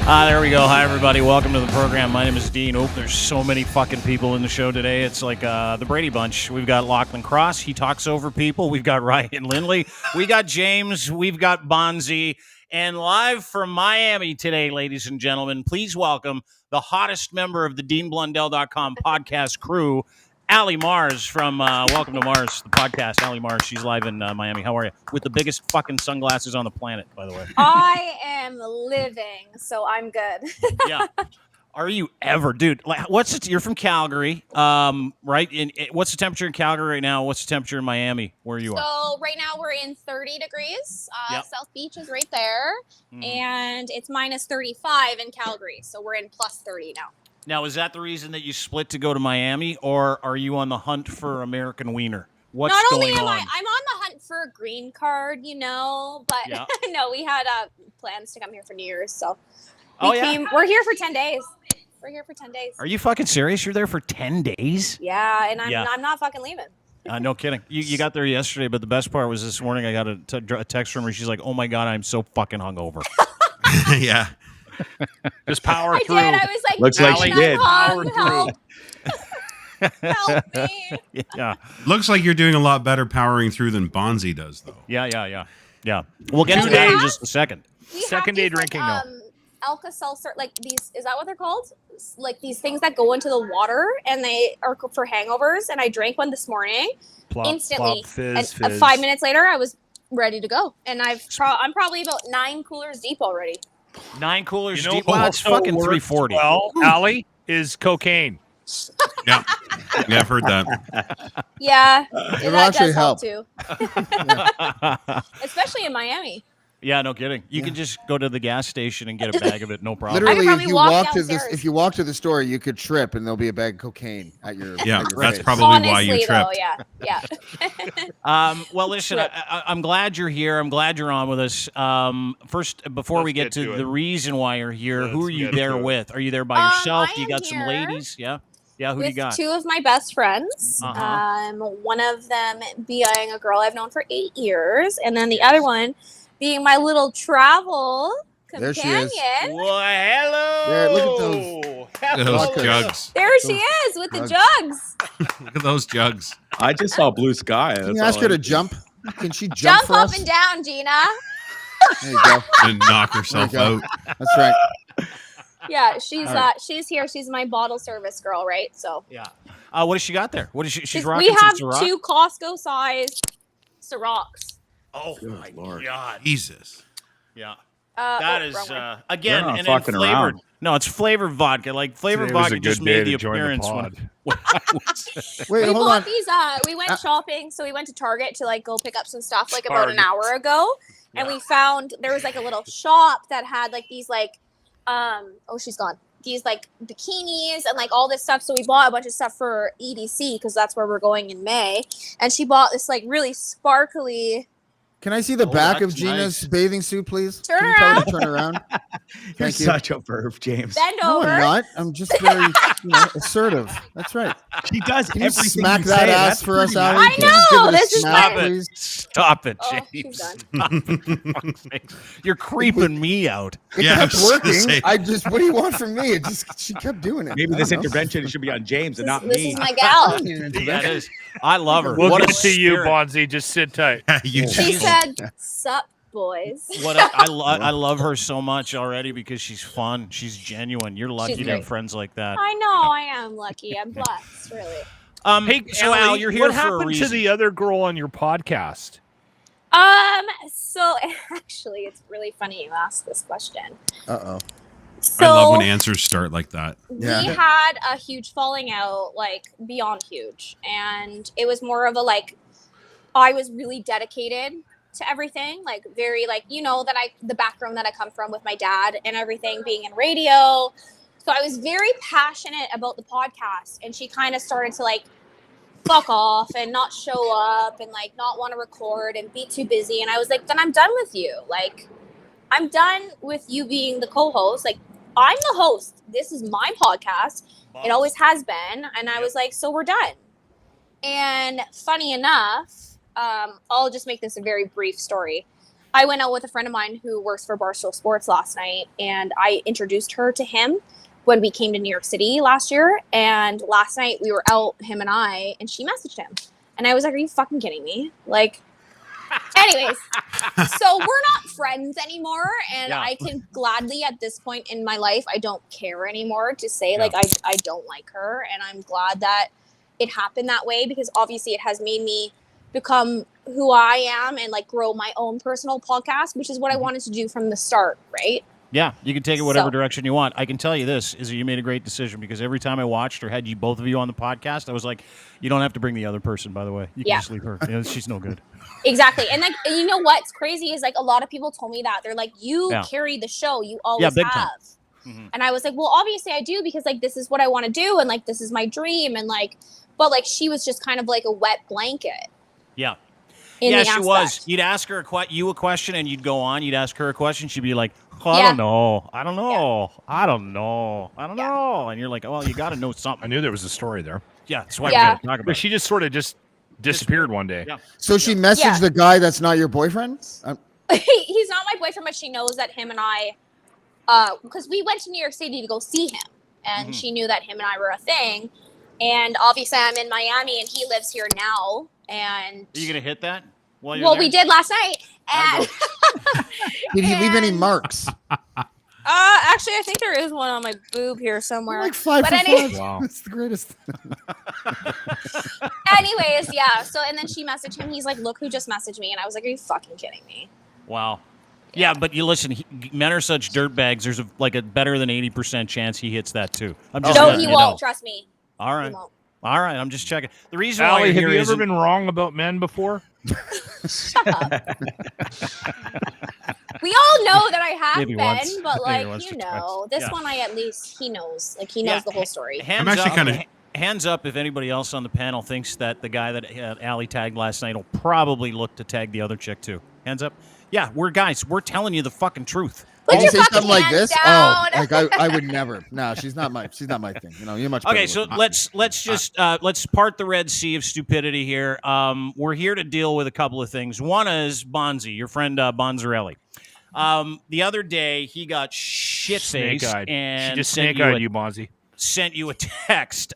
There we go. Hi, everybody. Welcome to the program. My name is Dean. Oh, there's so many fucking people in the show today. It's like the Brady Bunch. We've got Lachlan Cross. He talks over people. We've got Ryan Lindley. We got James. We've got Bonzi. And live from Miami today, ladies and gentlemen, please welcome the hottest member of the DeanBlundell.com podcast crew, Allie Mars from Welcome to Mars, the podcast. Allie Mars, she's live in Miami. How are you? With the biggest fucking sunglasses on the planet, by the way. I am living, so I'm good. Yeah. Are you ever, dude? Like, you're from Calgary, right? What's the temperature in Calgary right now? What's the temperature in Miami, where you are? So right now we're in 30 degrees. Yep. South Beach is right there, and it's minus 35 in Calgary. So we're in plus 30 now. Now, is that the reason that you split to go to Miami, or are you on the hunt for American wiener? What's Not going only am on? I'm on the hunt for a green card, but Yeah. no, we had plans to come here for New Year's, so yeah? we're here for 10 days. We're here for 10 days. Are you fucking serious? You're there for 10 days? Yeah, and I'm not fucking leaving. No kidding. You got there yesterday, but the best part was this morning I got a text from her. She's like, oh my God, I'm so fucking hungover. Yeah. Just power through. I did. I was like, looks like she did. Power through. Help me. Yeah. Looks like you're doing a lot better powering through than Bonzi does, though. Yeah. We'll get to that in just a second. Second day drinking, though. Alka-Seltzer, like these, is that what they're called? Like these things that go into the water and they are for hangovers. And I drank one this morning instantly. Fizz. 5 minutes later, I was ready to go. And I'm probably about 9 coolers deep already. 9 coolers You know, deep. Well, it's fucking 340. Well, Allie is cocaine. Yeah, I've heard that. Yeah, It'll actually help too. Especially in Miami. Yeah, no kidding. You can just go to the gas station and get a bag of it, no problem. Literally, probably walk downstairs. if you walk to the store, you could trip and there'll be a bag of cocaine at your Yeah, at your that's face. probably why you Honestly, tripped. though, yeah. Well, listen, I'm glad you're here. I'm glad you're on with us. First, before we get to the reason why you're here, who are you there with? Are you there by yourself? Do you got some ladies? Yeah. Yeah, who do you got? 2 of my best friends. Uh-huh. One of them being a girl I've known for 8 years, and then the other one being my little travel There companion. she is. Well, hello. There, look at Those jugs. There she is with the jugs. Look at those jugs. I just saw blue sky. Can you ask her to jump? Can she jump Jump for up us? and down, Gina. There you go. And knock herself There you out. go. That's right. Yeah, she's here. She's my bottle service girl, right? So Yeah. What has she got there? What is she? She's rocking we have some Ciroc? 2 Costco size Cirocs. Oh my God. Jesus. Yeah. That is wrong one. again You're not and then fucking flavored. around. No, it's flavored vodka. Like flavored Today was vodka a just good day made the to join the appearance pod. when I was. Wait, We hold bought on. these. We went shopping, so we went to Target to like go pick up some stuff like about an Target. hour ago, and we found there was like a little shop that had like these like, oh she's gone. These like bikinis and like all this stuff. So we bought a bunch of stuff for EDC because that's where we're going in May. And she bought this like really sparkly. Can I see the back of that's Gina's nice. bathing suit, please? Turn Can you tell her to turn around? You're Thank you. such a perv, James. Bend No, over. I'm not. I'm just very assertive. That's right. She does Can you everything smack you that say. ass That's for us, pretty Allie? I Can you just give know, it a this is smack, my- please? Stop it, Oh, James. she's done. For fuck's sake. You're creeping me out. It Yeah, I kept was gonna working. say. What do you want from me? She kept doing it. Maybe I this don't know. intervention should be on James and not This me. is my I gal. don't need an Yeah, it intervention. is. I love her. We'll What a get to you, spirit. Bonzi. Just sit tight. You She just, said, "Sup, boys." I love her so much already because she's fun. She's genuine. You're lucky She's to have great. friends like that. I know I am lucky. I'm blessed, really. Hey, So Allie, Al, you're here what for a happened to reason. the other girl on your podcast? So actually, it's really funny you ask this question. Uh-oh. So I love when answers start like that. Yeah. we had a huge falling out, like beyond huge, and it was more of a like, I was really dedicated to everything, like very like the background that I come from with my dad and everything being in radio. So I was very passionate about the podcast, and she kind of started to like fuck off and not show up and like not want to record and be too busy. And I was like, then I'm done with you. Like, I'm done with you being the co-host. Like, I'm the host. This is my podcast. It always has been. And I was like, so we're done. And funny enough, I'll just make this a very brief story. I went out with a friend of mine who works for Barstool Sports last night, and I introduced her to him when we came to New York City last year. And last night we were out, him and I, and she messaged him. And I was like, are you fucking kidding me? Like, anyways, so we're not friends anymore. And Yeah. I can gladly, at this point in my life, I don't care anymore to say, Yeah. like, I don't like her. And I'm glad that it happened that way, because obviously it has made me become who I am and like grow my own personal podcast, which is what I wanted to do from the start, right? Yeah, you can take it whatever So- direction you want. I can tell you this, is that you made a great decision, because every time I watched or had you both of you on the podcast, I was like, you don't have to bring the other person, by the way. You can Yeah. just leave her. You know, she's no good. Exactly. And like, you know what's crazy is like a lot of people told me that. They're like, you Yeah. carry the show. You always big time. have. Mhm. And I was like, well, obviously I do, because like this is what I want to do, and like this is my dream, and like, but like she was just kind of like a wet blanket. Yeah. In Yeah, the she aspect. was. You'd ask her a question, and you'd go on. You'd ask her a question. She'd be like, oh, I Yeah. don't know. I don't know. I don't know. I don't Yeah. know. And you're like, well, you got to know I something. knew there was a story there. Yeah, that's why Yeah. we're going to talk But about she just sort of just disappeared one day. Yeah. So she messaged Yeah. the guy that's not your boyfriend. He's not my boyfriend, but she knows that him and I, because we went to New York City to go see him, and Mhm. she knew that him and I were a thing. And obviously I'm in Miami, and he lives here now. And Are you going to hit that? While you're well, there? we did last night. I And Did he leave any And- marks? actually, I think there is one on my boob here somewhere. Like 5 But for any- 5. Wow. That's the greatest. Anyways, yeah. So and then she messaged him. He's like, "Look who just messaged me," and I was like, "Are you fucking kidding me?" Wow. Yeah, but you listen, men are such dirtbags. There's a better than 80% chance he hits that too. I'm just No, letting he you won't. know. Trust me. All He right. won't. All right, I'm just checking. The reason why Allie, you're have here you ever isn't- been wrong about men before? Shut up. We all know that I have Maybe been, once. but Maybe like once you or know, twice. this Yeah. one I at least he knows. Like he knows Yeah. the whole story. Hands I'm actually up, kinda- hands up if anybody else on the panel thinks that the guy that Allie tagged last night will probably look to tag the other chick too. Hands up. Yeah, we're guys. We're telling you the fucking truth. Put Did your you say fucking something like hands this? down. Oh, like I would never. No, she's not my thing. You know, you're much better. Okay, so looking. let's just let's part the Red Sea of stupidity here. We're here to deal with a couple of things. One is Bonzi, your friend Bonzarelli. The other day he got shit faced Snake-eyed. and She just sent snake-eyed a- you, Bonzi. sent you a text.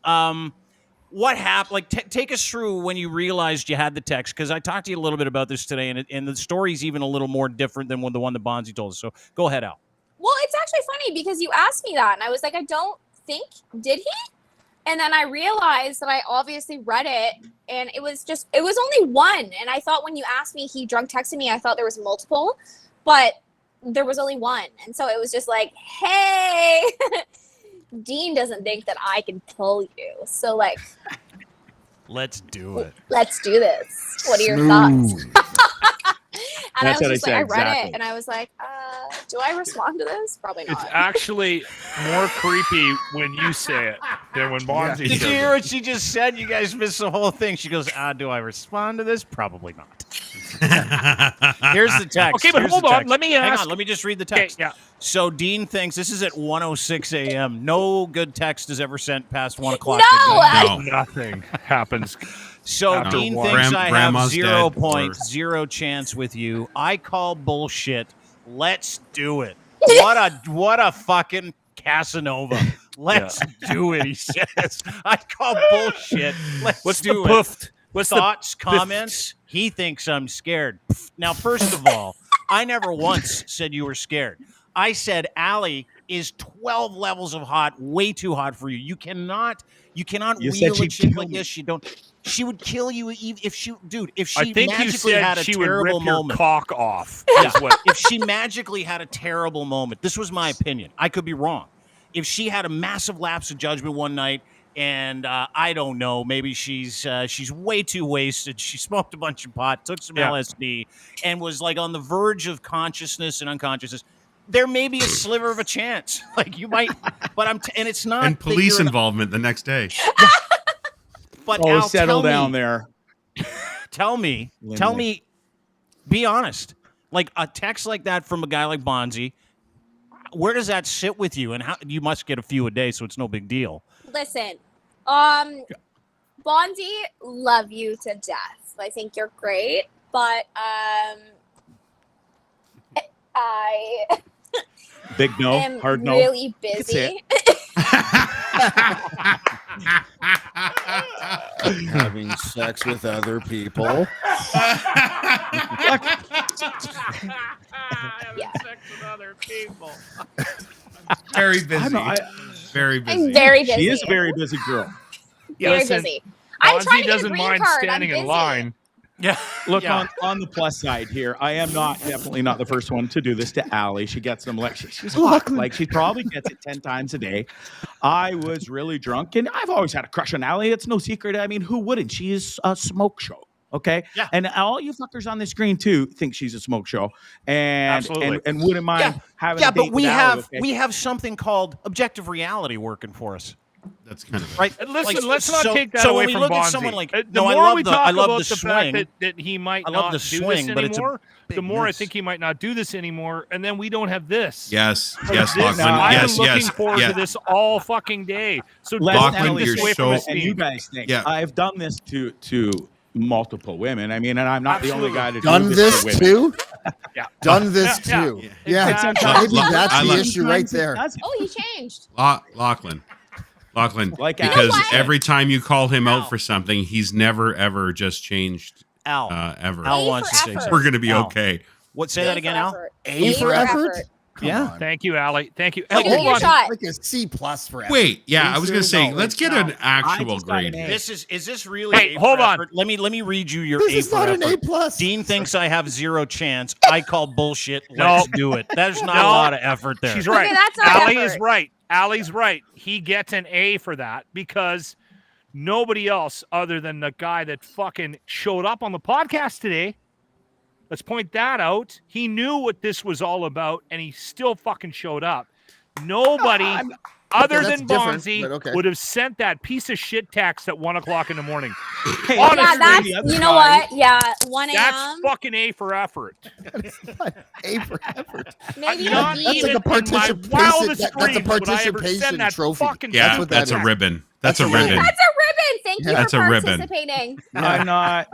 What happened? Like, take us through when you realized you had the text, because I talked to you a little bit about this today, and the story's even a little more different than the one that Bonzi told us. So go ahead, Al. Well, it's actually funny because you asked me that, and I was like, I don't think did he? And then I realized that I obviously read it, and it was only one. And I thought when you asked me, he drunk texted me, I thought there was multiple, but there was only one. And so it was just like, hey, Dean doesn't think that I can pull you. So like, Let's do it. let's do this. What are your Smooth. thoughts? And That's I what I was just like, said, I read exactly. it, and I was like, do I respond to this? Probably It's not. actually more creepy when you say it than when Bonzi Did you says hear it. what she just said? You guys missed the whole thing. She goes, do I respond to this? Probably not. Here's the text. Okay, but Here's hold the on. text. Let me Hang ask. on. Let me just read the Okay, text. yeah. So Dean thinks this is at 1:06 a.m. No good text is ever sent past 1 o'clock. No, No. Nothing happens. So After Dean one. thinks I have Grandma's dead, 0.0 chance with you. I call bullshit. Let's do it. What a fucking Casanova. Let's do it, he says. I call bullshit. Let's What's do the it. poofed? What's Thoughts, comments? He thinks I'm scared. Now, first of all, I never once said you were scared. I said Allie is 12 levels of hot, way too hot for you. You cannot You wheel said a she'd chick kill like me. this. She would kill you if she, dude. If I she think you magically said had a she would terrible rip your moment, cock off. Yeah. Is what if she magically had a terrible moment, this was my opinion. I could be wrong. If she had a massive lapse of judgment one night, and I don't know, maybe she's way too wasted. She smoked a bunch of pot, took some Yeah. LSD, and was like on the verge of consciousness and unconsciousness. There may be a sliver of a chance, like you might, but and it's not. and that police you're an- involvement the next day. But Oh, Al, settle tell down me, there. Tell me, be honest. Like a text like that from a guy like Bonzi, where does that sit with you? And how you must get a few a day, so it's no big deal. Listen, Bonzi, love you to death. I think you're great, but I Big no, am hard no. really can say busy. Having sex with other people. Yeah. sex with other people. Very busy. Very busy. I'm very busy. She is a very busy girl. very Listen, busy. I'm Bonzi trying to get a doesn't green mind card. standing I'm in busy. line. Yeah. Look, Yeah. on the plus side here, I am definitely not the first one to do this to Allie. She gets them like she's hot. Like she probably gets it 10 times a day. I was really drunk, and I've always had a crush on Allie. It's no secret. I mean, who wouldn't? She is a smoke show. Okay. Yeah. And all you fuckers on the screen too think she's a smoke show, and Absolutely. and wouldn't mind having. Yeah, a date but we with have Allie, okay? we have something called objective reality working for us, That's kind of right? Listen, Like, let's not so- take that so away when we from look at Bonzi. someone like- The no, I more love we the- talk I love about the the fact swing. that he might I love not the do swing, this but it's a anymore, the big more I miss. think he might not do this anymore, and then we don't have this. Yes, So yes, this- Lachlan. I've Yes, been looking yes, forward yeah. to this all fucking day. So Let don't Lachlan, take Allie this you're away so- from us, and you Steve. guys think Yeah. I've done this to multiple women. I mean, and I'm not the only Absolutely. guy to Done do this to women. too? Yeah. Done this Yeah, too. yeah. Yeah. Exactly. Maybe Look, that's I the love- issue right there. Oh, he changed. Lachlan. Like Because what? every time you call him Al. out for something, he's never ever just changed Al. ever. Al A wants for to say effort. something. We're gonna be Al. okay. What? Say that again, Al. A for effort? Come Yeah. on. Thank you, Allie. Thank you. I'll Hey, give hold you a on. shot. Like a C plus for effort. Wait, yeah, I was gonna say, No, let's get an actual just got an grade. A. This is this really? Hey, A hold for on. effort? Let me read you your This A is for not an A effort. plus. Dean thinks I have zero chance. I call bullshit. No. Let's do it. There's not a No. lot of effort there. She's right. Okay, that's not Allie effort. is right. Allie's right. He gets an A for that because nobody else other than the guy that fucking showed up on the podcast today. Let's point that out. He knew what this was all about, and he still fucking showed up. Nobody other Okay, that's than different, Bonzi but okay. would have sent that piece of shit text at 1:00 in the morning. Hey, Honestly, Yeah, that's, the other you know guy- what? Yeah, 1 That's a.m. fucking A for effort. A for effort. Maybe Not a That's B. like a even in my participation. wildest That's a dreams would I ever participation send that trophy. fucking Yeah, That's what that that's a is. ribbon. That's a That's a ribbon. ribbon. That's a ribbon. Thank you That's for a ribbon. participating. I'm not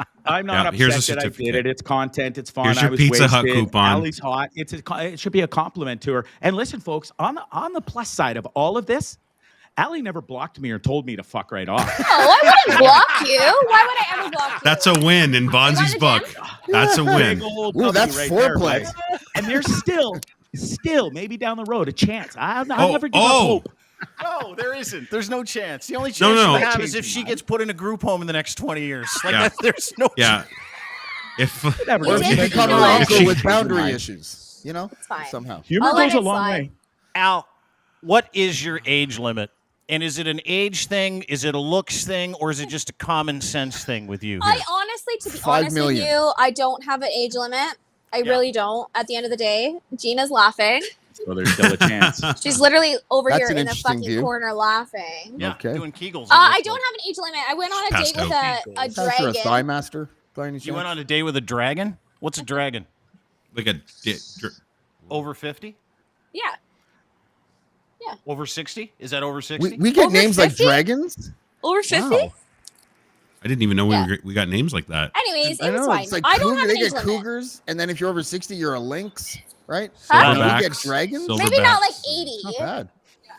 Yeah, upset here's a that I did certificate. it. It's content. It's fun. Here's I your was Pizza Hut wasted. coupon. Allie's hot. It should be a compliment to her. And listen, folks, on the plus side of all of this, Allie never blocked me or told me to fuck right off. Oh, I wouldn't block you. Why would I ever block you? That's a win in Bonzi's the book. That's a win. Big old Ooh, W that's right there, foreplay. guys. And there's still maybe down the road a chance. I'll Oh, never give up hope. No, there isn't. There's no chance. The only chance No. you have is if she gets put in a group home in the next 20 years. Like Yeah. there's no Yeah. If Never Or if Is you it? become You her know what? uncle with She- boundary Never mind. issues, you know, It's fine. somehow. Humor I'll let goes a it long slide. way. Al, what is your age limit? And is it an age thing? Is it a looks thing? Or is it just a common sense thing with you? I here? honestly, to be 5 honest million. with you, I don't have an age limit. I Yeah. really don't. At the end of the day, Gina's laughing. So there's still a chance. She's literally over That's here an in the interesting fucking view. corner laughing. Yeah, Okay. doing Kegels. I don't have an age limit. I went on a Passed date with out. a Is that for a thigh dragon. master? By any You chance? went on a date with a dragon? What's a dragon? like a Over 50? Yeah. Over 60? Is that over 60? we get Over names like 50? dragons. Over 50? Wow. I didn't even know Yeah. we got names like that. Anyways, I it was know fine. it's like I don't cougar, have they an age get limit. cougars, and then if you're over 60, you're a lynx, right? Huh? We get Silverbacks. dragons. Maybe not like Silverbacks. 80. Not bad.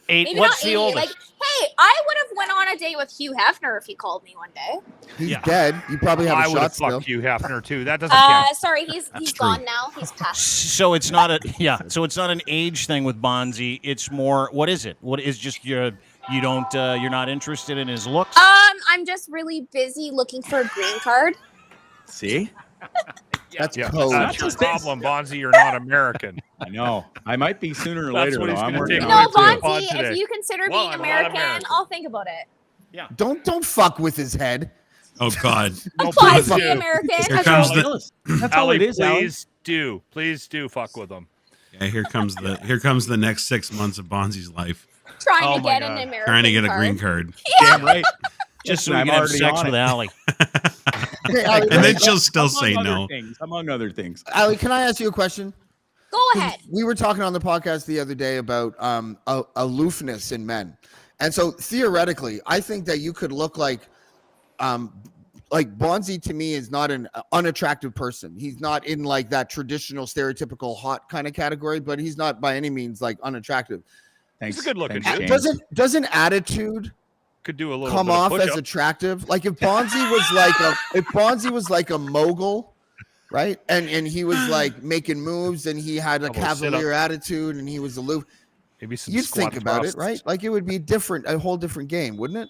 Maybe What's not the 80. oldest? Like, hey, I would have went on a date with Hugh Hefner if he called me one day. He's Yeah. dead. You probably have I a would have shot still. fucked you, Hefner, too. That doesn't count. Sorry, he's true. gone now. He's passed. So it's not a So it's not an age thing with Bonzi. It's more. What is it? What is just you're not interested in his looks? I'm just really busy looking for a green card. See? That's Yeah, code. that's your problem, Bonzi. You're not American. I know. I might be sooner or That's later. what he's though. I'm gonna working take You on know, it, away too. Pod Bonzi, today. if you consider Well, being I'm not American, American. I'll think about it. Don't fuck with his head. Oh God. No, Apply please to be do. American. Here comes the That's all Allie, it is, Allie. please do fuck with them. here comes the next 6 months of Bonzi's life. Trying Oh to my get God. an American Trying to get a card. green card. Damn right. just so Listen, we I'm can have already sex on with it. Allie. Hey, Ali, And then she'll still say Among other no. things, among other things. Ali, can I ask you a question? Go ahead. We were talking on the podcast the other day about aloofness in men. And so theoretically, I think that you could look like Bonzi to me is not an unattractive person. He's not in like that traditional stereotypical hot kind of category, but he's not by any means like ununattractive. Thanks. He's a good-looking Thanks, dude. James. Doesn't attitude Could do a little come bit of off as push-up. attractive? Like if Bonzi was like a mogul, right? And he was like making moves and he had a Couple of cavalier sit-ups. attitude and he was aloof. Maybe some You'd squat think about thrusts. it, right? Like it would be a whole different game, wouldn't it?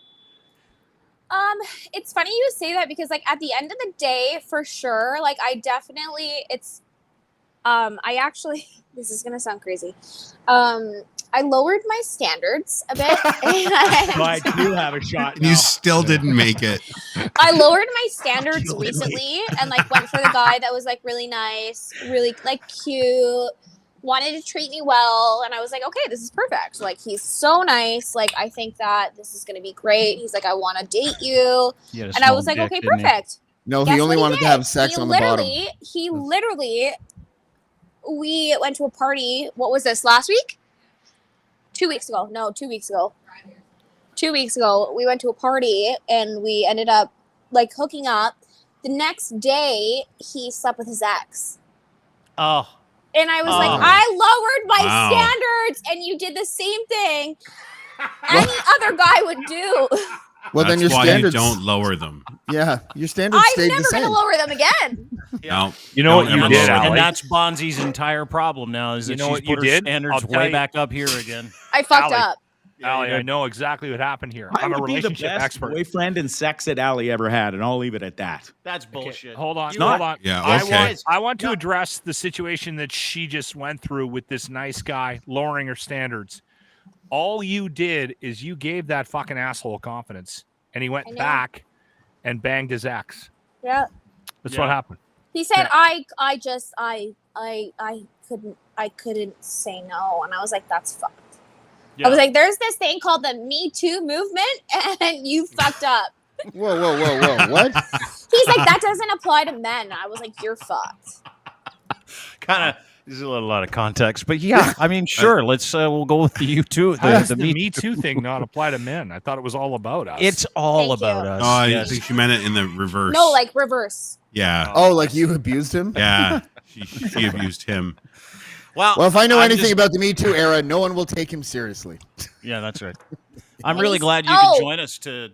It's funny you say that because like at the end of the day, for sure, like I actually this is gonna sound crazy. I lowered my standards a bit. So I do have a shot. You still didn't make it. I lowered my standards recently and like went for the guy that was like really nice, really like cute, wanted to treat me well, and I was like, okay, this is perfect. Like he's so nice. Like I think that this is gonna be great. He's like, I want to date you, and I was like, okay, perfect. No, Guess he only what wanted to did? have sex on the bottom. He literally, we went to a party. What was this, last week? 2 weeks ago. No, 2 weeks ago. 2 weeks ago, we went to a party and we ended up like hooking up. The next day, he slept with his ex. Oh, And I was like, Oh. I lowered my Wow. standards and you did the same thing any other guy would do. Well, then That's your why standards you don't lower them. Yeah, your standards I'm stayed never the going to same. lower them again. No, You know what don't you ever did, lower them. Allie? and that's Bonzi's entire problem now is that You know she's what you put her did? standards I'll tell way you. back up here again. I fucked Allie. up. Allie, I know exactly what happened here. I I'm a would be the relationship best expert. boyfriend and sex that Allie ever had, and I'll leave it at that. That's Okay, bullshit. hold on. You- Hold on. Yeah, okay. I want to address the situation that she just went through with this nice guy lowering her standards. All you did is you gave that fucking asshole confidence, and he I went know. back and banged his ex. Yeah. That's Yeah. what happened. He said, Yeah. I couldn't say no. And I was like, that's fucked. Yeah. I was like, there's this thing called the Me Too movement, and you fucked up. Whoa. What? He's like, that doesn't apply to men. I was like, you're fucked. Kind of. There's a lot of context, but yeah, I mean, sure. Let's we'll go with the you too. How does the Me Me Too thing not apply to men? I thought it was all about us. It's all Thank about you. us. Oh, I yes. think she meant it in the reverse. No, like reverse. Yeah. Oh, like you abused him? Yeah. She abused him. Well, Well, if I know I'm anything just- about the Me Too era, no one will take him seriously. yeah, that's right. I'm And really he's- glad you oh. could join us to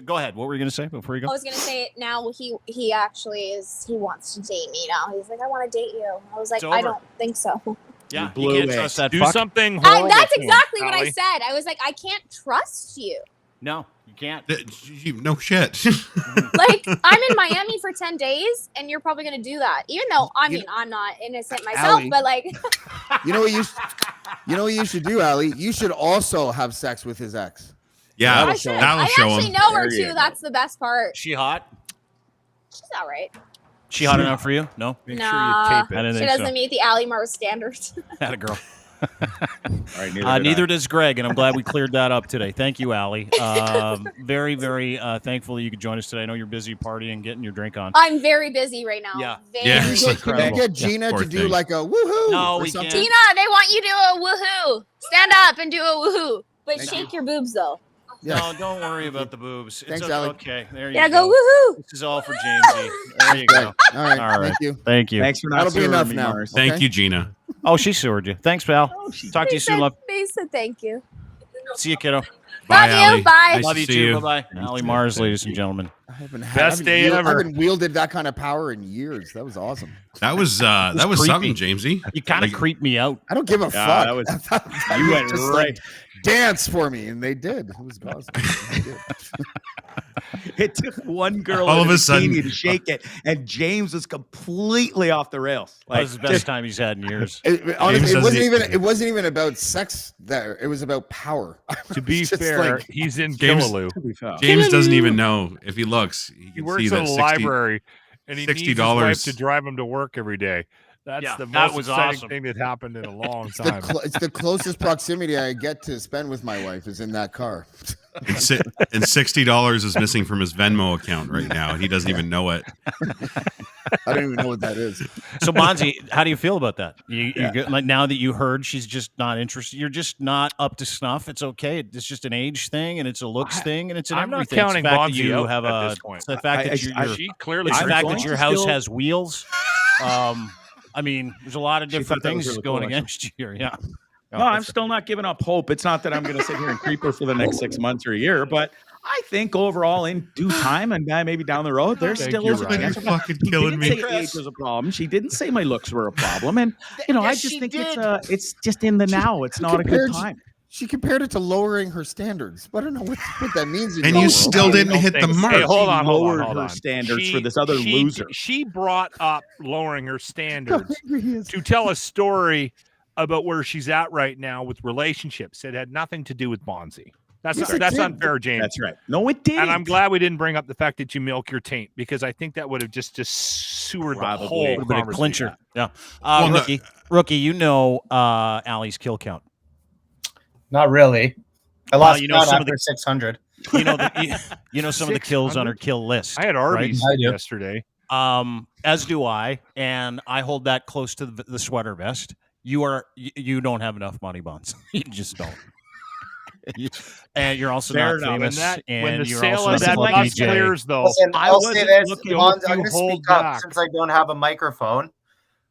go ahead. What were you going to say before you I go? was gonna say now he actually he wants to date me now. He's like, I want to date you. I was like, It's I over. don't think so. Yeah, blew you can't it. trust that Do fuck. something horrible. That's to him, exactly what I Allie. said. I was like, I can't trust you. No, you can't. No shit. Like, I'm in Miami for 10 days, and you're probably going to do that. Even though, I mean, I'm not innocent myself, Allie. but like, You know what you should do, Allie? You should also have sex with his ex. Yeah, I should. that'll I show actually him. know her There you too. go. That's the best part. She hot? She's all right. She hot enough for you? No, Make Nah, sure you tape I it. didn't She think doesn't so. meet the Allie Mars standards. Had a girl. All right, Neither does Greg, and I'm glad we cleared that up today. Thank you, Allie. Very, very thankful that you could join us today. I know you're busy partying, getting your drink on. I'm very busy right now. Yeah. Very Yeah. Can busy. you incredible. get Gina Poor to do thing. like a woohoo? No, or we something? can't. Tina, they want you to do a woohoo. Stand up and do a woohoo. But Thank shake your boobs though. Yeah. No, don't worry about the boobs. It's Thanks, okay. Allie. Okay, there you Yeah, go. go woohoo. This is all for Jamesy. There you go. All right. All right. Thank you. Thank you. Thanks for not That'll be suing enough me, now. Mars. Thank Okay. you, Gina. Oh, she sewered you. Thanks, pal. Talk to you soon, love. They said thank you. See you, kiddo. Bye, Love you. Allie. Bye. Nice Love to you see too. you. Bye bye. Allie Mars, ladies and gentlemen. I haven't Best day ever. I haven't wielded that kind of power in years. That was awesome. That was creepy. something, Jamesy. You kind of Like- creeped me out. I don't give a Yeah, fuck. that was- I you mean, went just, right. like, dance for me, and they did. It was awesome. They did. It took one girl All in of a sudden- bikini to shake it, and James was completely off the rails. That was the best time he's had in years. Honestly, doesn't it wasn't even about sex there. It was about power. To be It's just fair, like- he's in James- Killaloo. James doesn't even know if he looks. He He can works see at that a 60 library, and he needs his $60 wife to drive him to work every day. That's Yeah, the that most was exciting awesome. thing that happened in a long It's time. it's the closest proximity I get to spend with my wife is in that car. And $60 is missing from his Venmo account right now. He doesn't even know it. I don't even know what that is. So, Bonzi, how do you feel about that? You get, like, now that you heard she's just not interested, you're just not up to snuff. It's okay. It's just an age thing, and it's a looks thing, and it's an I'm not everything. counting it's the fact that Bonzi you out have at a. this point. It's the fact that She clearly. it's the fact going that your to house still- has wheels. I mean, there's a lot of She different thought that was things really going cool, against you here. Yeah. No, I'm still not giving up hope. It's not that I'm going to sit here and creep her for the next 6 months or a year, but I think overall, in due time, and maybe down the road, there Thank still you, is a Ryan. chance. You're fucking She killing didn't me. say age was a problem. She didn't say my looks were a problem, and I Yes, just she think did. it's just in the now. It's not a good time. She compared it to lowering her standards. But I don't know what that means. in And your you world. still didn't hit the mark. Hey, hold on, lowered hold her on. standards for this other she, loser. She brought up lowering her How standards angry he is. to tell a story about where she's at right now with relationships. It had nothing to do with Bonzi. That's Yes, it that's did. unfair, James. That's right. No, it didn't. And I'm glad we didn't bring up the fact that you milk your taint, because I think that would have just sewered the Probably. whole Would've been a conversation. clincher. Yeah. Well, no- Rookie, you know Allie's kill count. Not really. I Well, lost you know, count some of after the- 600. You know, you know some of the kills on her kill list. I had Arby's I do. yesterday. As do I, and I hold that close to the sweater vest. You don't have enough money, Bonds. You just don't. And you're also Fair not enough. famous. When the and you're sale also of not that a bus DJ. clears, though, Listen, I I'll say wasn't this, looking- Bonzi, I'm you going to hold speak up back. since I don't have a microphone.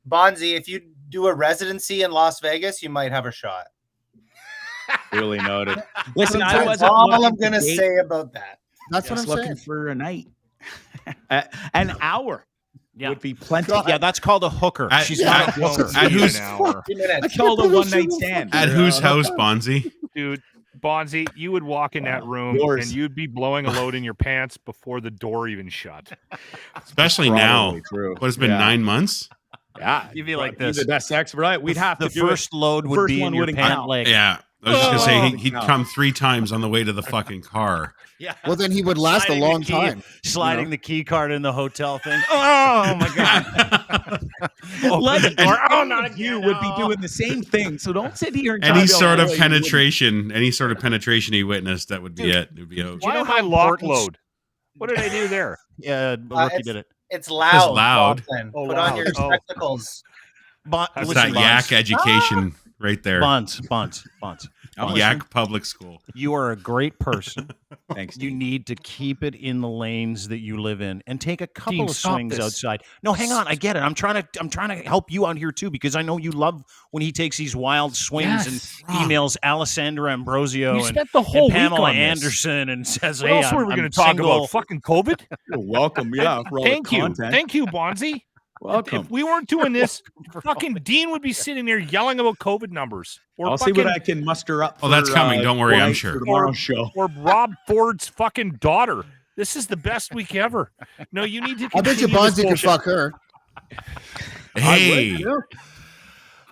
Bonzi, if you do a residency in Las Vegas, you might have a shot. Really noted. Listen, I That's wasn't all looking I'm going to date, say about that. That's what just I'm looking saying. for a night. An hour Yeah. would be plenty. Yeah, that's called a hooker. At- She's not a at- hooker. at whose- I Minutes. called a one-night stand. At whose house, Bonzi? dude, Bonzi, you would walk in that room Yours. and you'd be blowing a load in your pants before the door even shut. Especially now. Probably true. What, it's been Yeah. 9 months? Yeah, You'd be like Be this. the best sex, right? We'd have the to do first load The would first be in one your wouldn't pant count. leg. Yeah. I was just going to say, he'd Oh. come 3 times on the way to the fucking car. Yeah. Well, then he would last a Sliding the long key- time. Sliding the key card in the hotel thing. Oh my god. Like, Open the door. Oh, not again. you would be doing the same thing. So don't sit here and Any try to sort of avoid it. penetration he witnessed, that would be it. It would be out. Why know am how I lock important- load? What did I do there? Yeah, Rookie it's- did it. It's loud. loud. Boston. Oh, Put loud. on your Oh. spectacles. That's It's listen, that yak education right there. Bonds. Yak public school. You are a great person. Thanks. You need to keep it in the lanes that you live in, and take a couple Dean, of stop swings this. outside. No, hang on. I get it. I'm trying to help you out here too, because I know you love when he takes these wild swings Yes. and emails Alessandra Ambrosio You and, spent the whole and week Pamela on this. Anderson and says, What "Hey, else were we I'm going to talk single." about? Fucking COVID? You're welcome. Yeah. For all Thank the you. content. Thank you, Bonzi. Welcome. If we weren't doing this, fucking Dean would be sitting there yelling about COVID numbers. Or I'll see fucking, what I can muster up. Oh, that's for, coming. Don't worry, I'm tonight sure. for tomorrow's show. or Rob Ford's fucking daughter. This is the best week ever. No, you need to. I bet you continue this Bonzi could bullshit. fuck her. Hey.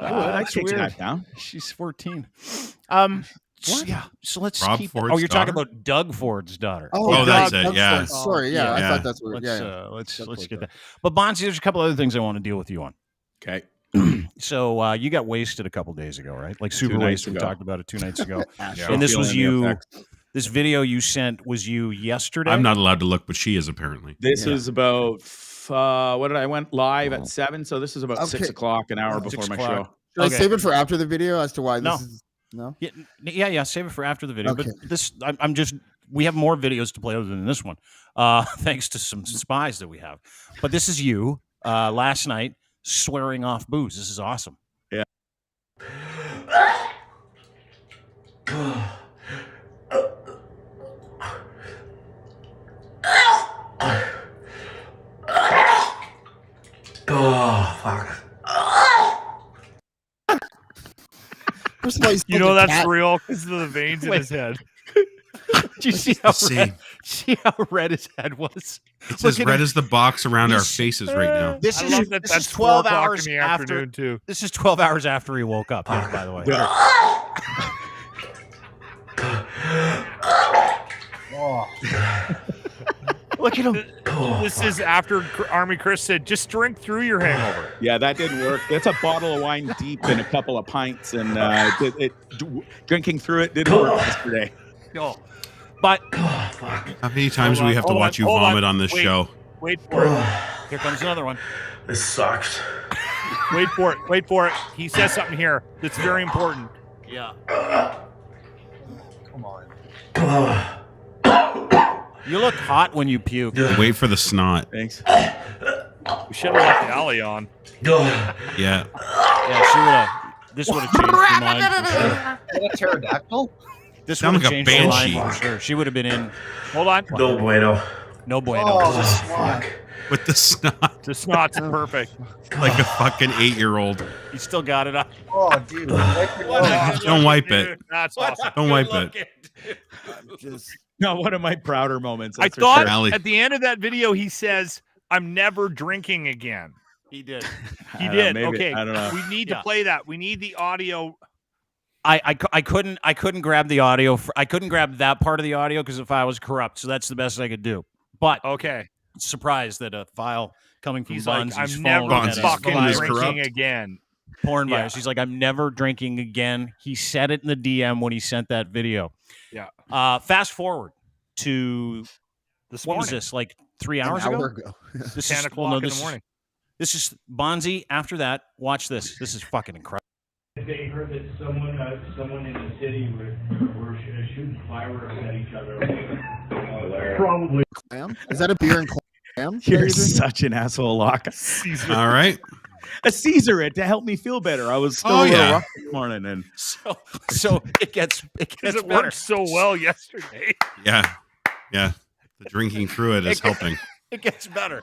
I That's kick weird. that down. She's 14. Yeah. So let's Rob keep. Ford's Oh, you're talking daughter? about Doug Ford's daughter. Oh, that's it, Doug yeah. Ford. Sorry, yeah, I Yeah. thought that's what. Let's Yeah, let's Doug let's Ford's get daughter. that. But Bonzi, there's a couple other things I want to deal with you on. Okay. So you got wasted a couple days ago, right? Like super 2 nights wasted. We ago. talked about it 2 nights ago. Yeah. And this was Feeling the you. effects. This video you sent was you yesterday. I'm not allowed to look, but she is apparently. This Yeah. was about what did I went live at 7, so this is about Okay. 6 o'clock, an hour 6 before my o'clock. show. Should Okay. I save it for after the video as to why No. this is no? Yeah. Save it for after the video. Okay. But this, I'm just. We have more videos to play other than this one, thanks to some spies that we have. But this is you last night swearing off booze. This is awesome. First of all, he's You know fucking that's cat. real because of the veins in his head. Did you see how red- see how red his head was? It's Look as at red him. as the box around our He's- faces right now. This I is love that. this That's is 12 4 o'clock hours in the after. afternoon too. This is 12 hours after he woke up. Yeah, by the way. Look at him. This is after Army Chris said, "Just drink through your hangover." Yeah, that didn't work. That's a bottle of wine deep in a couple of pints, and drinking through it didn't work yesterday. Oh. But How many times do we have to watch you hold vomit on this Wait. show? Wait for it. here comes another one. This sucks. Wait for it. Wait for it. He says something here that's very important. Yeah. Come on. You look hot when you puke. Wait for the snot. Thanks. We should have left Allie on. Yeah. Yeah, she would have. This would have changed her mind for sure. Is that a pterodactyl? This Sound would have like a changed her mind banshee. for sure. She would have been in. Hold on. No bueno. No bueno. Oh, Fuck. With the snot. The snot's perfect. Like a fucking 8-year-old. You still got it up. oh, dude. Wipe your nose. Don't wipe it. That's awesome. Don't wipe it. Just No, one of my prouder moments. I that's for thought sure. Allie. at the end of that video he says, "I'm never drinking again." He did. He I don't did. know, maybe. Okay. I don't know. We need Yeah. to play that. We need the audio. I couldn't grab the audio. I couldn't grab that part of the audio because the file was corrupt. So that's the best I could do. But Okay. surprised that a file coming from He's like, Bonzi's "I'm phone never had a fucking phone is drinking corrupt. again." porn Yeah. virus. He's like, I'm never drinking again. He said it in the DM when he sent that video. Yeah. Fast forward to This what morning, was this? Like 3 an hours hour ago. ago. This 10 is o'clock in the morning. This is Bonzi. After that, watch this. This is fucking incredible. They heard that someone in the city were shooting fireworks at each other. Probably. Clam? Is that a beer and clam? You're such an asshole, Locke. All right. A Caesar it to help me feel better. I was still Oh, a little yeah. rough this morning, and So it gets Because it better. worked so well yesterday. Yeah. Yeah. The drinking through it is helping. It gets better.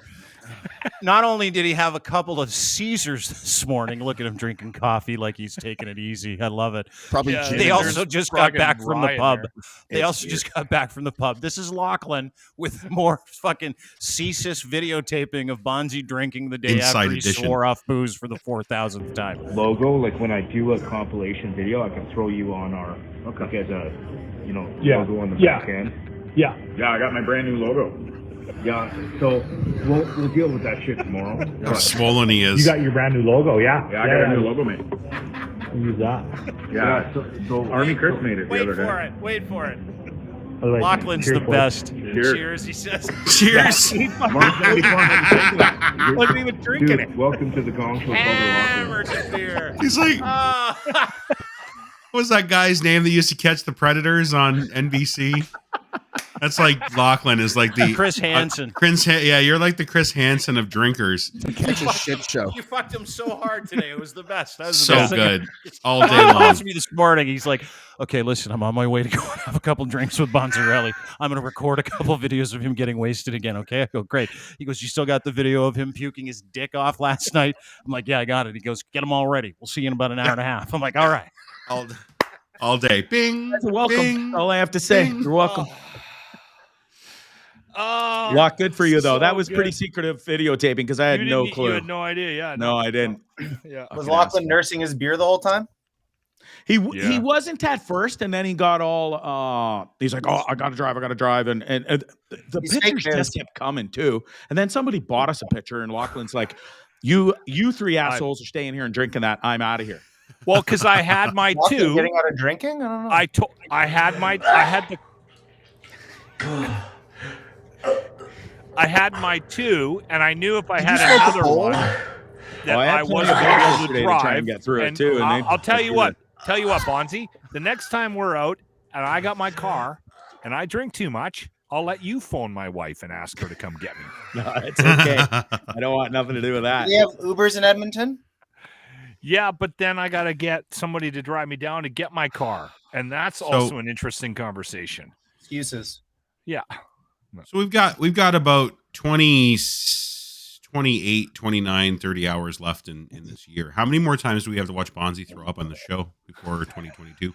Not only did he have a couple of Caesars this morning, look at him drinking coffee like he's taking it easy. I love it. Probably Yeah, gin They and also there's just got fucking back from the Ryan pub. there. They also just got back from the pub. This is Lachlan with more fucking CSIS videotaping of Bonzi drinking the day Inside after he edition. swore off booze for the 4,000th time. Logo, like when I do a compilation video, I can throw you on our, like as a, logo on the back end. Yeah, I got my brand new logo. Yeah, so we'll deal with that shit tomorrow. How swollen he is. your brand new logo, yeah? Yeah, I got a new logo, mate. Use that. Yeah, so Army Chris made it the other day. Wait for it. Like, Lachlan's the best. Cheers, he says. Cheers. wasn't even drinking it. Dude, welcome to the Gong Show. Hammered the beer. He's like, what was that guy's name that used to catch the Predators on NBC? That's like Lachlan is like the Chris Hansen. Yeah, you're like the Chris Hansen of drinkers. Catch a shit show. You fucked him so hard today. It was the best. That was the So best. good. All day He long. calls me this morning. He's like, okay, listen, I'm on my way to go have a couple drinks with Bonzarelli. I'm going to record a couple videos of him getting wasted again. Okay. I go, great. He goes, you still got the video of him puking his dick off last night? I'm like, yeah, I got it. He goes, get them all ready. We'll see you in about an hour and a half. I'm like, all right. All day. Bing. You're welcome. Bing. All I have to say. Bing. You're welcome. Oh, Locke, good for you though. so That was good. pretty secretive videotaping because I had You no didn't- clue. You had no idea, yeah. No, I didn't. Yeah. Was Fucking Lachlan asshole. nursing his beer the whole time? He Yeah. wasn't at first, and then he got all. He's like, "Oh, I gotta drive," and the He's fake pictures news. just kept coming too. And then somebody bought us a picture, and Lachlan's like, "You three assholes are staying here and drinking that. I'm out of here." Well, because I had my Lachlan two. getting out of drinking? I don't know. I had my two, and I knew if I had you smoke a another bowl? one that Well, I had I plenty wasn't of going to be able yesterday to to try drive. and get through it, too, and I'll they- tell you what. Tell you what, Bonzi. The next time we're out and I got my car and I drink too much, I'll let you phone my wife and ask her to come get me. No, it's okay. I don't want nothing to do with that. Do they have Ubers in Edmonton? Yeah, but then I got to get somebody to drive me down to get my car, and that's also an interesting conversation. Excuses. Yeah. So we've got about 20, 28, 29, 30 hours left in this year. How many more times do we have to watch Bonzi throw up on the show before 2022?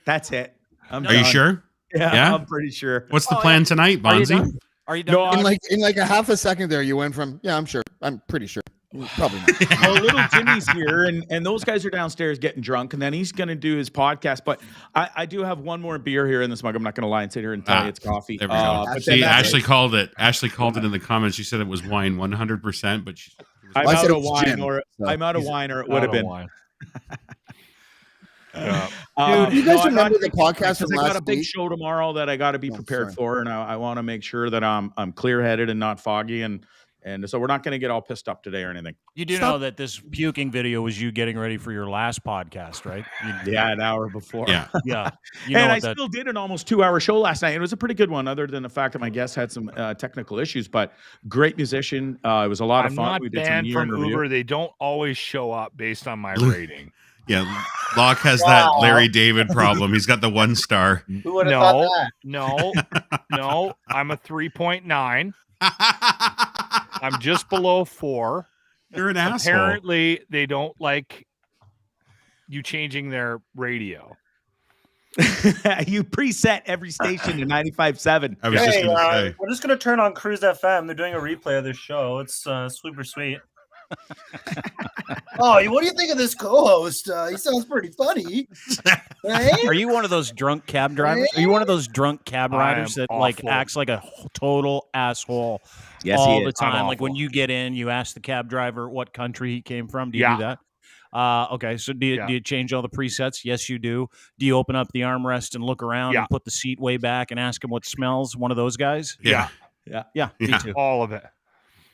That's it. I'm Are you done. sure? Yeah, Yeah? I'm pretty sure. What's the plan tonight, Are you Bonzi? done? Are you done? No, In like a half a second there, you went from I'm sure, I'm pretty sure, probably not. Well, little Jimmy's here, and those guys are downstairs getting drunk, and then he's going to do his podcast. But I do have one more beer here in this mug. I'm not going to lie and sit here and tell you it's coffee. There we go. But See, then that's Ashley it. called it. Ashley called it in the comments. She said it was wine 100%, but I'm I out said of it was wine, gin, or so I'm out of wine, or it would have been. Dude, you guys remember the taking breaks podcast from 'cause I got a last big week? show tomorrow that I got to be prepared for, and I want to make sure that I'm clear-headed and not foggy, and so we're not going to get all pissed up today or anything. You do know that this puking video was you getting ready for your last podcast, right? Yeah, an hour before. Yeah. Yeah. You know And I what that- still did an almost 2-hour show last night. It was a pretty good one, other than the fact that my guest had some technical issues, but great musician. It was a lot of I'm fun. not We did some banned year from in review. Uber. They don't always show up based on my rating. Yeah, Locke has that Larry David problem. He's got the 1 star. Who would have thought No, that? no. I'm a 3.9. I'm just below 4. You're an asshole. Apparently, they don't like you changing their radio. You preset every station to 95.7. I was just Hey, going to say. we're just gonna turn on Cruise FM. They're doing a replay of this show. It's super sweet. Oh, what do you think of this co-host? He sounds pretty funny. Right? Are you one of those drunk cab drivers? Are you one of those drunk cab I riders am that like awful. acts like a total asshole Yes, all he the is. I'm time? Like when awful. you get in, you ask the cab driver what country he came from. Do you Yeah. do that? Okay, so do Yeah. you change all the presets? Yes, you do. Do you open up the armrest and look around Yeah. and put the seat way back and ask him what smells? One of those guys? Yeah. Yeah, Yeah. me too. All of it.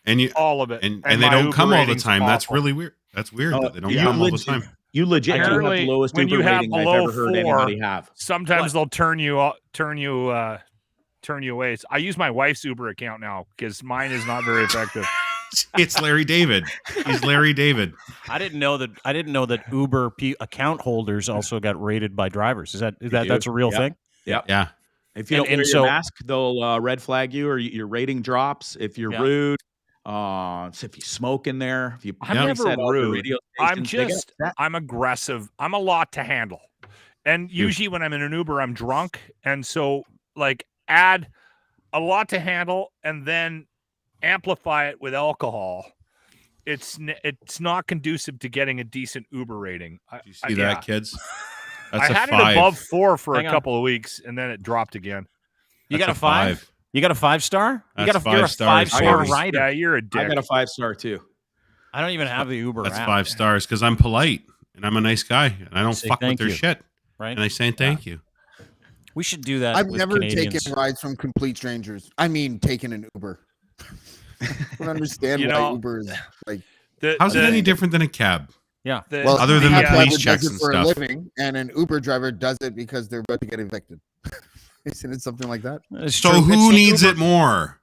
And you All of it. and my they don't Uber come all the rating's time. That's awful. really weird. That's weird that they don't you come all the legit- time. You legit do have the Apparently, lowest when Uber you have rating I've below ever heard 4, anybody have. Sometimes they'll turn you away. I use my wife's Uber account now because mine is not very effective. It's Larry David. He's Larry David. I didn't know that Uber account holders also got rated by drivers. Is that do. that's a real Yeah. thing? Yeah. If you don't and wear so- your mask, they'll red flag you, or your rating drops. If you're Yeah. rude, so if you smoke in there, if you I'm Yeah. never preset all your rude. radio I'm stations, they get just, upset. I'm aggressive. I'm a lot to handle. And usually when I'm in an Uber, I'm drunk. And so, like, add a lot to handle and then amplify it with alcohol. It's not conducive to getting a decent Uber rating. Do you see that, kids? That's I a had 5. it above 4 for Hang a on. couple of weeks, and then it dropped again. You That's got a 5? You got a 5-star? You That's got you're a 5 stars, 5-star baby. rider. Yeah, you're a dick. I got a 5-star too. I don't even have the Uber That's app. 5 stars because I'm polite and I'm a nice guy and I don't Say fuck with thank their you. shit. Right? And I say thank you. We should do that. I've with never Canadians. taken rides from complete strangers. I mean, taking an Uber. I don't understand You why know, Uber is like. How's it any different than a cab? Yeah. Well, Other than a the cab police driver checks does and it for stuff. a living, and an Uber driver does it because they're about to get evicted. Isn't it something like that? It's So true. It's who the needs Uber- it more?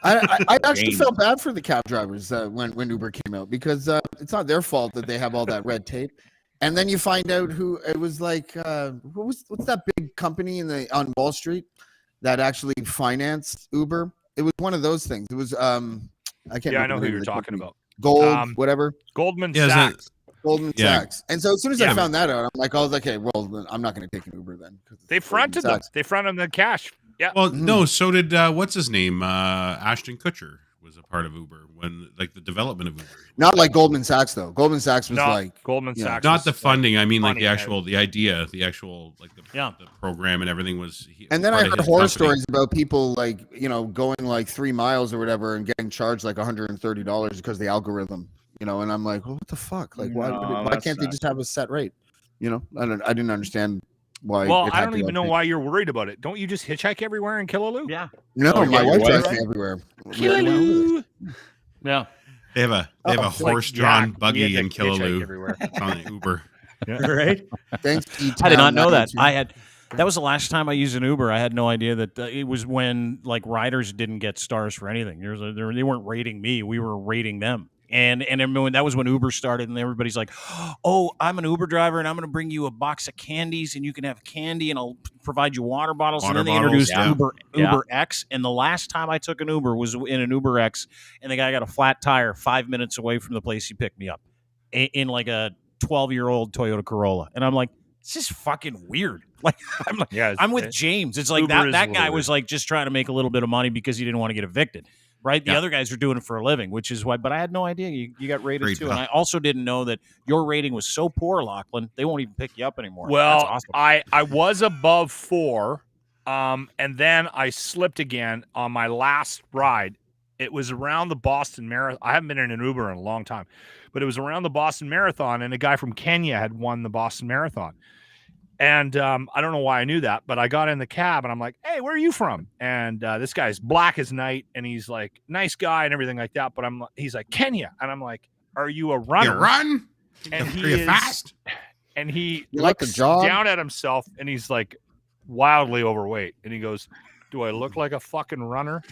I actually James. felt bad for the cab drivers when Uber came out because it's not their fault that they have all that red tape. And then you find out who it was like. What's that big company on Wall Street that actually financed Uber? It was one of those things. It was I can't. Yeah, I remember know the who name you're of the talking company. about. Gold, whatever. Goldman Yeah, is that- Sachs. Goldman Yeah. Sachs. And so as soon as Yeah. I found that out, I'm like, okay, well, then I'm not going to take an Uber then. 'cause it's They Goldman fronted them. Sachs. They fronted them the cash. Yeah. Well, no, so did what's his name? Ashton Kutcher was a part of Uber when like the development of Uber. Not like Goldman Sachs though. Goldman Sachs was Not like Goldman yeah. Sachs. Not was the funding. I mean, like the money, actual, the idea, the actual, like the Yeah. program and everything was. And then I part of heard his horror company. stories about people like, going like 3 miles or whatever and getting charged like $130 because the algorithm, and I'm like, well, what the fuck? Like, why that's can't they not- just have a set rate? I didn't understand why. Well, it I had don't to even that know big. why you're worried about it. Don't you just hitchhike everywhere and kill a loop? Yeah. No, Oh, my yeah, wife your drives wife? me everywhere. Kill a loop. Yeah. They have a Oh, like horse-drawn Jack, buggy we had in to hitchhike Killaloo. everywhere. It's on the Uber. Right? Thanks, I did not know that. E-Town That was the last time I used an Uber. I had no idea that it was when like riders didn't get stars for anything. They weren't rating me. We were rating them. And everyone, that was when Uber started, and everybody's like, "Oh, I'm an Uber driver, and I'm going to bring you a box of candies, and you can have candy, and I'll provide you water bottles." Water and then they bottles, introduced yeah. Uber X. And the last time I took an Uber was in an Uber X, and the guy got a flat tire 5 minutes away from the place he picked me up in like a 12-year-old Toyota Corolla, and I'm like, "This is fucking weird." Like, Yeah, I'm with James. It's like Uber is that a guy little was like just trying to make a little bit of money because he didn't want to get evicted. Right. The Yeah. other guys are doing it for a living, which is why, but I had no idea you got rated Great too. job. And I also didn't know that your rating was so poor, Lachlan, they won't even pick you up anymore. Well, That's awesome. I was above 4, and then I slipped again on my last ride, It was around the Boston Marathon. I haven't been in an Uber in a long time, but it was around the Boston Marathon, and a guy from Kenya had won the Boston Marathon. And I don't know why I knew that, but I got in the cab and I'm like, "Hey, where are you from?" And this guy's black as night, and he's like, nice guy and everything like that. But he's like, "Kenya," and I'm like, "Are you a runner?" You run? And Are you fast? And he You like to looks jog? down at himself, and he's like wildly overweight, and he goes, "Do I look like a fucking runner?"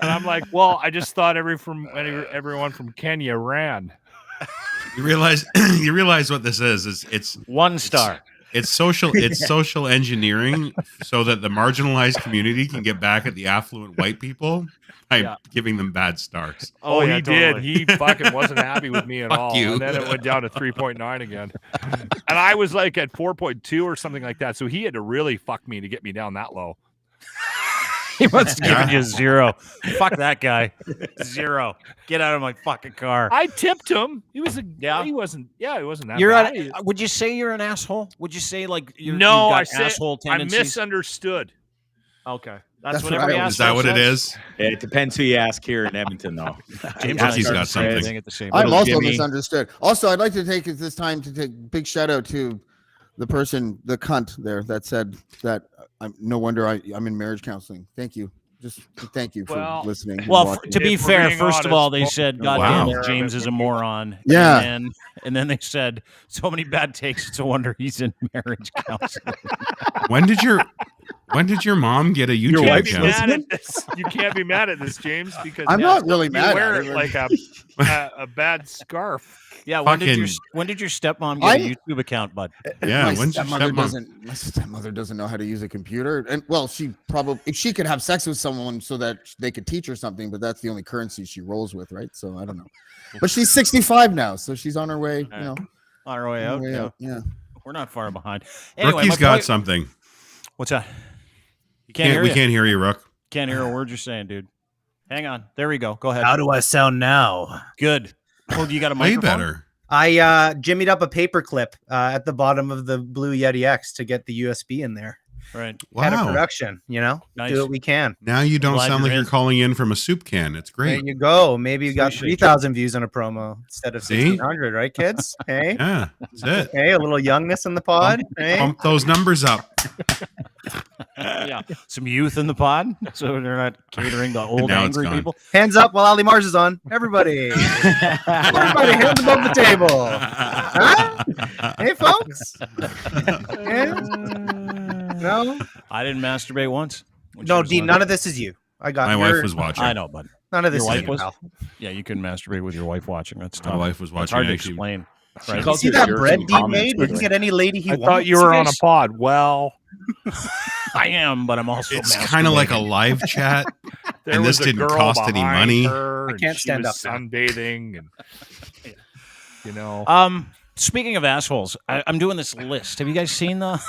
And I'm like, "Well, I just thought everyone from Kenya ran." You realize what this is? It's 1 star. It's social engineering so that the marginalized community can get back at the affluent white people by giving them bad stars. Oh, yeah, he totally. did. He fucking wasn't happy with me at Fuck all. you. And then it went down to 3.9 again. And I was like at 4.2 or something like that. So he had to really fuck me to get me down that low. He must have given you 0. Fuck that guy. 0. Get out of my fucking car. I tipped him. He was he wasn't that You're bad. would you say you're an asshole? Would you say like you've No, got I said asshole I tendencies? misunderstood. Okay. That's That's what what every I asshole Is that what it says. is? It depends who you ask here in Edmonton, though. James He's and I got started saying something. at the same I'm time. also Jimmy. misunderstood. Also, I'd like to take this time to take big shout out to the person, the cunt there that said that no wonder I'm in marriage counseling. Thank you. Just thank you for Well- listening. and Well, watching. to be If we're fair, being first of all, they honest, said, wow. "God damn it, Wow. James is a moron." Yeah. And then they said, "So many bad takes. It's a wonder he's in marriage counseling." When did your mom get a Your YouTube wife's account? Mad at this. You can't be mad at this, James, because I'm not really you mad wear at it it. like a bad scarf. Yeah. Fucking- When did your stepmom get a I'm- YouTube account, bud? Yeah, my when's your my stepmother doesn't know how to use a computer, and well, she could have sex with someone so that they could teach her something, but that's the only currency she rolls with, right? So I don't know. But she's 65 now, so she's on her way. You know, On our way on out. her way Yeah. out. Yeah. We're not far behind. Anyway, Rookie's my got point- something. What's that? You can't hear We you. can't hear you, Rook. Can't hear a word you're saying, dude. Hang on. There we go. Go ahead. How do I sound now? Good. Oh, do you got a Way microphone? better. I jimmied up a paper clip at the bottom of the Blue Yeti X to get the USB in there. Right. Head of Wow. production, Nice. do what we can. Now you don't Glad sound you're like you're in. calling in from a soup can. It's There great. you go. Maybe you got Appreciate you. 3,000 views on a promo instead of See? 1,600, right, kids? Hey, Yeah, that's it. hey, a little youngness in the pod. Hey, Pump those numbers up. Yeah. Some youth in the pod, so they're not catering to old Now it's angry gone. people. hands up while Ali Mars is on. Everybody, everybody, hands above the table. Huh? Hey, folks. Yeah? No, I didn't masturbate once. when she no, was Dean. on. None of this is you. I got My your- wife was watching. I know, but None of this Your is wife you, was? pal. yeah, you couldn't masturbate with your wife watching. That's tough. My wife was It's watching. hard to actually. explain. She Right? calls See you that yours bread in Dean comments, made? We can quickly. get any lady he I wants. thought you were on a pod. Well, I am, but I'm also. It's kind of like a live chat. there And was this a didn't girl cost any behind money. her, I and can't she stand was up now. sunbathing, and Speaking of assholes, I'm doing this list. Have you guys seen the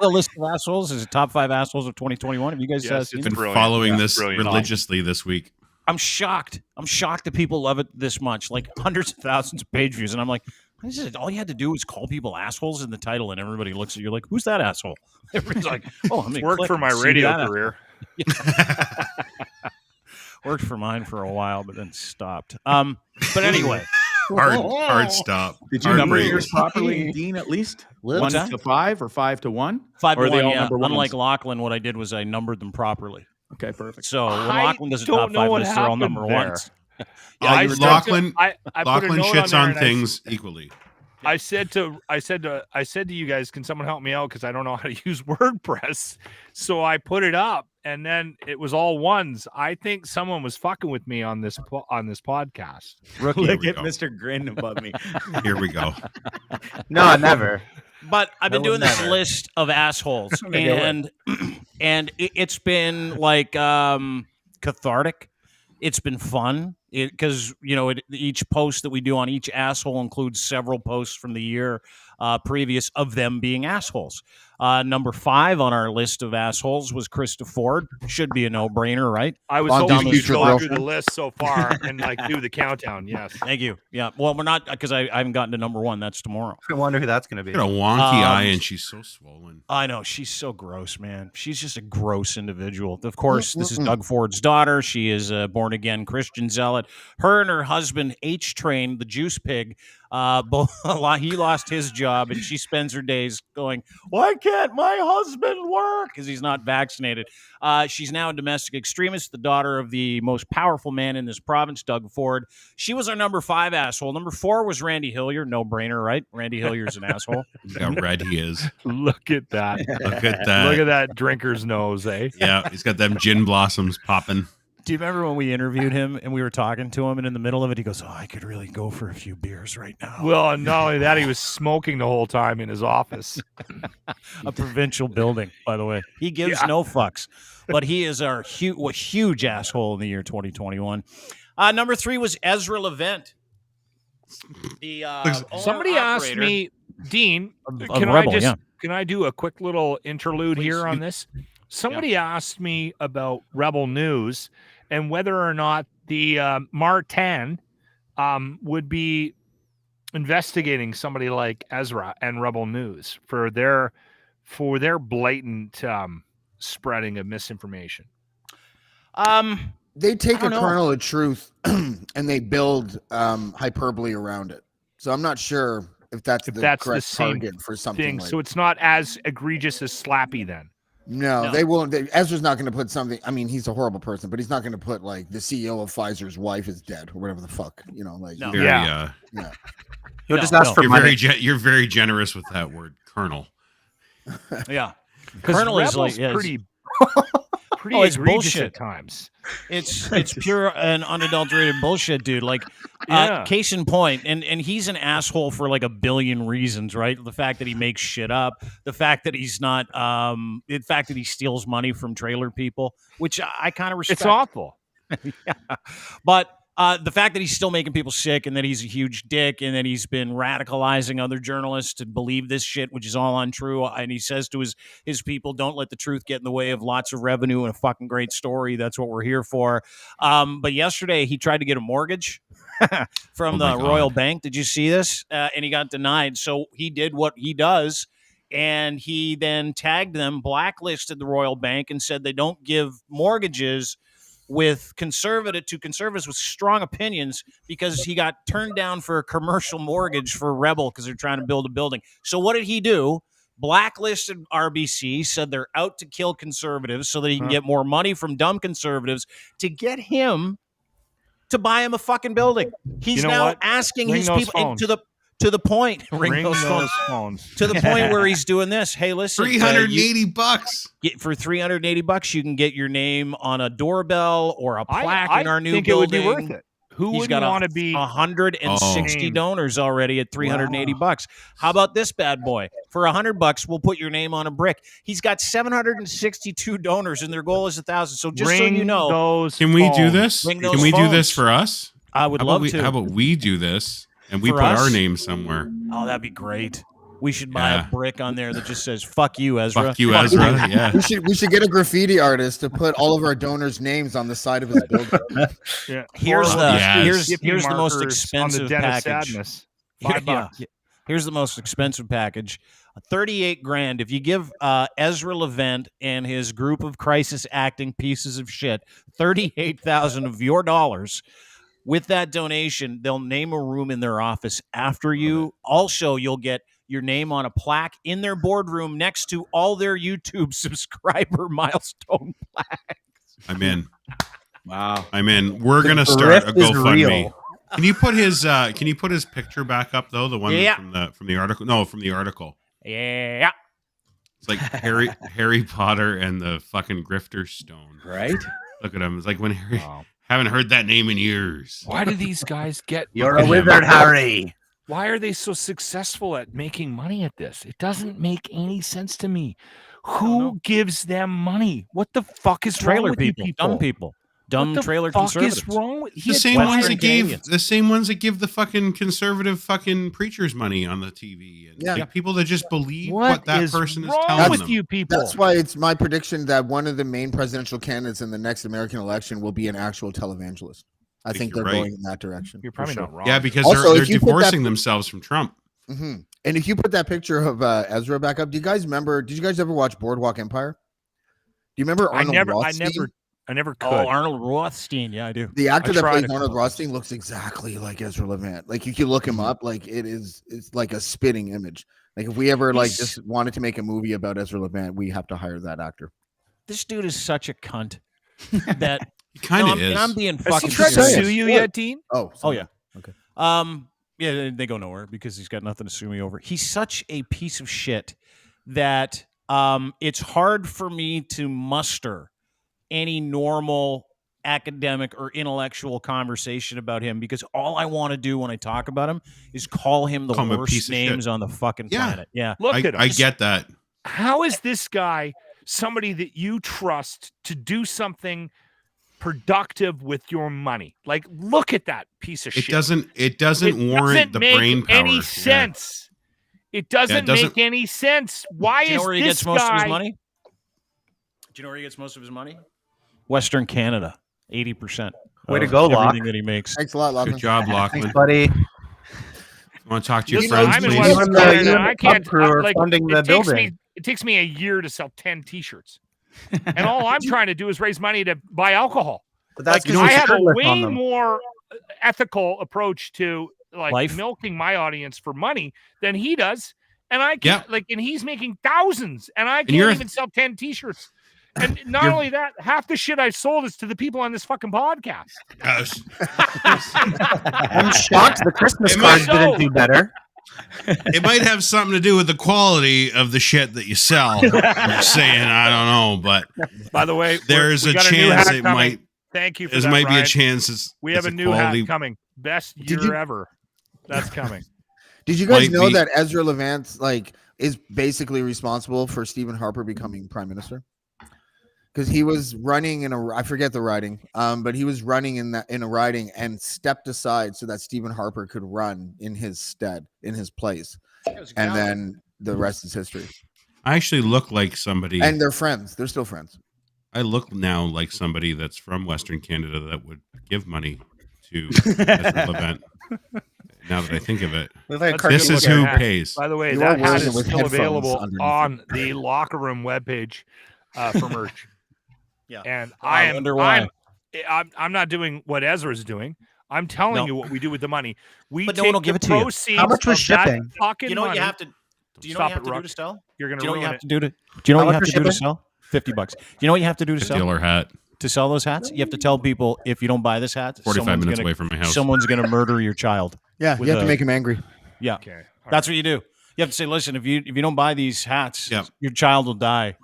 list of assholes? Is it top 5 assholes of 2021? Have you guys Yes, seen it's it? Been brilliant. following Yeah, this brilliant. religiously this week. I'm shocked. I'm shocked that people love it this much. Like hundreds of thousands of page views, and I'm like, what is it? All you had to do was call people assholes in the title, and everybody looks at you like, "Who's that asshole?" Everybody's like, "Oh, I'm it's worked for my radio career. Worked for mine for a while, but then stopped. But anyway, Hard stop. Did you Hard number break. yours properly, Dean? At least What's 1 that? to 5 or 5 to 1? 5 Or to are they 1. all Yeah. number ones? Unlike Lachlan, what I did was I numbered them properly. Okay, perfect. So when I Lachlan does a don't top know 5 what list, they're all happened number there. ones. I Yeah, said Lachlan. to- I put a Lachlan note shits there on and things equally. I said to you guys, can someone help me out because I don't know how to use WordPress. So I put it up, and then it was all ones. I think someone was fucking with me on this podcast. Rookie. Look we at go. Mr. Grin above me. Here we go. No, never. But I've been I doing would this never. list of assholes, Okay, go and it's been like cathartic. It's been fun because each post that we do on each asshole includes several posts from the year previous of them being assholes. Number 5 on our list of assholes was Krista Ford. Should be a no-brainer, right? I was Bonzi's hoping you'd future go through girlfriend. the list so far and like do the countdown. Yes. Thank you. Yeah. Well, we're not, because I haven't gotten to number 1. That's tomorrow. I wonder who that's going to be. Got a wonky eye, and she's so swollen. I know. She's so gross, man. She's just a gross individual. Of course, this is Doug Ford's daughter. She is a born-again Christian zealot. Her and her husband, H-Train, the juice pig, he lost his job, and she spends her days going, why can't my husband work? Because he's not vaccinated. She's now a domestic extremist, the daughter of the most powerful man in this province, Doug Ford. She was our number 5 asshole. Number 4 was Randy Hillier. No brainer, right? Randy Hillier's an asshole. Look how red he is. Look at that. Look at that. Look at that drinker's nose, eh? Yeah, he's got them gin blossoms popping. Do you remember when we interviewed him and we were talking to him, and in the middle of it, he goes, I could really go for a few beers right now. Well, not only that, he was smoking the whole time in his office. A provincial building, by the way. He gives no fucks, but he is our huge asshole in the year 2021. Number 3 was Ezra Levent. The Somebody asked me, Dean, can I do a quick little interlude here on this? Somebody asked me about Rebel News and whether or not the Martin would be investigating somebody like Ezra and Rebel News for their blatant spreading of misinformation. They take a kernel of truth and they build hyperbole around it. So I'm not sure if that's the correct target for something. So it's not as egregious as Slappy then. No, they won't. Ezra's not going to put something. I mean, he's a horrible person, but he's not going to put like the CEO of Pfizer's wife is dead or whatever the fuck. You know, like He'll just ask for money. You're very generous with that word, Colonel. Yeah, Colonel is like pretty egregious bullshit at times. It's pure and unadulterated bullshit, dude. Like, case in point, and he's an asshole for like a billion reasons, right? The fact that he makes shit up, the fact that he's not, the fact that he steals money from trailer people, which I kind of respect. It's awful. Yeah. But the fact that he's still making people sick, and that he's a huge dick, and that he's been radicalizing other journalists to believe this shit, which is all untrue. And he says to his people, don't let the truth get in the way of lots of revenue and a fucking great story. That's what we're here for. But yesterday he tried to get a mortgage from the Royal Bank. Did you see this? And he got denied. So he did what he does. And he then tagged them, blacklisted the Royal Bank, and said they don't give mortgages with conservatives with strong opinions, because he got turned down for a commercial mortgage for Rebel because they're trying to build a building. So what did he do? Blacklisted RBC, said they're out to kill conservatives so that he can get more money from dumb conservatives to get him to buy him a fucking building. He's now asking his people to the point. Ring those phones. To the point where he's doing this. Hey, listen, $380. For $380, you can get your name on a doorbell or a plaque in our new building. It would be worth it. Who would want to be 160 donors already at $380? How about this bad boy? For $100, we'll put your name on a brick. He's got 762 donors, and their goal is 1,000. So just so you know, can we do this? Can we do this for us? I would love to. How about we do this? And we put our name somewhere. Oh, that'd be great. We should buy a brick on there that just says "Fuck you, Ezra." Fuck you, Ezra. Yeah. We should get a graffiti artist to put all of our donors' names on the side of his building. Here's the most expensive package. $5. Here's the most expensive package. $38,000. If you give Ezra Levent and his group of crisis acting pieces of shit $38,000 of your dollars. With that donation, they'll name a room in their office after you. Also, you'll get your name on a plaque in their boardroom next to all their YouTube subscriber milestone plaques. I'm in. Wow. I'm in. We're gonna start a GoFundMe. Can you put his picture back up though? The one from the article? No, from the article. Yeah. It's like Harry Potter and the fucking Grifter Stone. Right? Look at him. It's like when Harry. Haven't heard that name in years. Why do these guys get... You're a wizard, Harry. Why are they so successful at making money at this? It doesn't make any sense to me. Who gives them money? What the fuck is trailer wrong with people? You people? Dumb people. dumb What the trailer fuck conservatives. is wrong with The he had same Western ones that Canadians. gave the same ones that give the fucking conservative fucking preachers money on the TV, and Yeah. like, people that just believe What what that is person is wrong telling with them. you people? That's why it's my prediction that one of the main presidential candidates in the next American election will be an actual televangelist. I think they're you're right. going in that direction. You're for probably sure. not wrong. Yeah, because Also, they're if you put that- divorcing themselves from Trump. hmm And if you put that picture of Ezra back up, do you guys remember? Did you guys ever watch Boardwalk Empire? Do you remember I Arnold never Rothstein? could. Oh, Arnold Rothstein. Yeah, I do. The actor I that tried plays a Arnold couple Rothstein looks exactly like Ezra Levant. Like you can look him up, like it's like a spitting image. Like if we ever like He's- just wanted to make a movie about Ezra Levant, we have to hire that actor. This dude is such a cunt that He kind No, of is. I'm being Has fucking he tried to serious. sue you What? yet, Dean? Oh, Oh yeah. Okay. Yeah, they go nowhere because he's got nothing to sue me over. He's such a piece of shit that it's hard for me to muster any normal academic or intellectual conversation about him because all I want to do when I talk about him is call him the Call him a worst piece of names shit. on the fucking Yeah. planet. Yeah. Look at him. I get that. How is this guy somebody that you trust to do something productive with your money? Like, look at that piece of It shit. doesn't warrant doesn't the make brain power. any Yeah. sense. It doesn't, doesn't- make any sense. Why Do you know is where he this gets most of guy? his money? Do you know where he gets most of his money? Western Canada, 80%. Way to of go, Locke. everything that he makes. Thanks a lot, Lachlan. Good job, Lachlan. Thanks, buddy. Want to talk to your Listen, friends, I'm in please? Western You and the- Canada, you and I the can't. pub crew are like, funding the building. It takes me a year to sell 10 T-shirts, and all I'm trying to do is raise money to buy alcohol. But that's Like, 'cause I you're have a shirtless way on them. more ethical approach to like Life? milking my audience for money than he does, and I Yeah. can't and he's making thousands, and I you're can't a- even sell 10 T-shirts. And not You're- only that, half the shit I've sold is to the people on this fucking podcast. Yes. I'm shocked the Christmas It cards might- didn't do better. It might have something to do with the quality of the shit that you sell. I'm just saying, I don't know, but By the way, there's we a got new chance hat it coming. might. Thank you for There that, might be a Ryan. chance. We it's have a a new quality. hat coming. Best Did year you- ever. That's coming. Did you guys Might know be. that Ezra Levant is basically responsible for Stephen Harper becoming prime minister? Because he was running in I forget the riding, but he was running in a riding and stepped aside so that Stephen Harper could run in his stead, in his place, and then the rest is history. I actually look like somebody. And they're friends. They're still friends. I look now like somebody that's from Western Canada that would give money to Ezra Levant. Now that I think of it, Look like a That's a this good is looking who hat. pays. By the way, You that are hat wearing it is with still headphones available underneath on the locker room webpage for merch. Yeah. And I wonder why. I'm not doing what Ezra's doing. I'm telling No. you what we do with the money. We But no take one will give the it to you. proceeds How much was of that shipping? fucking Do you know what you money. have to? Do you know Stop what you have it, to do Rock. to sell? You're Do gonna you know what you ruin have it. to do to? Do you know How what you much have to do to was sell? $50. Do you know what you have to do to sell? $50 hat. To sell those hats, you have to tell people if you don't buy this hat, 45 someone's minutes gonna, away from my house. someone's going to murder your child. Yeah, With you have to a- make him angry. Yeah, Okay. all that's what you do. You have to say, listen, if you don't buy these hats, Yep. your child will die.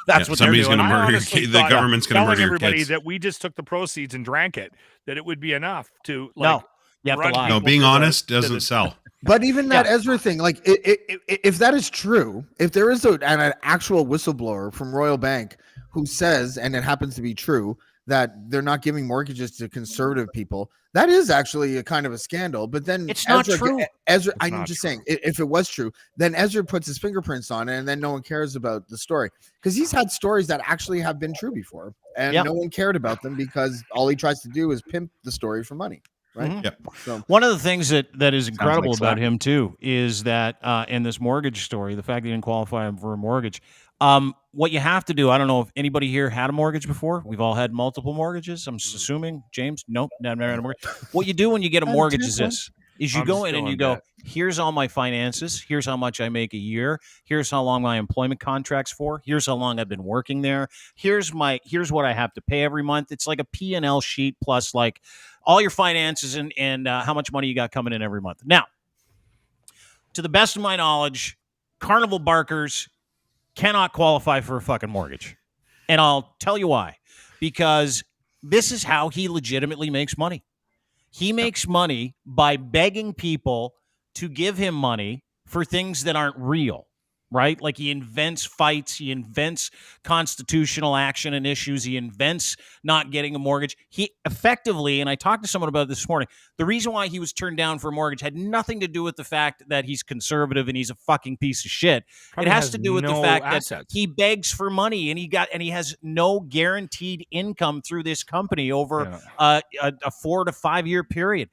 That's Yeah, what somebody's they're doing. gonna I murder your honestly kid. The thought, government's going to telling murder your everybody kids. that we just took the proceeds and drank it, that it would be enough to No, you have to run lie. No, people being to the- honest to doesn't the- sell. But even that Yeah. Ezra thing, like, if that is true, if there is an actual whistleblower from Royal Bank who says, and it happens to be true, that they're not giving mortgages to conservative people, that is actually a kind of a scandal. But then It's not Ezra, true. Ezra, It's I'm not just true. saying, if it was true, then Ezra puts his fingerprints on it, and then no one cares about the story because he's had stories that actually have been true before, and Yeah. no one cared about them because all he tries to do is pimp the story for money, right? Mhm. Yep. So One of the things that is incredible like about slap. him too is that in this mortgage story, the fact that he didn't qualify for a mortgage. What you have to do, I don't know if anybody here had a mortgage before. We've all had multiple mortgages. I'm assuming, James. Nope, never had a mortgage. What you do when you get a mortgage is this: is you I'm go in still and in you go, debt. here's all my finances. Here's how much I make a year. Here's how long my employment contract's for. Here's how long I've been working there. Here's what I have to pay every month. It's like a P&L sheet plus like all your finances and how much money you got coming in every month. Now, to the best of my knowledge, Carnival Barkers cannot qualify for a fucking mortgage. And I'll tell you why. Because this is how he legitimately makes money. He makes money by begging people to give him money for things that aren't real. right? Like he invents fights, he invents constitutional action and issues, he invents not getting a mortgage. He effectively, and I talked to someone about this morning, the reason why he was turned down for a mortgage had nothing to do with the fact that he's conservative and he's a fucking piece of shit. Probably it has has to do with the no fact assets. that he begs for money and he has no guaranteed income through this company over a 4 to 5 year period.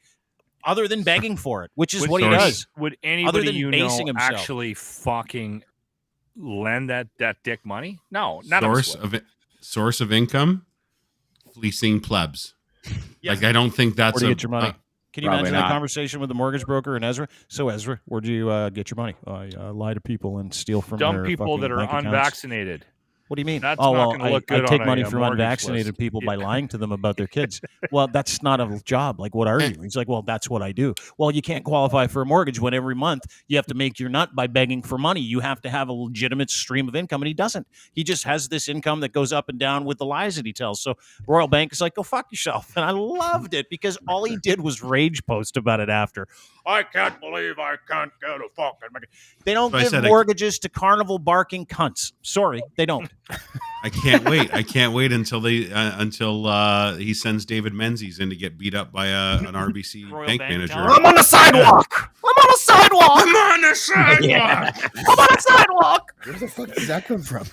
Other than begging for it, which is what he does. Would Other anybody than you basing know himself. actually fucking lend that dick money? No, none of us would. Source of income, fleecing plebs. Yeah. Like I don't think that's Where do you get your money? Can you probably imagine that not. conversation with the mortgage broker and Ezra? So Ezra, where do you get your money? I lie to people and steal from Dumb their people fucking that are bank accounts. unvaccinated. What do you mean? That's oh, not well, gonna look good I take on money a from mortgage unvaccinated list. people by lying to them about their kids. Well, that's not a job. Like, what are you? He's like, well, that's what I do. Well, you can't qualify for a mortgage when every month you have to make your nut by begging for money. You have to have a legitimate stream of income, and he doesn't. He just has this income that goes up and down with the lies that he tells. So Royal Bank is like, go fuck yourself. And I loved it because all he did was rage post about it after. I can't believe I can't get a fucking... They don't So I give said mortgages to carnival barking cunts. Sorry, they don't. I can't wait. I can't wait until he sends David Menzies in to get beat up by an RBC Royal bank Bank manager. teller. I'm on the sidewalk. I'm on the sidewalk. I'm on the sidewalk. I'm on the sidewalk. Where the fuck does that come from?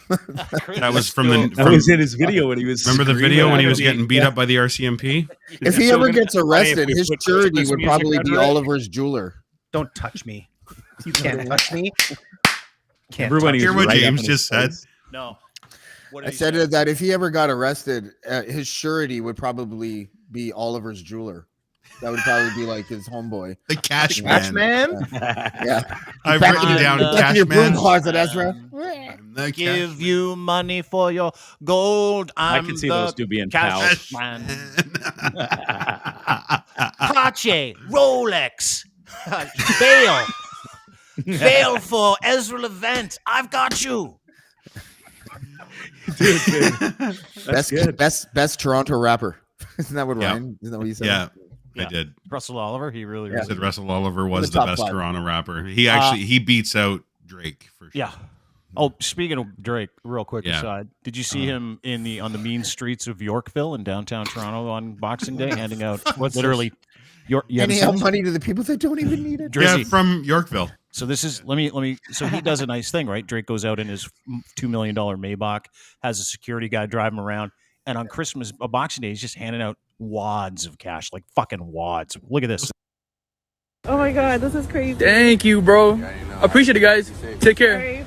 That was from the. That was in his video when he was. Remember the screaming video at when he was him? getting beat up by the RCMP? If he ever gets arrested, we his put surety Christmas would music probably be under it. Oliver's jeweler. Don't touch me. You can't touch me. Can't Remember when he Hear was what right up James in just his said? face? No. What did I he said say? that if he ever got arrested, his surety would probably be Oliver's jeweler. That would probably be like his homeboy. The cash Catch man. man. Yeah. I've Back written in down your- Back in cash your broom man. closet, Ezra. I'm the Give cash you money for your gold. I'm can see the those two being cash man. man. Pache, Rolex, bail. Bail for Ezra Levent. I've got you. Best Toronto rapper. Isn't that what Yeah. Ryan? Isn't that what you said? Yeah, Yeah. I did. Russell Oliver, he really I was. said Russell Oliver was The the top best five. Toronto rapper. He actually he beats out Drake for sure. Yeah. Oh, speaking of Drake, real quick Yeah. aside, did you see him on the mean streets of Yorkville in downtown Toronto on Boxing Day, handing out literally York? Handing out money to the people that don't even need it. Drizzy. Yeah, from Yorkville. So this is let me. So he does a nice thing, right? Drake goes out in his $2 million Maybach, has a security guy drive him around, and on Christmas, Boxing Day, he's just handing out wads of cash, like fucking wads. Look at this. Oh my god, this is crazy. Thank you, bro. Appreciate it, guys. Take care.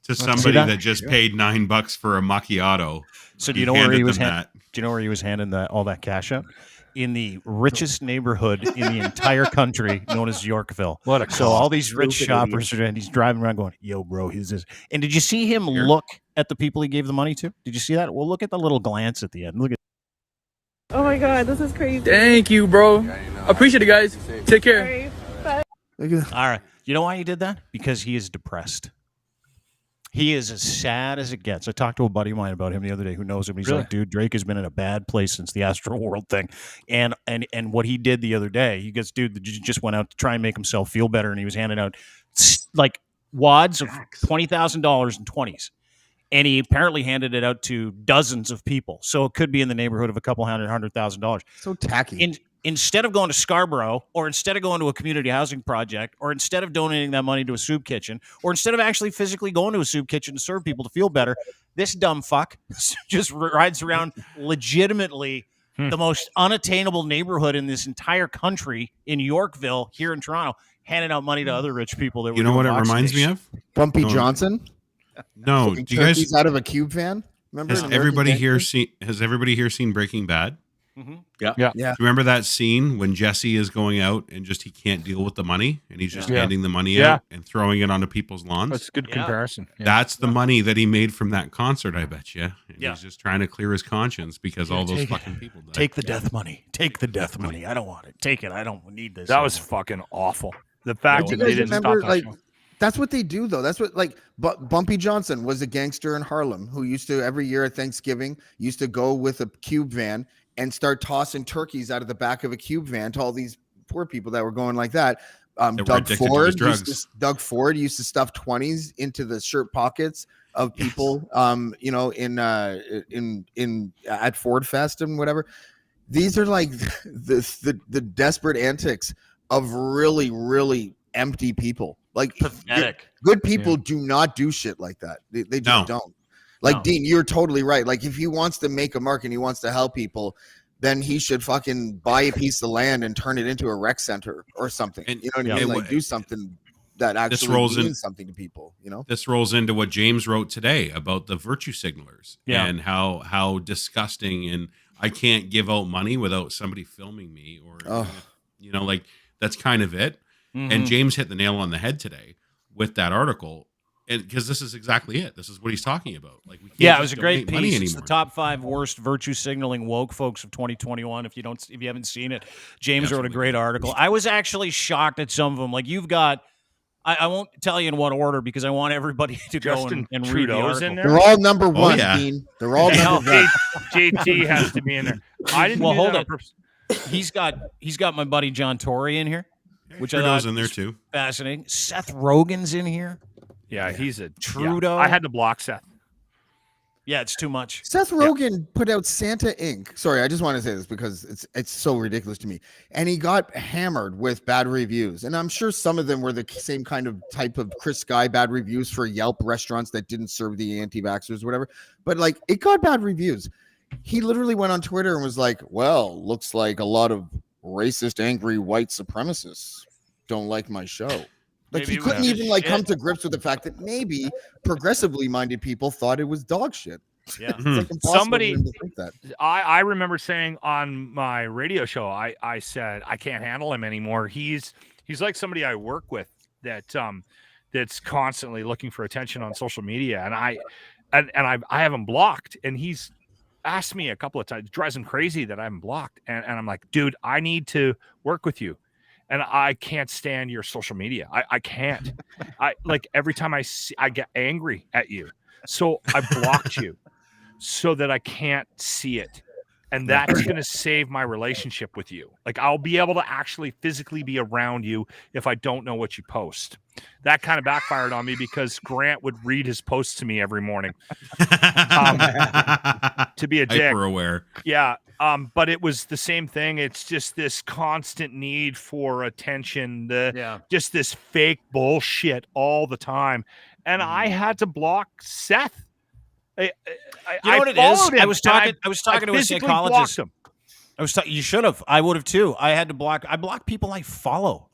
To somebody that just paid $9 for a macchiato. So do you know where he handed was? them that. Do you know where he was handing all that cash out? In the richest neighborhood in the entire country, known as Yorkville. What a So all these rich Stupid shoppers are, and he's driving around going, "Yo, bro, here's this." And did you see him look at the people he gave the money to? Did you see that? Well, look at the little glance at the end. Look at. Oh my god, this is crazy. Thank you, bro. Appreciate it, guys. Take care. Look at that. All right. You know why he did that? Because he is depressed. He is as sad as it gets. I talked to a buddy of mine about him the other day who knows him. He's like, dude, Drake has been in a bad place since the Astro World thing. And what he did the other day, he goes, dude, just went out to try and make himself feel better. And he was handing out like wads of $20,000 in 20s. And he apparently handed it out to dozens of people. So it could be in the neighborhood of a couple $100,000. So tacky. Instead of going to Scarborough, or instead of going to a community housing project, or instead of donating that money to a soup kitchen, or instead of actually physically going to a soup kitchen to serve people to feel better, this dumb fuck just rides around legitimately the most unattainable neighborhood in this entire country in Yorkville, here in Toronto, handing out money to other rich people. That You know what it reminds me of? Bumpy No. Johnson. No. Taking Do you guys turkeys out of a cube van? Remember? has in everybody American here seen Breaking Bad? Yeah. Do you remember that scene when Jesse is going out and just he can't deal with the money and he's just Yeah. handing the money Yeah. out and throwing it onto people's lawns? That's a good comparison. Yeah. That's the money that he made from that concert, I bet you. And Yeah. he's just trying to clear his conscience because all those fucking people died. Take the death money. Take the death money. I don't want it. Take it. I don't need this. That was fucking awful. The fact Do that you they guys didn't remember, stop that like, show. that's what they do, though. That's what, like, Bumpy Johnson was a gangster in Harlem who used to, every year at Thanksgiving, used to go with a cube van and start tossing turkeys out of the back of a cube van to all these poor people that were going like that. That were Doug addicted to Ford his drugs. Doug Ford used to stuff 20s into the shirt pockets of people, you know, in at Ford Fest and whatever. These are like the desperate antics of really, really empty people. Like Pathetic. Good people do not do shit like that. They just don't. Like No. Dean, you're totally right. Like if he wants to make a mark and he wants to help people, then he should fucking buy a piece of land and turn it into a rec center or something. And- you know what I mean? Like do something that actually means something to people. You know, this rolls into what James wrote today about the virtue signalers and how disgusting, and I can't give out money without somebody filming me, or you know, like that's kind of it. And James hit the nail on the head today with that article. And because this is exactly it. This is what he's talking about. Like, we can't it was a great donate money piece. It's the anymore. top 5 worst virtue signaling woke folks of 2021. If you haven't seen it, James wrote a great article. I was actually shocked at some of them. Like you've got, I won't tell you in what order because I want everybody to go and read the Trudeau's article. in there? they're all number one, Dean. They're all number one. JT has to be in there. I didn't. Well, do hold that on it. purpose. He's got my buddy John Tory in here, which I Trudeau's thought in there was too. fascinating. Seth Rogen's in here. Yeah, he's a Trudeau. I had to block Seth. Yeah, it's too much. Seth Rogen put out Santa Inc. Sorry, I just want to say this because it's so ridiculous to me. And he got hammered with bad reviews. And I'm sure some of them were the same kind of type of Chris Sky bad reviews for Yelp restaurants that didn't serve the anti-vaxxers or whatever. But like it got bad reviews. He literally went on Twitter and was like, well, looks like a lot of racist, angry white supremacists don't like my show. Like Maybe he it couldn't was even like come shit. to grips with the fact that maybe progressively minded people thought it was dog shit. Yeah. It's like impossible Somebody- for him to think that. I remember saying on my radio show, I said I can't handle him anymore. He's like somebody I work with that that's constantly looking for attention on social media, and I have him blocked, and he's asked me a couple of times. It drives him crazy that I'm blocked, and I'm like, dude, I need to work with you. And I can't stand your social media. I can't. I like every time I get angry at you. So I blocked you so that I can't see it. And that's going to save my relationship with you. Like I'll be able to actually physically be around you if I don't know what you post. That kind of backfired on me because Grant would read his posts to me every morning. To be a dick. Hyper aware. Yeah. But it was the same thing. It's just this constant need for attention, just this fake bullshit all the time. And I had to block Seth. You know what it is? I was talking to a physically psychologist. blocked him. You should have. I would have too. I block people I follow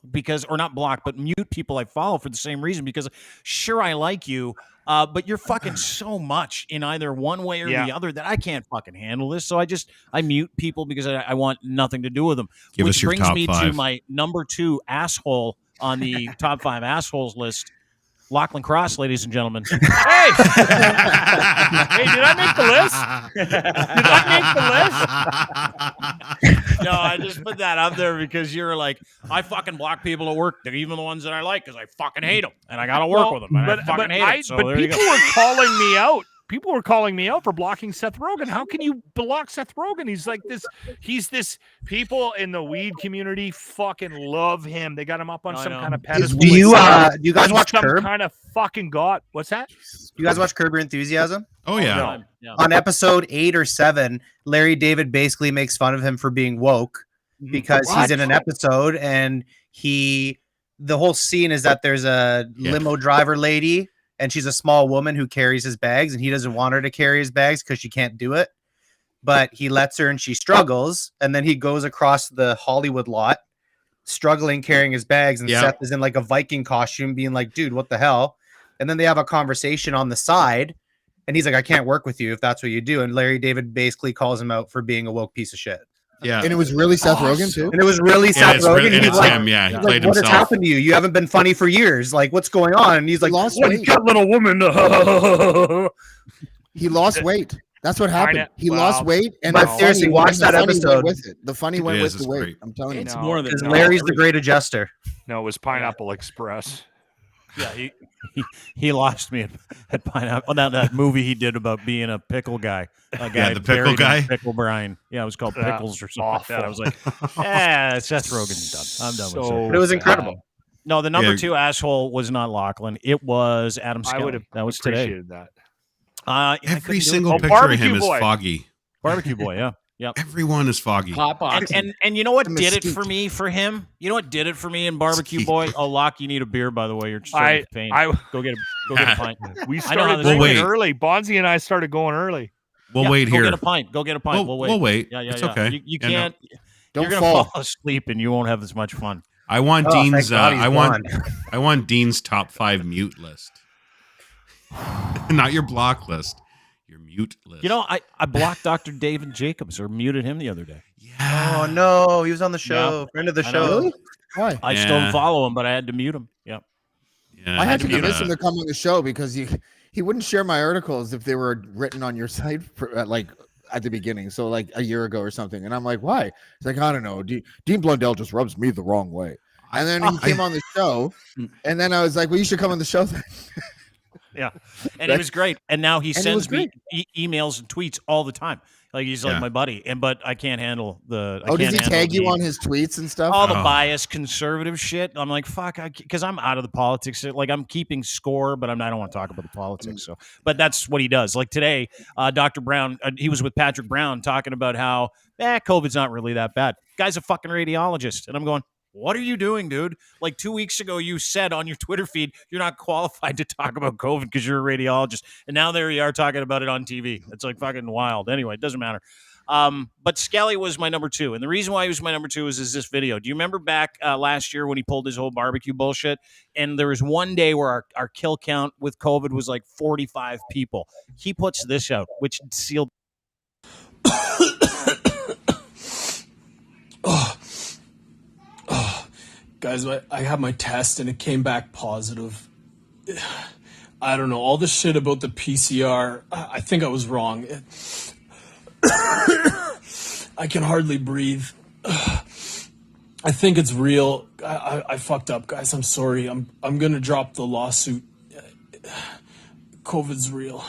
or not block, but mute people I follow for the same reason. Because sure, I like you, but you're fucking so much in either one way or the other that I can't fucking handle this. So I mute people because I want nothing to do with them. Give Which us your brings top me 5. to my number 2 asshole on the top 5 assholes list. Lachlan Cross, ladies and gentlemen. Hey, did I make the list? Did I make the list? No, I just put that up there because you're like, I fucking block people at work, even the ones that I like, because I fucking hate them, and I gotta work with them, and I fucking hate them. So but there you people go. were calling me out. People were calling me out for blocking Seth Rogen. How can you block Seth Rogen? He's like this. He's this. People in the weed community fucking love him. They got him up on some kind of pedestal. Do you guys watch some Curb? kind of fucking god? What's that? You guys watch Curb Your Enthusiasm? Oh yeah. On episode 8 or 7, Larry David basically makes fun of him for being woke because he's in an episode and the whole scene is that there's a limo driver lady and she's a small woman who carries his bags and he doesn't want her to carry his bags because she can't do it. But he lets her and she struggles. And then he goes across the Hollywood lot struggling carrying his bags. And Seth is in like a Viking costume being like, dude, what the hell? And then they have a conversation on the side. And he's like, I can't work with you if that's what you do. And Larry David basically calls him out for being a woke piece of shit. Yeah. And it was really Seth Rogen too. And it was really Seth Rogen. And He's it's like, him. Yeah. He he's played like, what has himself. happened to you? You haven't been funny for years. Like, what's going on? And he's like, lost what, weight. you cut little woman. He lost weight. That's what happened. He lost weight, and But the seriously, funny- watch the that funny went episode. with it. The funny went with the weight. great. I'm telling you. It's more than Because Larry's the great adjuster. No, it was Pineapple Express. Yeah, he lost me at Pineapple. That movie he did about being a pickle guy. A guy the pickle buried in guy? Pickle brine. Yeah, it was called Pickles or something like that. I was like, Seth Rogen's done. I'm done with So it. But it was incredible. No, the number 2 asshole was not Lachlan. It was Adam Skelly. I would have that was today. appreciated that. Every single picture of Barbecue him Boy. is foggy. Barbecue Boy, yeah. Yep. Everyone is foggy. Hot box. And you know what did it for me for him? You know what did it for me in Barbecue Boy? Oh, Locke, you need a beer, by the way. You're starting to pain. Go get a pint. We started going early. Bonzi and I started going early. We'll wait here. Go get a pint. Go get a pint. We'll wait. We'll wait. Yeah. It's okay. You can't. Don't you're gonna fall asleep, and you won't have as much fun. I want Dean's. I want Dean's top 5 mute list. Not your block list. Your mute list. You know, I blocked Dr. David Jacobs or muted him the other day. Yeah. Oh no, he was on the show. Yeah. Friend of the I show. know. Really? Why? I still follow him, but I had to mute him. Yeah. Yeah. I had to convince him to come on the show because he wouldn't share my articles if they were written on your site like at the beginning, so like a year ago or something. And I'm like, why? He's like, I don't know. Dean Blundell just rubs me the wrong way. And then he came on the show, and then I was like, well, you should come on the show then. Yeah, and he was great. And now he sends me emails and tweets all the time. Like he's like my buddy, but I can't handle the. Does he tag you on his tweets and stuff? All the biased conservative shit. I'm like, fuck, because I'm out of the politics. Like I'm keeping score, but I don't want to talk about the politics. So, but that's what he does. Like today, Dr. Brown, he was with Patrick Brown talking about how COVID's not really that bad. Guy's a fucking radiologist, and I'm going, what are you doing, dude? Like 2 weeks ago, you said on your Twitter feed you're not qualified to talk about COVID because you're a radiologist, and now there you are talking about it on TV. It's like fucking wild. Anyway, it doesn't matter. But Skelly was my number 2, and the reason why he was my number 2 is this video. Do you remember back last year when he pulled his whole barbecue bullshit? And there was one day where our kill count with COVID was like 45 people. He puts this out, which sealed. Guys, I had my test and it came back positive. I don't know. All this shit about the PCR, I think I was wrong. I can hardly breathe. I think it's real. I fucked up, guys. I'm sorry. I'm gonna drop the lawsuit. COVID's real.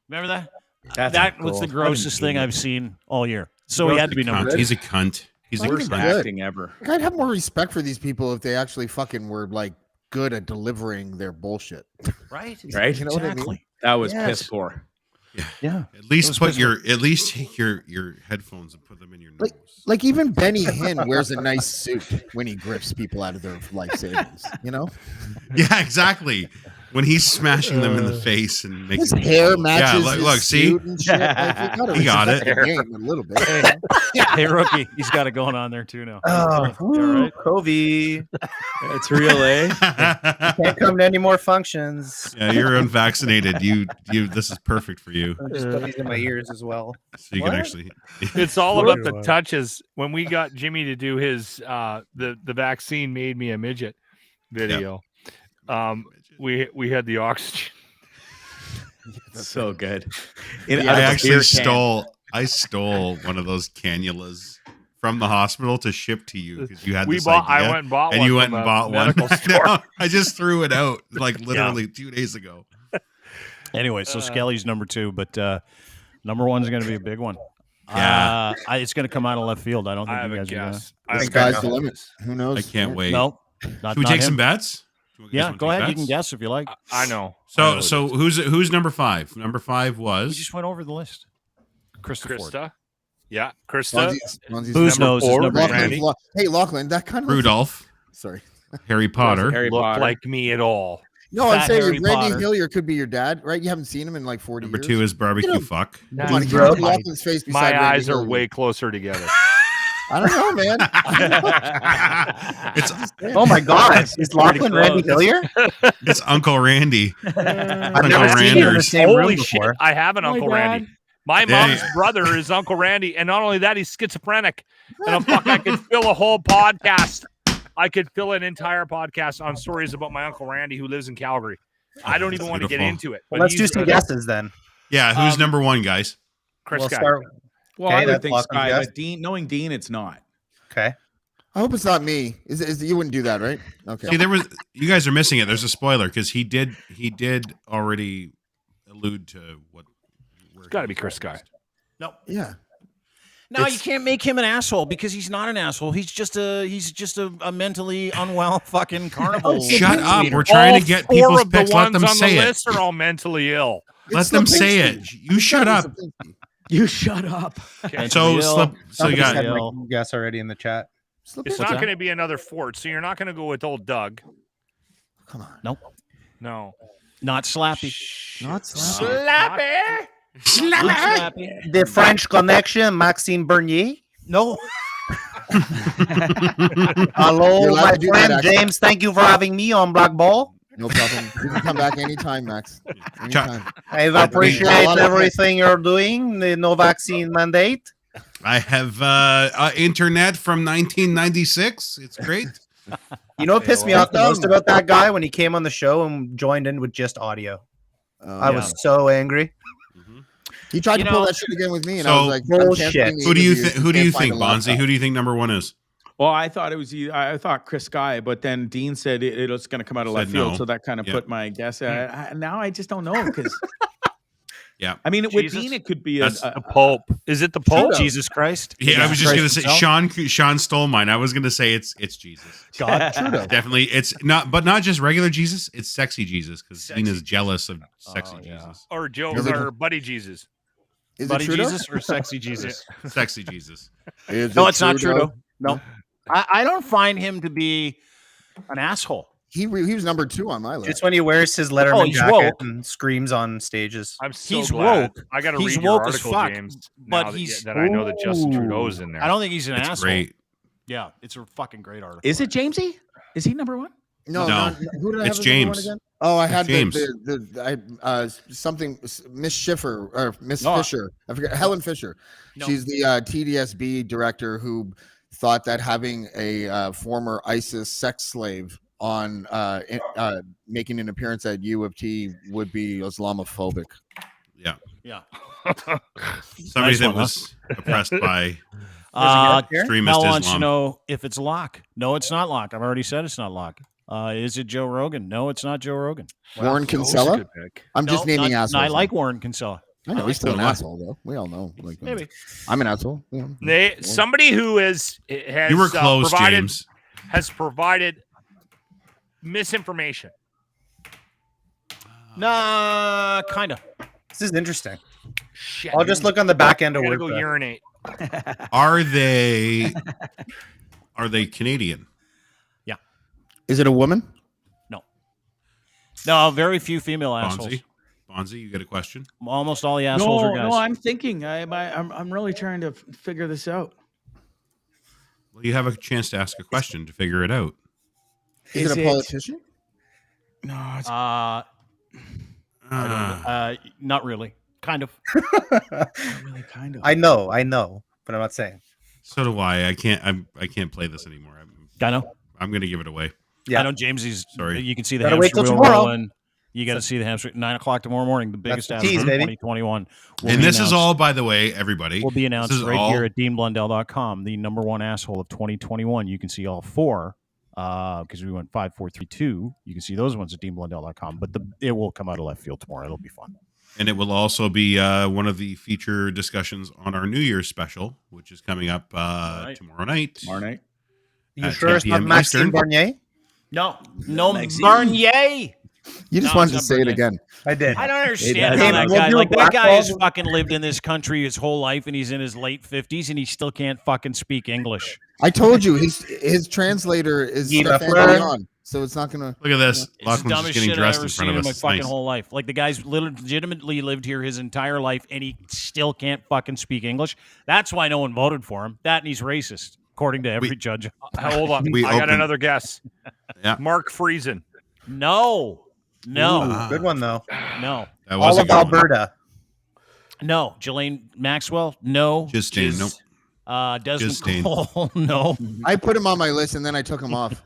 Remember that? That was the grossest thing I've seen all year. So he had to be number 2. He's a cunt. He's the worst acting ever. I'd have more respect for these people if they actually fucking were like good at delivering their bullshit. Right? Right? You know what I mean? That was piss poor. Yeah. At least take your headphones and put them in your nose. Like even Benny Hinn wears a nice suit when he grips people out of their life savings, you know? Yeah, exactly. When he's smashing them in the face and making his hair matches. Yeah, his look, see, suit and shit. Like, he got it. The game a little bit. Hey, rookie, he's got it going on there too now. Oh, right? COVID. It's real, eh? You can't come to any more functions. Yeah, you're unvaccinated. You. This is perfect for you. Just put these in my ears as well. So you can actually. It's all about the touches. When we got Jimmy to do his the vaccine made me a midget video. Yep. We had the oxygen. So good. I stole one of those cannulas from the hospital to ship to you because you had this I idea, went and bought and one. You went and bought one. Store. I just threw it out like literally 2 days ago. Anyway, so Skelly's number 2, but number 1 is going to be a big one. Yeah, it's going to come out of left field. I don't think you guys are going to. Sky's the limit. Who knows? I can't wait. No, Should we take some bets? Yeah, go ahead. You can guess if you like. I know. So who's number 5? Number 5 was. We just went over the list. Krista. Yeah, Krista. Who's nose? Hey, Lachlan, that kind of Rudolph. Sorry. Harry Potter. Look like me at all. No, I'm saying Randy Hillier could be your dad, right? You haven't seen him in like 40 years. Number 2 is barbecue fuck. Come on, get Lachlan's face beside My eyes Randy are Hillier. way closer together. I don't know, man. Oh my God! Is Lachlan Randy Hillier? It's Uncle Randy. I've never seen him in the same room Holy before. shit! I have an Uncle Randy. My mom's brother is Uncle Randy, and not only that, he's schizophrenic. And I could fill a whole podcast. I could fill an entire podcast on stories about my Uncle Randy who lives in Calgary. I don't even want to get into it. Well, let's do some guesses then. Yeah, who's number 1, guys? Chris Guy. Well, I would think Sky, but knowing Dean, it's not. Okay. I hope it's not me. Is you wouldn't do that, right? Okay. See, you guys are missing it. There's a spoiler because he did already allude to what. It's got to be Chris Guy. No. Yeah. No, you can't make him an asshole because he's not an asshole. He's just a mentally unwell fucking carnival. Shut up. We're trying to get people's picks. Let them say it. List are all mentally ill. Let them say it. You shut up. You shut up. Okay. So you got guess already in the chat. It's not going to be another Fort, so you're not going to go with old Doug. Come on. Nope. No. Not Slappy. Not Slappy. Slappy. The French Connection, Maxime Bernier. No. Hello, my friend James. Thank you for having me on Black Ball. No problem. You can come back anytime, Max. Anytime. I appreciate everything you're doing. The no vaccine mandate. I have internet from 1996. It's great. You know what pissed me off the most about that guy when he came on the show and joined in with just audio? I was so angry. He tried to pull that shit again with me, and I was like, "Bullshit." Who do you think, Bonzi? Who do you think number one is? Well, I thought it was. I thought Chris Guy, but then Dean said it was going to come out of left field, so that kind of put my guess. Now I just don't know because. Yeah, I mean, with Dean, it could be a Pope. Is it the Pope? Jesus Christ. Yeah, I was just going to say Sean stole mine. I was going to say it's Jesus. God, Trudeau. Definitely, it's not just regular Jesus. It's sexy Jesus because Dean is jealous of sexy Jesus. Or or Buddy Jesus. Is Buddy it Trudeau? Jesus or sexy Jesus? Sexy Jesus. No, it's not Trudeau. No, I don't find him to be an asshole. He was number 2 on my list. It's when he wears his Letterman jacket and screams on stages. I'm so he's glad. woke. I got to he's read woke your as article, fuck, James. but That I know that Justin Trudeau's in there. I don't think he's an asshole. Great. Yeah, it's a fucking great article. Is it Jamesy? Is he number 1? No. Who did I have it's as James. number 1 again? Oh, I had James. something Miss Schiffer or Miss Fisher. I forget Helen Fisher. No. She's the TDSB director who thought that having a former ISIS sex slave on making an appearance at U of T would be Islamophobic. Yeah. Nice Somebody that one, was oppressed by extremist Mel wants to Islam. know if it's Locke. No, it's not Locke. I've already said it's not Locke. Is it Joe Rogan? No, it's not Joe Rogan. Warren Kinsella? I'm just naming assholes. No, I like Warren Kinsella. I know he's still an asshole, though. We all know. Like, Maybe I'm an asshole. Somebody who has You were close, James. Has provided misinformation. Nah, kind of. This is interesting. Shit. I'll just look on the back end of I gotta go WordPress. urinate. Are they Canadian? Yeah. Is it a woman? No, very few female assholes. Bonzi, you got a question? Almost all the assholes are guys. No, I'm thinking. I'm really trying to figure this out. Well, you have a chance to ask a question to figure it out. Is it a politician? No, it's not really. Kind of. not really kind of. I know, but I'm not saying. So do I. I can't play this anymore. I know. I'm going to give it away. Yeah. I know James is. Sorry. You can see the Gotta wait hamster till wheel tomorrow. rolling. You got to see the hamster 9:00 tomorrow morning. The biggest the asshole tease, of baby. 2021. And this is all, by the way, everybody. Will be announced This is right all- here at DeanBlundell.com. The number one asshole of 2021. You can see all 4 because we went 5, 4, 3, 2. You can see those ones at DeanBlundell.com. But it will come out of left field tomorrow. It'll be fun. And it will also be one of the feature discussions on our New Year's special, which is coming up tomorrow night. You At sure 10 it's not PM Maxime Eastern. Bernier? No, Bernier. You just No, wanted to it's say not it Bernier. again. I did. I don't Hey, understand how that we'll guy. do Like a that guy has blackball. fucking lived in this country his whole life, and he's in his late 50s, and he still can't fucking speak English. I told you his translator is Guy Stefan Lafleur. Leon, so it's not gonna. Look at this. It's the Lachlan's dumbest just getting shit I've dressed ever in seen front of in us. my It's fucking nice. whole life. Like the guy's legitimately lived here his entire life, and he still can't fucking speak English. That's why no one voted for him. That and he's racist, according to every judge. Hold on. We I got opened- another guess. Yeah. Mark Friesen. No, Ooh, good one though. no, That was All a of good one. Alberta. no. Ghislaine Maxwell. No. Justine, nope. Desmond Justine. Cole. No. I put him on my list and then I took him off.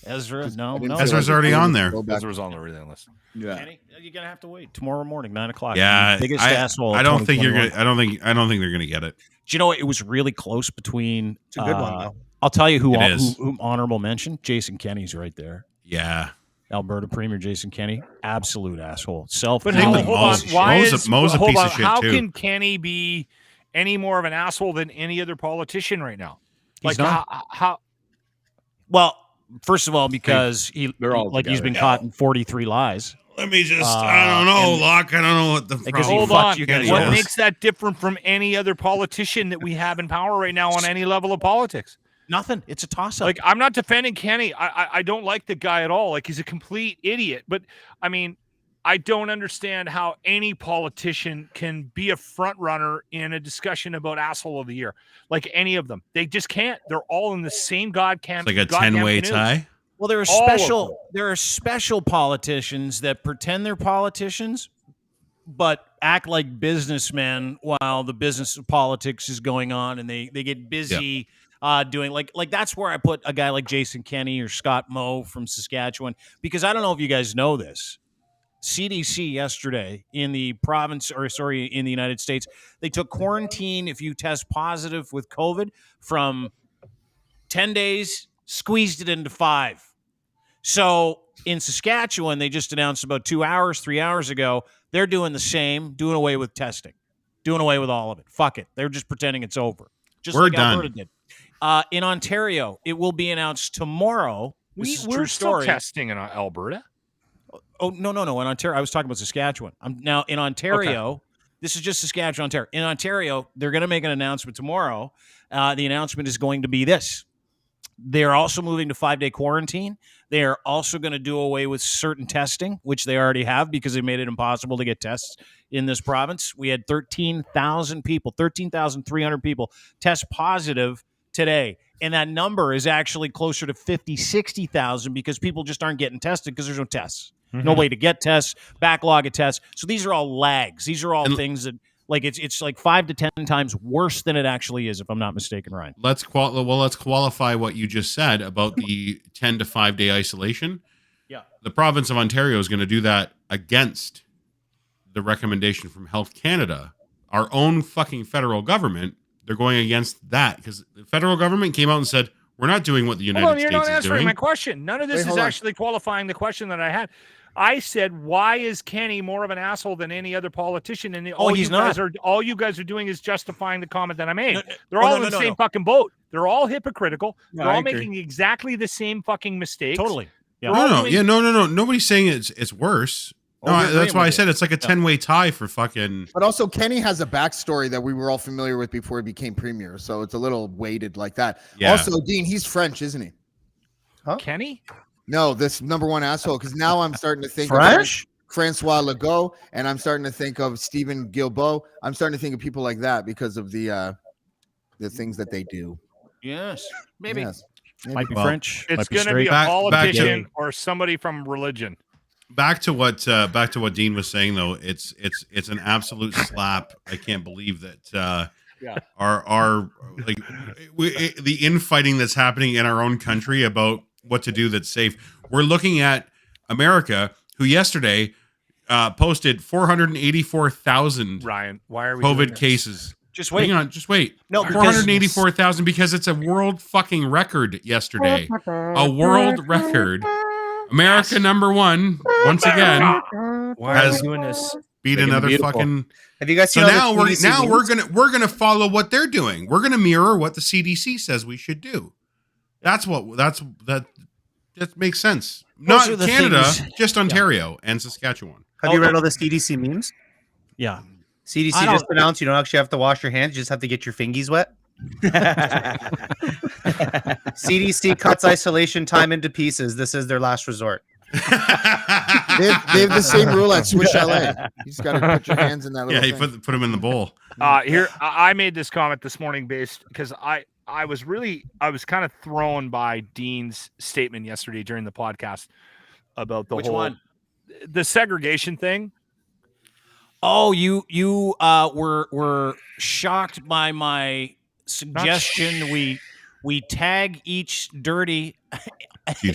Ezra. No. I didn't No. feel Ezra's like already it on was there. go back. Ezra's on the reading list. Yeah. Kenny, you're gonna have to wait tomorrow morning, 9:00. Yeah, Biggest I asshole. I of don't think you're 2021. gonna. I don't think they're gonna get it. Do you know what? It was really close between. It's a good one though. I'll tell you who It is. honorable mention. Jason Kenney's right there. Yeah. Alberta Premier Jason Kenney, absolute asshole. Self. But I think hold that on. Mo's- Why Mo's a- is Mo's a hold piece on? of shit, How too. can Kenny be any more of an asshole than any other politician right now? He's like not. how Well, first of all, because They're all he's been together. caught in 43 lies. Let me just, I don't know, Locke. I don't know what the Because problem he hold fucked on. you guys What over. makes that different from any other politician that we have in power right now on any level of politics? Nothing. It's a toss-up. Like, I'm not defending Kenny. I don't like the guy at all. Like, he's a complete idiot. But I mean, I don't understand how any politician can be a front runner in a discussion about asshole of the year. Like any of them, they just can't. They're all in the same It's like a 10-way tie. Well, there are special politicians that pretend they're politicians, but act like businessmen while the business of politics is going on, and they get busy doing like that's where I put a guy like Jason Kenney or Scott Moe from Saskatchewan, because I don't know if you guys know this. CDC yesterday in the in the United States, they took quarantine if you test positive with COVID from 10 days, squeezed it into 5. So in Saskatchewan, they just announced about 3 hours ago, they're doing the same, doing away with testing, doing away with all of it. Fuck it. They're just pretending it's over. Just We're like done. Alberta did. In Ontario, it will be announced tomorrow. This is a We're true still story. testing in Alberta. Oh, no. In Ontario, I was talking about Saskatchewan. Now, in Ontario, this is just Saskatchewan, Ontario. In Ontario, they're going to make an announcement tomorrow. The announcement is going to be this. They're also moving to 5-day quarantine. They are also going to do away with certain testing, which they already have because they made it impossible to get tests in this province. We had 13,300 people test positive today. And that number is actually closer to 50, 60,000 because people just aren't getting tested because there's no tests. No way to get tests, backlog of tests. So these are all lags. These are all things that, like, it's like 5 to 10 times worse than it actually is, if I'm not mistaken, Ryan. Let's qualify what you just said about the 10 to 5 day isolation. Yeah. The province of Ontario is going to do that against the recommendation from Health Canada. Our own fucking federal government, they're going against that because the federal government came out and said, we're not doing what the United States is doing. You're not answering my question. None of this is actually qualifying the question that I had. I said, why is Kenny more of an asshole than any other politician? And all you guys are doing is justifying the comment that I made. They're all in the same fucking boat. They're all hypocritical. They're all making exactly the same fucking mistakes. Totally. Yeah. No. Nobody's saying it's worse. No, that's why I said it's like a 10-way tie for fucking. But also, Kenny has a backstory that we were all familiar with before he became premier, so it's a little weighted like that. Yeah. Also, Dean, he's French, isn't he? Huh? Kenny? No, this number one asshole. Because now I'm starting to think French? of Francois Legault, and I'm starting to think of Stephen Guilbeault. I'm starting to think of people like that because of the things that they do. Yes, maybe. Yes. Might be French. It's going to be a politician or somebody from religion. Back to what Dean was saying though, it's an absolute slap. I can't believe that our like the infighting that's happening in our own country about what to do that's safe. We're looking at America, who yesterday posted 484,000 Ryan, why are we COVID cases. Just wait. Hang on, just wait. No, 484,000 because it's a world fucking record yesterday. A world record. America number one once again has doing this. Beat another fucking. Have you guys So seen now we're gonna follow what they're doing. We're gonna mirror what the CDC says we should do. That makes sense. Those Not are the Canada, things. just Ontario and Saskatchewan. Have you read all the CDC memes? Yeah. CDC just announced you don't actually have to wash your hands; you just have to get your fingies wet. CDC cuts isolation time into pieces. This is their last resort. They have the same rule at Swiss Chalet. You just got to put your hands in that little Yeah, thing. put them in the bowl. Here, I made this comment this morning based because I was kind of thrown by Dean's statement yesterday during the podcast about the the segregation thing. Oh, you were shocked by my suggestion. We tag each dirty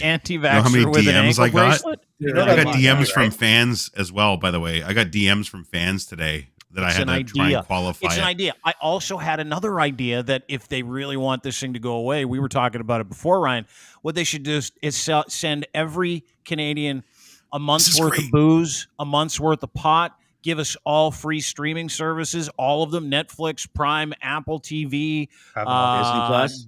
anti-vaxxer You know how many with an DMs ankle I got? bracelet. I got DMs from fans as well. By the way, I got DMs from fans today that I had to try and qualify. It's an idea. I also had another idea that if they really want this thing to go away, we were talking about it before, Ryan. What they should do is send every Canadian a month's worth of booze, a month's worth of pot, give us all free streaming services, all of them, Netflix, Prime, Apple TV,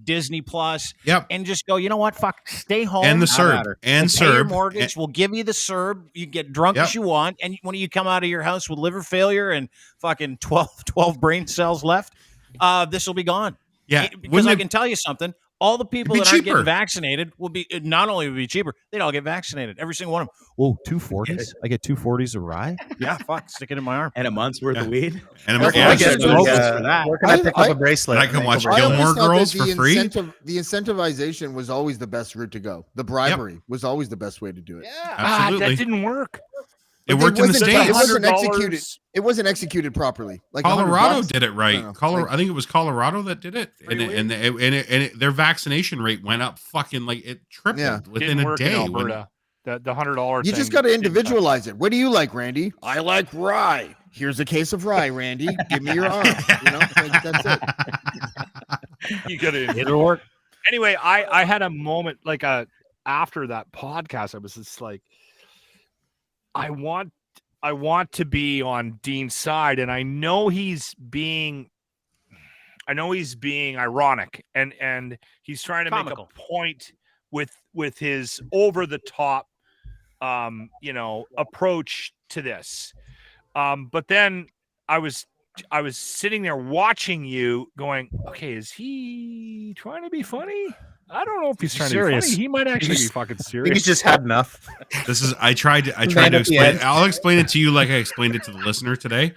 Disney Plus. Yep. And just go, you know what? Fuck, stay home. And the CERB. And Pay your CERB. mortgage. We'll give you the CERB. You get drunk as you want. And when you come out of your house with liver failure and fucking 12 brain cells left, this will be gone. Yeah. Because I can tell you something. All the people that aren't cheaper. getting vaccinated will be, not only will be cheaper, they'd all get vaccinated. Every single one of them. Whoa, 240s? I get 240s of rye? Yeah, fuck. Stick it in my arm. And a month's worth of weed. And a month Where can I pick up a bracelet? And I can watch I always Gilmore thought Girls that for free. The incentivization was always the best route to go. The bribery was always the best way to do it. Yeah, absolutely. that didn't work. It worked in the States. It wasn't executed. It wasn't executed properly. Like Colorado did it right. I I think it was Colorado that did it, and their vaccination rate went up fucking like it tripled within Didn't a work day. in Alberta. The $100. You just got to individualize it. What do you like, Randy? I like rye. Here's a case of rye, Randy. Give me your arm. You know, like, that's it. You got to. It'll work. Anyway, I had a moment like after that podcast. I was just like, I want to be on Dean's side, and I know he's being ironic, and he's trying to Comical. make a point with his over the top, approach to this. But then I was sitting there watching you, going, okay, is he trying to be funny? I don't know if he's trying serious. to be funny. He might actually be fucking serious. He's just had enough. This is I tried to explain it. I'll explain it to you like I explained it to the listener today.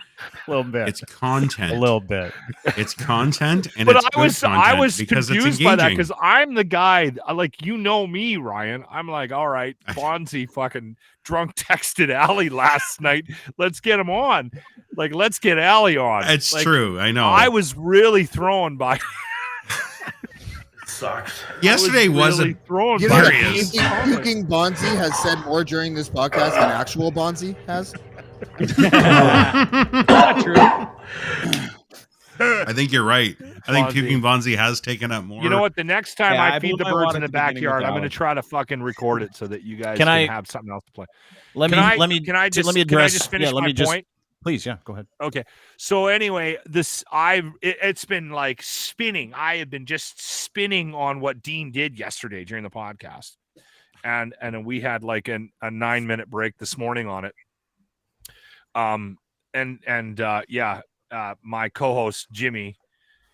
A little bit. It's content. A little bit. It's content, and But it's I was because confused by that because I'm the guy, like, me, Ryan. I'm like, all right, Bonzi fucking drunk texted Allie last night. Let's get him on. Like, let's get Allie on. It's like, true. I know. I was really thrown by. Sucks. Yesterday wasn't. Thrown You by know, his comment. King Bonzi has said more during this podcast than actual Bonzi has. I think you're right. I think Bonzi. Puking Bonzi has taken up more. You know what? The next time Yeah, I I feed the blew my birds wad in the at the beginning of backyard, I'm the going to hour. try to fucking record it so that you guys Can can I- have something else to play. Let Can I me just address. finish let my me just. point? Please, yeah, go ahead. Okay. So anyway, it's been like spinning. I have been just spinning on what Dean did yesterday during the podcast. And we had like a 9-minute break this morning on it. My co-host Jimmy,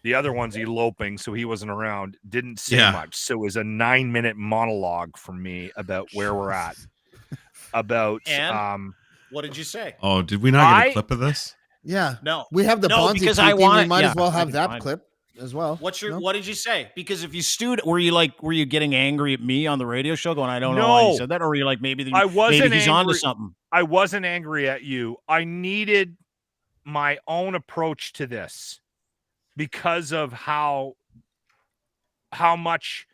the other one's eloping, so he wasn't around, didn't say much. So it was a 9-minute monologue from me about where we're at. About What did you say? Oh, did we not get a clip of this? Yeah. No. We have the Bonzi because tweet I thing. want We it. might Yeah, as well I have can that find it. clip as well. What No? did you say? Because if you stewed, were you getting angry at me on the radio show, going, I don't know No. why he said that, or were you like, maybe I wasn't maybe he's onto angry. something? I wasn't angry at you. I needed my own approach to this because of how much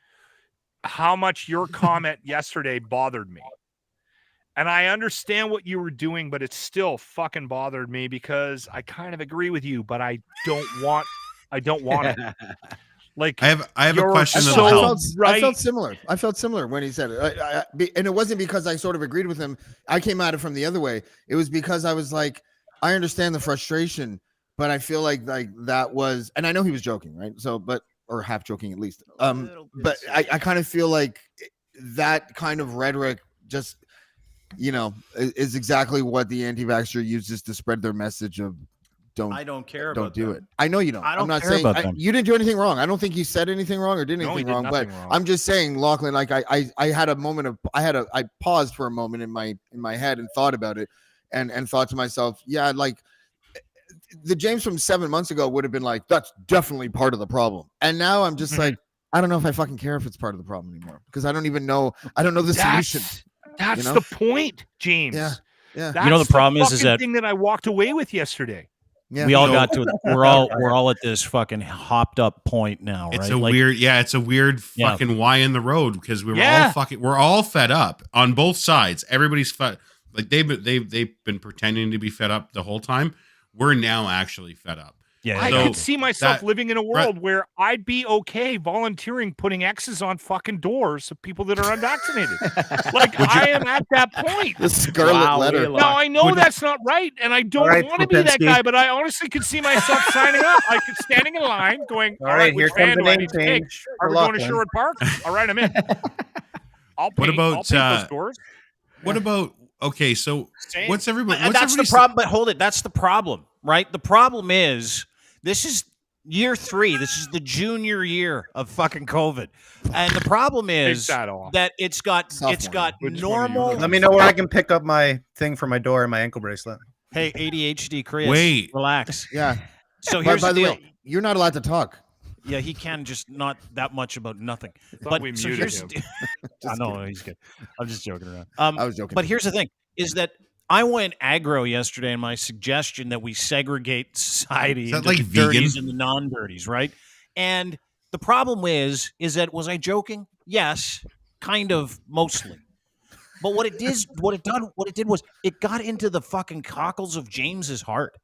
your comment yesterday bothered me. And I understand what you were doing, but it still fucking bothered me because I kind of agree with you, but I don't want it. Like, I have a question so that'll help. I felt similar. I felt similar when he said it. And it wasn't because I sort of agreed with him. I came at it from the other way. It was because I was like, I understand the frustration, but I feel like that was, and I know he was joking, right? So, or half joking at least. But I kind of feel like that kind of rhetoric just, is exactly what the anti-vaxxer uses to spread their message of I don't care don't about do them. it. I know you don't. I don't I'm not care saying about them. you didn't do anything wrong. I don't think you said anything wrong or did No, he anything did wrong. But nothing wrong. I'm just saying, Lachlan, like I had a moment of I paused for a moment in my head and thought about it and thought to myself, yeah, like the James from 7 months ago would have been like, that's definitely part of the problem. And now I'm just like, I don't know if I fucking care if it's part of the problem anymore because I don't even know. I don't know the solution. That's the point, James. Yeah. That's the problem is that thing that I walked away with yesterday. Yeah. We all got to. We're all at this fucking hopped up point now, right? It's a weird fucking why in the road because we're all fed up on both sides. Everybody's fed. Like they've been pretending to be fed up the whole time. We're now actually fed up. Yeah, I So could see myself that- living in a world where I'd be okay volunteering putting X's on fucking doors of people that are unvaccinated. Like I am at that point. The scarlet letter. Now I know that's not right, and I don't right, want to be that Lipinski. guy, but I honestly could see myself signing up. I could standing in line, going, All right, which here comes van the do I name need to take? change. Are we for going to Lachlan. Sherwood Park? All right, I'm in. I'll What paint, about, I'll paint those doors. What about okay? So what's everybody? And What's that's the everybody problem. But hold it. That's the problem, right? The problem is this is year 3. This is the junior year of fucking COVID, and the problem is that off. that it's got Which normal. Let me know where I can pick up my thing for my door and my ankle bracelet. Hey, ADHD, Chris. Wait. Relax. Yeah. So By, here's by the the deal. way, you're not allowed to talk. Yeah, he can, just not that much about nothing. Thought But we so muted here's him. the deal. I know he's good. I'm just joking around. I was joking. But here's the thing: is that I went aggro yesterday in my suggestion that we segregate society Is that into like the vegan? dirties and the non-dirties, right? And the problem is that was I joking? Yes, kind of, mostly. But what it did was it got into the fucking cockles of James's heart.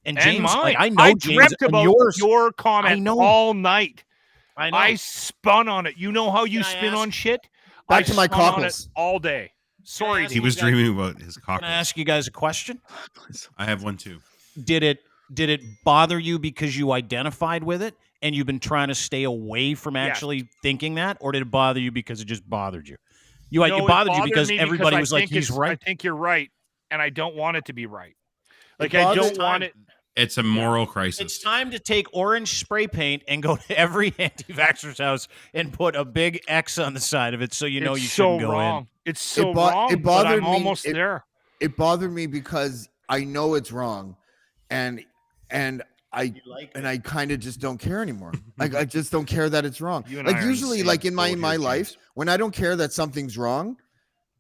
And James, mine. like I know I James dreamt and about yours. your comment I know. all night. I know. I spun on it. You know how you Can I spin ask- on shit? Back I to my spun on it cockles. all day. Sorry, ask He you was guys- dreaming about his cock. Can I ask you guys a question? I have one too. Did it bother you because you identified with it and you've been trying to stay away from actually thinking that, or did it bother you because it just bothered you? No, It bothered you me because everybody I was like, think he's it's- right. I think you're right, and I don't want it to be right. Like It I bothers- don't want it. It's a moral crisis. It's time to take orange spray paint and go to every anti-vaxxer's house and put a big X on the side of it so you know It's you so shouldn't go wrong. in. It's so bo- wrong. it but bothered I'm me- almost it- there. It bothered me because I know it's wrong, and I kind of just don't care anymore. Like I just don't care that it's wrong. You and I Like are in the usually, same like in my boat here, life, James. when I don't care that something's wrong,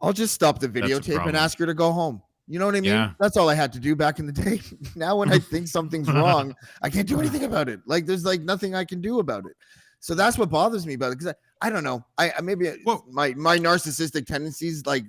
I'll just stop the the videotape and problem. ask her to go home. You know what I mean? Yeah. That's all I had to do back in the day. Now when I think something's wrong, I can't do anything about it. Like there's like nothing I can do about it. So that's what bothers me about it. Because I don't know. I maybe my narcissistic tendencies, like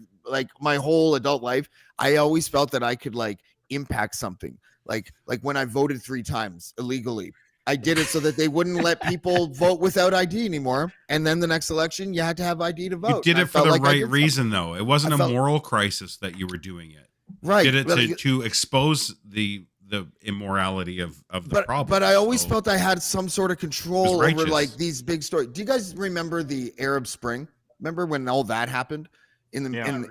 my whole adult life, I always felt that I could like impact something. Like when I voted 3 times illegally, I did it so that they wouldn't let people vote without ID anymore. And then the next election, you had to have ID to vote. You did And I it for felt the like I right did reason, though. It wasn't I a felt- moral crisis that you were doing it. Right. You did Well, it to expose the immorality of the problem. But I always So- felt I had some sort of control It was over righteous. like these big stories. Do you guys remember the Arab Spring? Remember when all that happened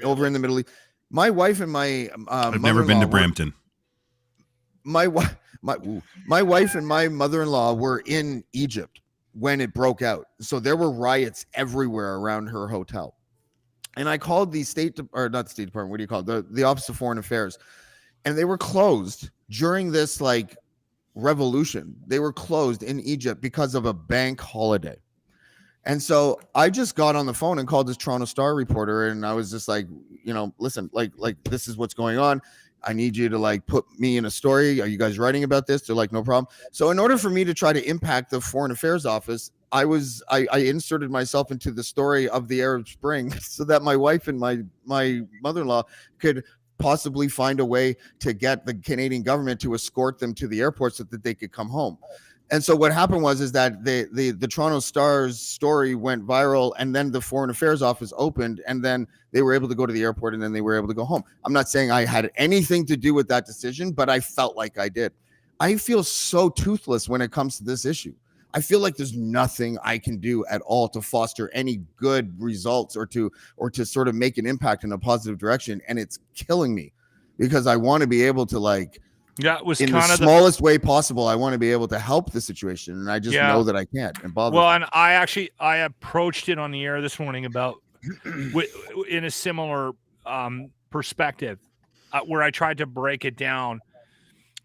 over in the Middle East? My wife and my I've never been to mother-in-law were- Brampton. my wife and my mother-in-law were in Egypt when it broke out. So there were riots everywhere around her hotel. And I called the not the State Department, what do you call it? The Office of Foreign Affairs. And they were closed during this like revolution. They were closed in Egypt because of a bank holiday. And so I just got on the phone and called this Toronto Star reporter, and I was just like, listen, like this is what's going on. I need you to like put me in a story. Are you guys writing about this? They're like, no problem. So in order for me to try to impact the Foreign Affairs Office, I inserted myself into the story of the Arab Spring so that my wife and my mother-in-law could possibly find a way to get the Canadian government to escort them to the airport so that they could come home. And so what happened is that the Toronto Star's story went viral, and then the Foreign Affairs Office opened, and then they were able to go to the airport, and then they were able to go home. I'm not saying I had anything to do with that decision, but I felt like I did. I feel so toothless when it comes to this issue. I feel like there's nothing I can do at all to foster any good results or to sort of make an impact in a positive direction, and it's killing me because I want to be able to like. Yeah, it was in the kind of smallest way possible. I want to be able to help the situation, and I just know that I can't. And Bob, well, and I approached it on the air this morning about in a similar perspective, where I tried to break it down,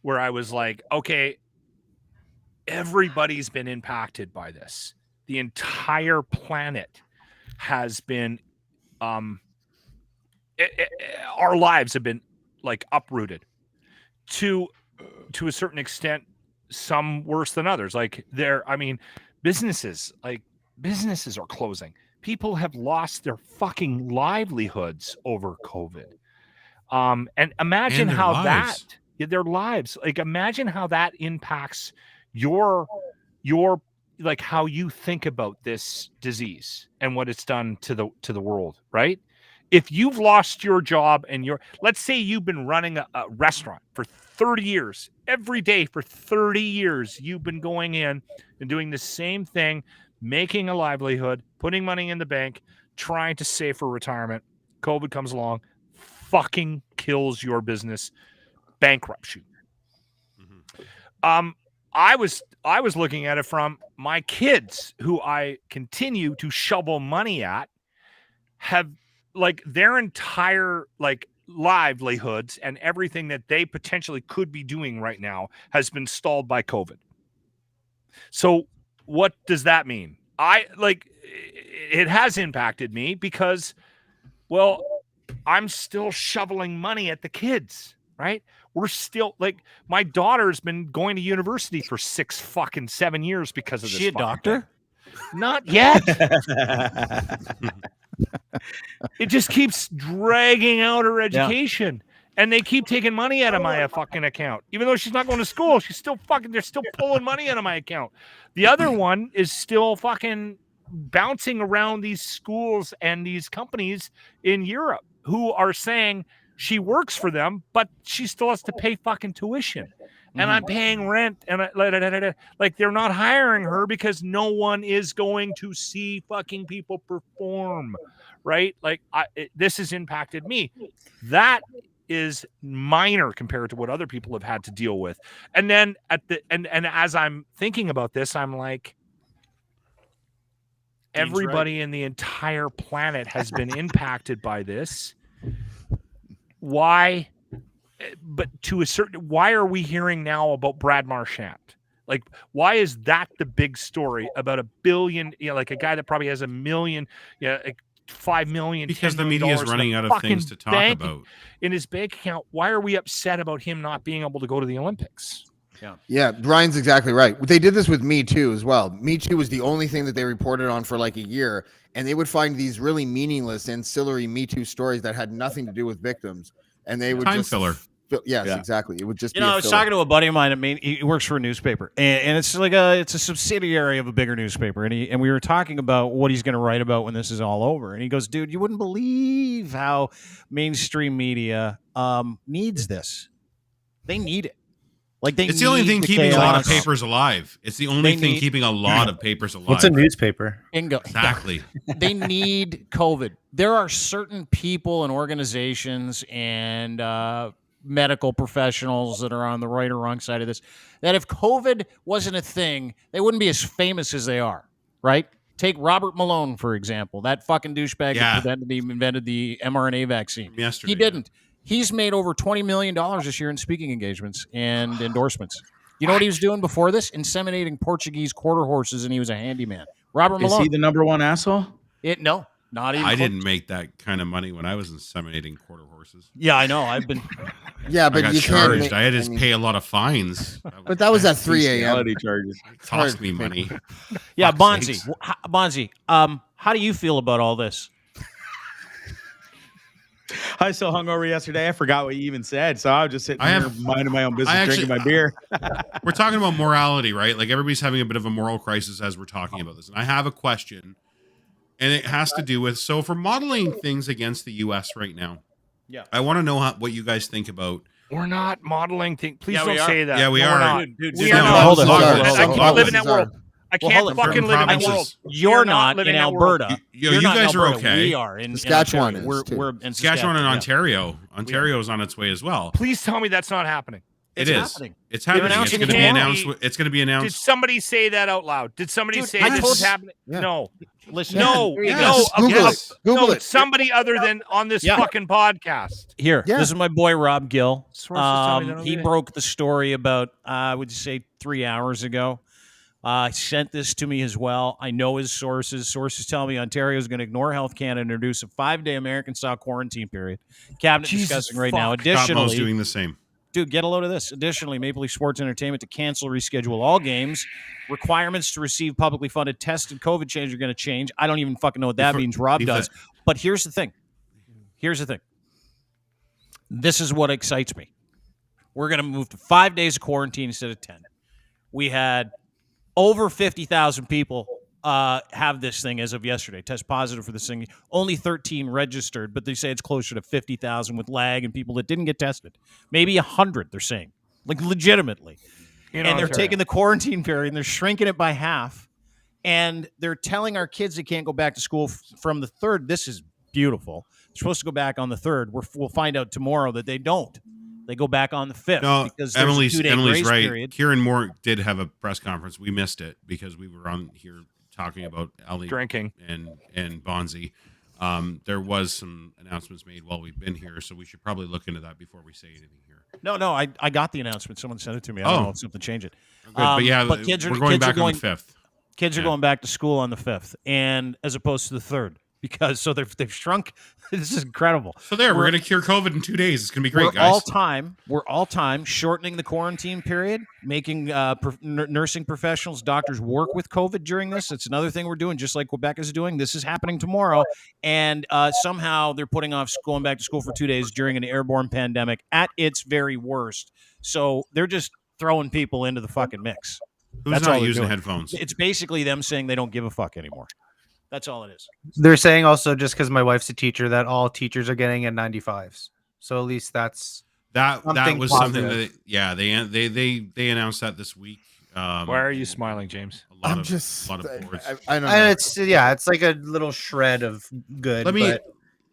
where I was like, okay, everybody's been impacted by this. The entire planet has been, our lives have been like uprooted. To a certain extent, some worse than others. Like businesses are closing. People have lost their fucking livelihoods over COVID. And imagine And their how lives. their lives, like imagine how that impacts your like how you think about this disease and what it's done to the world, right? If you've lost your job and let's say you've been running a restaurant for 30 years, every day for 30 years, you've been going in and doing the same thing, making a livelihood, putting money in the bank, trying to save for retirement. COVID comes along, fucking kills your business, bankrupts you. I was looking at it from my kids, who I continue to shovel money at, have like their entire like livelihoods and everything that they potentially could be doing right now has been stalled by COVID. So what does that mean? It has impacted me because, well, I'm still shoveling money at the kids, right? We're still like, my daughter's been going to university for 7 years because of this. She a doctor? Not yet. It just keeps dragging out her education. And they keep taking money out of my fucking account. Even though she's not going to school, they're still pulling money out of my account. The other one is still fucking bouncing around these schools and these companies in Europe who are saying she works for them, but she still has to pay fucking tuition. And I'm paying rent, and like they're not hiring her because no one is going to see fucking people perform, right? Like this has impacted me. That is minor compared to what other people have had to deal with. And then and as I'm thinking about this, I'm like, everybody in the entire planet has been impacted by this. Why? But to a certain, why are we hearing now about Brad Marchand? Like, why is that the big story about $1 billion? Like a guy that probably has $1 million, like $5 million. Because the media is running out of things to talk about in his bank account. Why are we upset about him not being able to go to the Olympics? Yeah, Brian's exactly right. They did this with Me Too as well. Me Too was the only thing that they reported on for like a year, and they would find these really meaningless ancillary Me Too stories that had nothing to do with victims, and they would time just filler. Yes, exactly. It would just I was talking to a buddy of mine. I mean, he works for a newspaper, and it's like it's a subsidiary of a bigger newspaper. And we were talking about what he's going to write about when this is all over. And he goes, "Dude, you wouldn't believe how mainstream media needs this. They need it. Like it's the only thing keeping a lot of papers alive. It's the only thing keeping a lot of papers alive. What's a newspaper? Bingo. Exactly. They need COVID. There are certain people and organizations and medical professionals that are on the right or wrong side of this, that if COVID wasn't a thing, they wouldn't be as famous as they are, right? Take Robert Malone, for example, that fucking douchebag that invented the mRNA vaccine. Yesterday, he didn't. He's made over $20 million this year in speaking engagements and endorsements. You know what he was doing before this? Inseminating Portuguese quarter horses, and he was a handyman. Robert Malone. Is he the number one asshole? No, not even. I didn't make that kind of money when I was inseminating quarter horses. Yeah, I know. I've been. Yeah, but I got you charged. can't. I had to pay a lot of fines. But that was at 3 a.m. charges. It cost me money. Yeah, Bonzi. How do you feel about all this? I was so hungover yesterday, I forgot what you even said. So I was just sitting here minding my own business, drinking my beer. We're talking about morality, right? Like everybody's having a bit of a moral crisis as we're talking about this. And I have a question, and it has to do with, so if we're modeling things against the U.S. right now, I want to know what you guys think about. We're not modeling things. Please don't say that. Yeah, we are. We are not. I can't live in that world. I can't fucking live in that world. You're not in Alberta. You guys are okay. We are in Saskatchewan. We're in Saskatchewan and Ontario. Ontario's on its way as well. Please tell me that's not happening. It's happening. It's happening. It's going to be announced. It's going to be announced. Did somebody say that out loud? Did somebody say this is happening? Yeah. No. Listen. No. Google it. Somebody other than on this fucking podcast. Here. This is my boy Rob Gill. He broke the story about I would say 3 hours ago. Sent this to me as well. I know his sources. Sources tell me Ontario is going to ignore Health Canada and introduce a 5-day American-style quarantine period. Cabinet discussing right now. Additionally, doing the same. Dude, get a load of this. Additionally, Maple Leaf Sports Entertainment to cancel, reschedule all games. Requirements to receive publicly funded tested COVID change are going to change. I don't even fucking know what that means. Rob does. But here's the thing. This is what excites me. We're going to move to 5 days of quarantine instead of 10. we had over 50,000 people have this thing as of yesterday, test positive for this thing. Only 13 registered, but they say it's closer to 50,000 with lag and people that didn't get tested. Maybe 100, they're saying, like legitimately. And they're taking the quarantine period and they're shrinking it by half. And they're telling our kids they can't go back to school from the 3rd. This is beautiful. They're supposed to go back on the 3rd. We'll find out tomorrow that they don't. They go back on the 5th. No, because there's a 2-day Emily's grace right. period. Kieran Moore did have a press conference. We missed it because we were on here talking about Ali drinking and Bonzi. There was some announcements made while we've been here, so we should probably look into that before we say anything here. No, I got the announcement. Someone sent it to me. I don't know if something changed it. Good. But yeah, but we're going back on the 5th. Kids are going back to school on the 5th, and as opposed to the 3rd, because they've shrunk. This is incredible. So we're going to cure COVID in 2 days. It's going to be great, guys. We're all time shortening the quarantine period, making nursing professionals, doctors work with COVID during this. It's another thing we're doing, just like Quebec is doing. This is happening tomorrow, and somehow they're putting off going back to school for 2 days during an airborne pandemic at its very worst. So they're just throwing people into the fucking mix. Who's That's not all using doing. headphones? It's basically them saying they don't give a fuck anymore. That's all it is. They're saying also, just because my wife's a teacher, that all teachers are getting N95s. So at least that was something that they announced that this week. Why are you smiling, James? A lot of boards. I don't know. And it's like a little shred of good.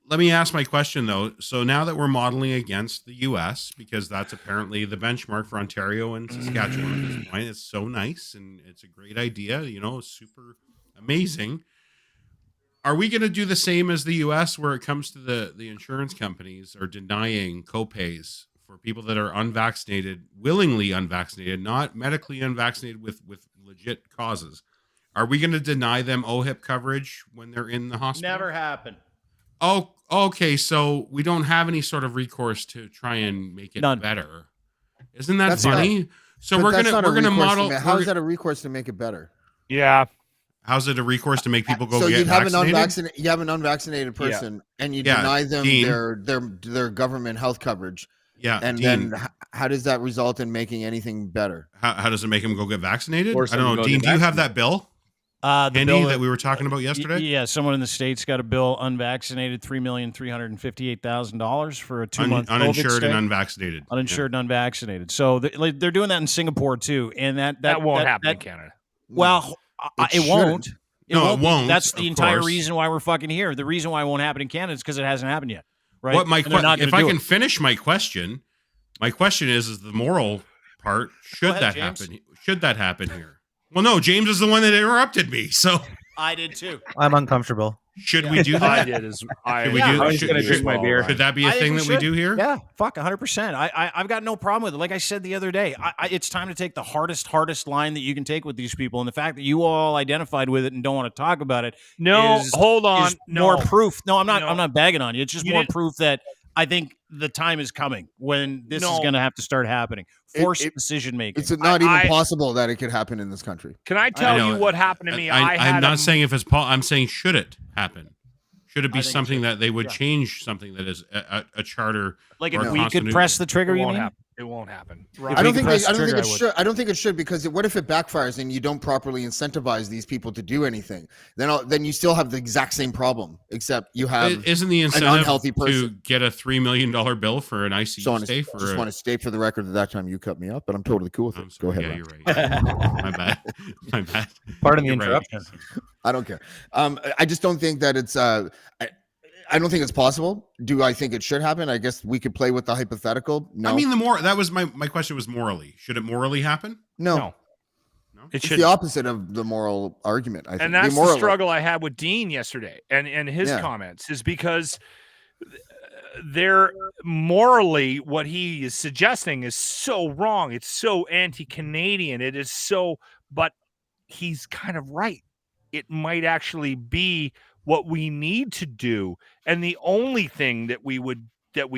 Let me ask my question though. So now that we're modeling against the U.S., because that's apparently the benchmark for Ontario and Saskatchewan at this point, it's so nice and it's a great idea. Super amazing. Are we going to do the same as the U.S. where it comes to the insurance companies are denying copays for people that are unvaccinated, willingly unvaccinated, not medically unvaccinated with legit causes? Are we going to deny them OHIP coverage when they're in the hospital? Never happened. Oh, okay. So we don't have any sort of recourse to try and make it better. Isn't that funny? So we're gonna model. How is that a recourse to make it better? Yeah. How's it a recourse to make people go so get vaccinated? You have an unvaccinated person, and you deny them their government health coverage. Yeah, and Dean, then how does that result in making anything better? How does it make them go get vaccinated? I don't know. Dean, do you have that bill? The bill that we were talking about yesterday? Yeah, someone in the States got a bill unvaccinated, $3,358,000 for a 2-month uninsured and unvaccinated. Uninsured and unvaccinated. So they're doing that in Singapore too, and that won't happen in Canada. Well, it won't. It won't. That's the entire course. reason why we're fucking here. The reason why it won't happen in Canada is because it hasn't happened yet. Right? If I can finish my question is the moral part. Should that happen? Should that happen here? Well, no, James is the one that interrupted me. So I did too. I'm uncomfortable. Should we do that? I did as I was going to drink my beer. Should that be a thing that we do here? Yeah, fuck, 100%. I've got no problem with it. Like I said the other day, it's time to take the hardest line that you can take with these people. And the fact that you all identified with it and don't want to talk about it. Hold on. More proof. No, I'm not bagging on you. It's just more proof that I think the time is coming when this is going to have to start happening. Forced decision making. It's not even possible that it could happen in this country. Can I tell you what happened to me? I'm not saying if it's I'm saying should it happen? Should it be something that they would change something that is a charter? Like if we could press the trigger, you mean? It won't happen. I don't think it should. I don't think it should, because what if it backfires and you don't properly incentivize these people to do anything? Then you still have the exact same problem, except you have isn't the incentive an unhealthy person to get a $3 million bill for an ICU stay? I just want to state for the record that time you cut me up, but I'm totally cool with it. Go ahead. Yeah, you're right. My bad. Pardon the interruption. Right. I don't care. I just don't think that it's. I don't think it's possible. Do I think it should happen? I guess we could play with the hypothetical. No. I mean, that was my question was morally. Should it morally happen? No. It's the opposite of the moral argument, I think. And that's the struggle I had with Dean yesterday and his comments is because they're morally what he is suggesting is so wrong. It's so anti-Canadian. It is so, but he's kind of right. It might actually be what we need to do, and the only thing that we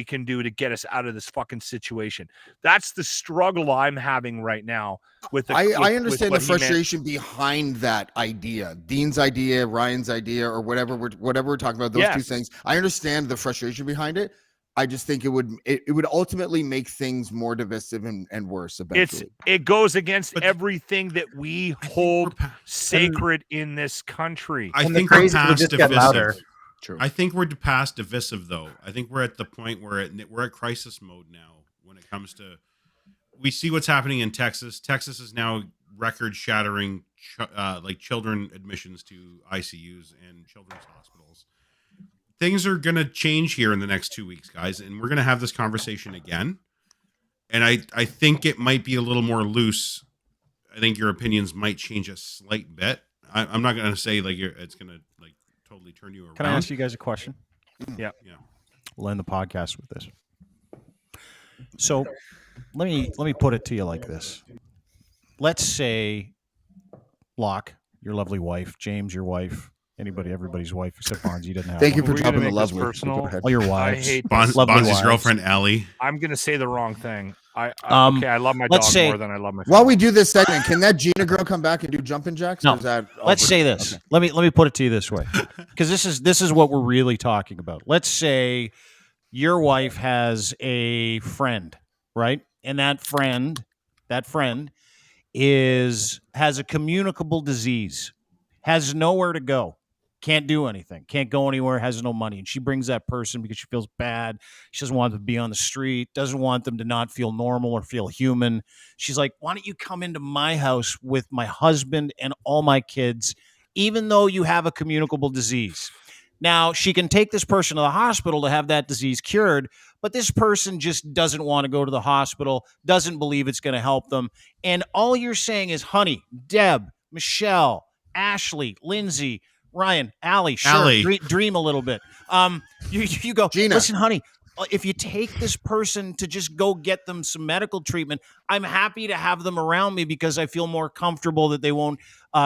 can do to get us out of this fucking situation. That's the struggle I'm having right now with I understand the frustration behind that idea. Dean's idea, Ryan's idea, or whatever we're talking about, those two things. I understand the frustration behind it, I just think it would ultimately make things more divisive and worse eventually. It goes against everything that we hold sacred in this country. I think we're past divisive. True. I think we're past divisive, though. I think we're at the point where we're at crisis mode now when it comes to. We see what's happening in Texas. Texas is now record-shattering, like children admissions to ICUs and children's hospitals. Things are going to change here in the next 2 weeks, guys, and we're going to have this conversation again. And I think it might be a little more loose. I think your opinions might change a slight bit. I'm not going to say like it's going to like totally turn you around. Can I ask you guys a question? Yeah. We'll end the podcast with this. So let me put it to you like this. Let's say Locke, your lovely wife, James, your wife, everybody's wife except Bonzi doesn't have. Thank you one. for dropping the lovely. Personal. All your wives. I hate Bonzi's girlfriend, Allie. I'm going to say the wrong thing. I love my dog more than I love my family. While we do this segment, can that Gina girl come back and do jumping jacks? No. Or is that Let's say this. Okay. Let me put it to you this way, because this is what we're really talking about. Let's say your wife has a friend, right? And that friend has a communicable disease, has nowhere to go, can't do anything, can't go anywhere, has no money. And she brings that person because she feels bad. She doesn't want them to be on the street, doesn't want them to not feel normal or feel human. She's like, why don't you come into my house with my husband and all my kids, even though you have a communicable disease? Now, she can take this person to the hospital to have that disease cured, but this person just doesn't want to go to the hospital, doesn't believe it's going to help them. And all you're saying is, honey, Deb, Michelle, Ashley, Lindsay, Ryan, Allie, sure, Allie. Dream a little bit. You go, Gina. Listen, honey, if you take this person to just go get them some medical treatment, I'm happy to have them around me because I feel more comfortable that they won't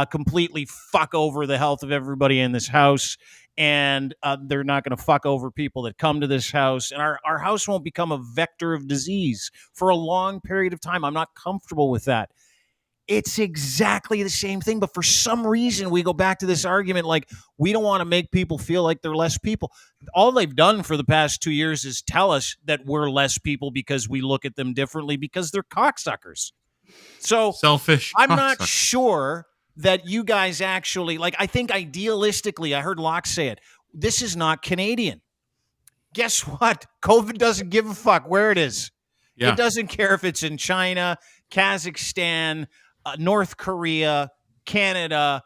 completely fuck over the health of everybody in this house. And they're not going to fuck over people that come to this house. And our house won't become a vector of disease for a long period of time. I'm not comfortable with that. It's exactly the same thing. But for some reason, we go back to this argument like we don't want to make people feel like they're less people. All they've done for the past 2 years is tell us that we're less people because we look at them differently because they're cocksuckers. So selfish. I'm not sure that you guys actually, like, I think idealistically, I heard Locke say it, this is not Canadian. Guess what? COVID doesn't give a fuck where it is. Yeah. It doesn't care if it's in China, Kazakhstan, North Korea, Canada,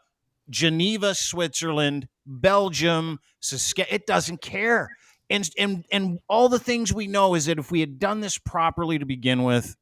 Geneva, Switzerland, Belgium, Saskatchewan. It doesn't care. And all the things we know is that if we had done this properly to begin with,